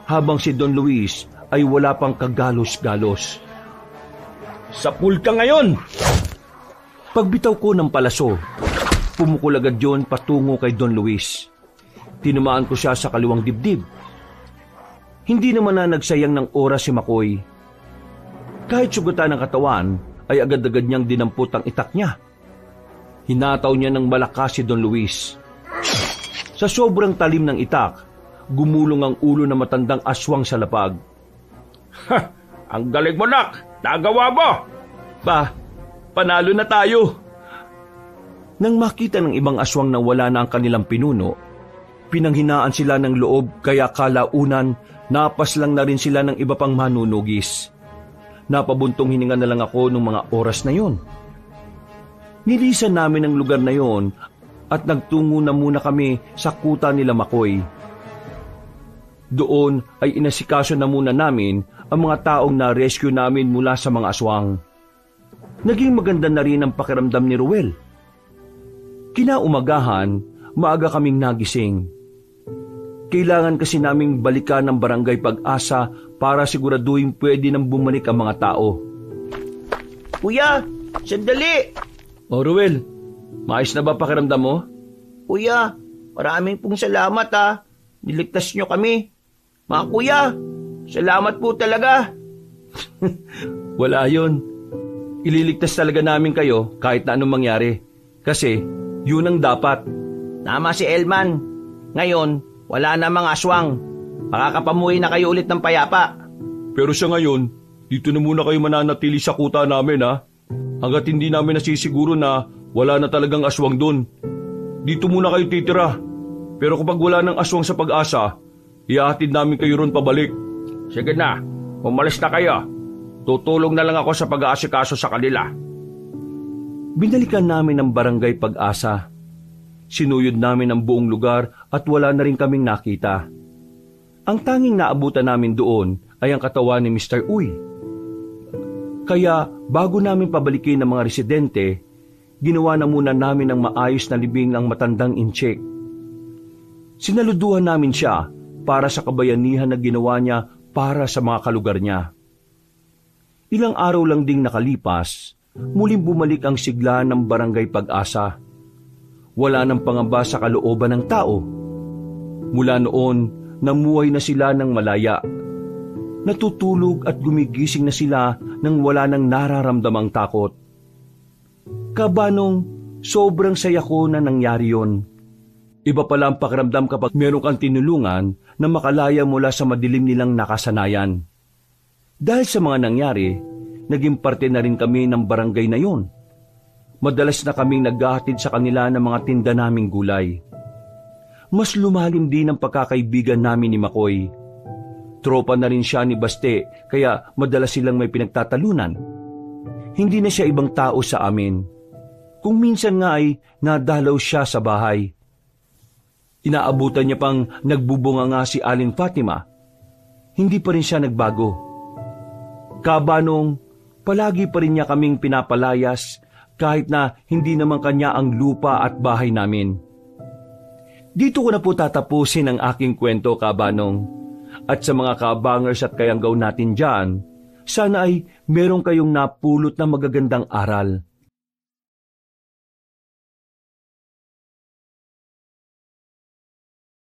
habang si Don Luis ay wala pang kagalos-galos. Sapul ka ngayon! Pagbitaw ko ng palaso, pumukul agad yon patungo kay Don Luis. Tinamaan ko siya sa kaliwang dibdib. Hindi naman na nagsayang ng oras si Makoy. Kahit sugatan ng katawan, ay agad-agad niyang dinampot ang itak niya. Hinataw niya ng malakas si Don Luis. Sa sobrang talim ng itak, gumulong ang ulo ng matandang aswang sa lapag. Ha! Ang galing mo, nak! Nagawa mo! Panalo na tayo! Nang makita ng ibang aswang na wala na ang kanilang pinuno, pinanghinaan sila ng loob kaya kalaunan napaslang na rin sila ng iba pang manunugis. Napabuntong hininga na lang ako nung mga oras na yon. Nilisan namin ang lugar na yon at nagtungo na muna kami sa kuta nila Makoy. Doon ay inasikaso na muna namin ang mga taong na-rescue namin mula sa mga aswang. Naging maganda na rin ang pakiramdam ni Ruel. Kinaumagahan, maaga kaming nagising. Kailangan kasi naming balikan ng Barangay Pag-asa para siguraduhin pwede nang bumalik ang mga tao. Kuya, sandali! O Ruel, maayos na ba pakiramdam mo? Kuya, maraming pong salamat ha. Niligtas nyo kami. Mga kuya, salamat po talaga. Wala yun. Ililigtas talaga namin kayo kahit na anong mangyari. Kasi yun ang dapat. Tama si Elman. Ngayon, wala na mga aswang. Makakapamuhay na kayo ulit ng payapa. Pero sa ngayon, dito na muna kayo mananatili sa kuta namin ha. Hanggat hindi namin nasisiguro na wala na talagang aswang doon. Dito muna kayo titira. Pero kapag wala ng aswang sa Pag-asa, ihahatid namin kayo ron pabalik. Sige na, umalis na kayo. Tutulong na lang ako sa pag-aasikaso sa kanila. Binalikan namin ang Barangay Pag-asa. Sinuyod namin ang buong lugar at wala na rin kaming nakita. Ang tanging naabutan namin doon ay ang katawan ni Mr. Uy. Kaya bago namin pabalikin ang mga residente, ginawa na muna namin ang maayos na libing ng matandang incheck. Sinaluduhan namin siya para sa kabayanihan na ginawa niya para sa mga kalugar niya. Ilang araw lang ding nakalipas, muling bumalik ang sigla ng Barangay Pag-asa. Wala nang pangamba sa kalooban ng tao. Mula noon, namuhay na sila ng malaya. Natutulog at gumigising na sila nang wala nang nararamdamang takot. Kabanong, sobrang saya ko na nangyari yon. Iba pala ang pakiramdam kapag meron kang tinulungan na makalaya mula sa madilim nilang nakasanayan. Dahil sa mga nangyari, naging parte na rin kami ng barangay na yon. Madalas na kaming naghahatid sa kanila ng mga tinda naming gulay. Mas lumalim din ang pagkakaibigan namin ni Makoy. Tropa na rin siya ni Baste, kaya madalas silang may pinagtatalunan. Hindi na siya ibang tao sa amin. Kung minsan nga ay nadalaw siya sa bahay. Inaabutan niya pang nagbubunga nga si Aling Fatima. Hindi pa rin siya nagbago. Kabanong, palagi pa rin niya kaming pinapalayas kahit na hindi naman kanya ang lupa at bahay namin. Dito ko na po tatapusin ang aking kwento, Kabanong. At sa mga kabangers at kayanggaw natin dyan, sana ay meron kayong napulot na magagandang aral.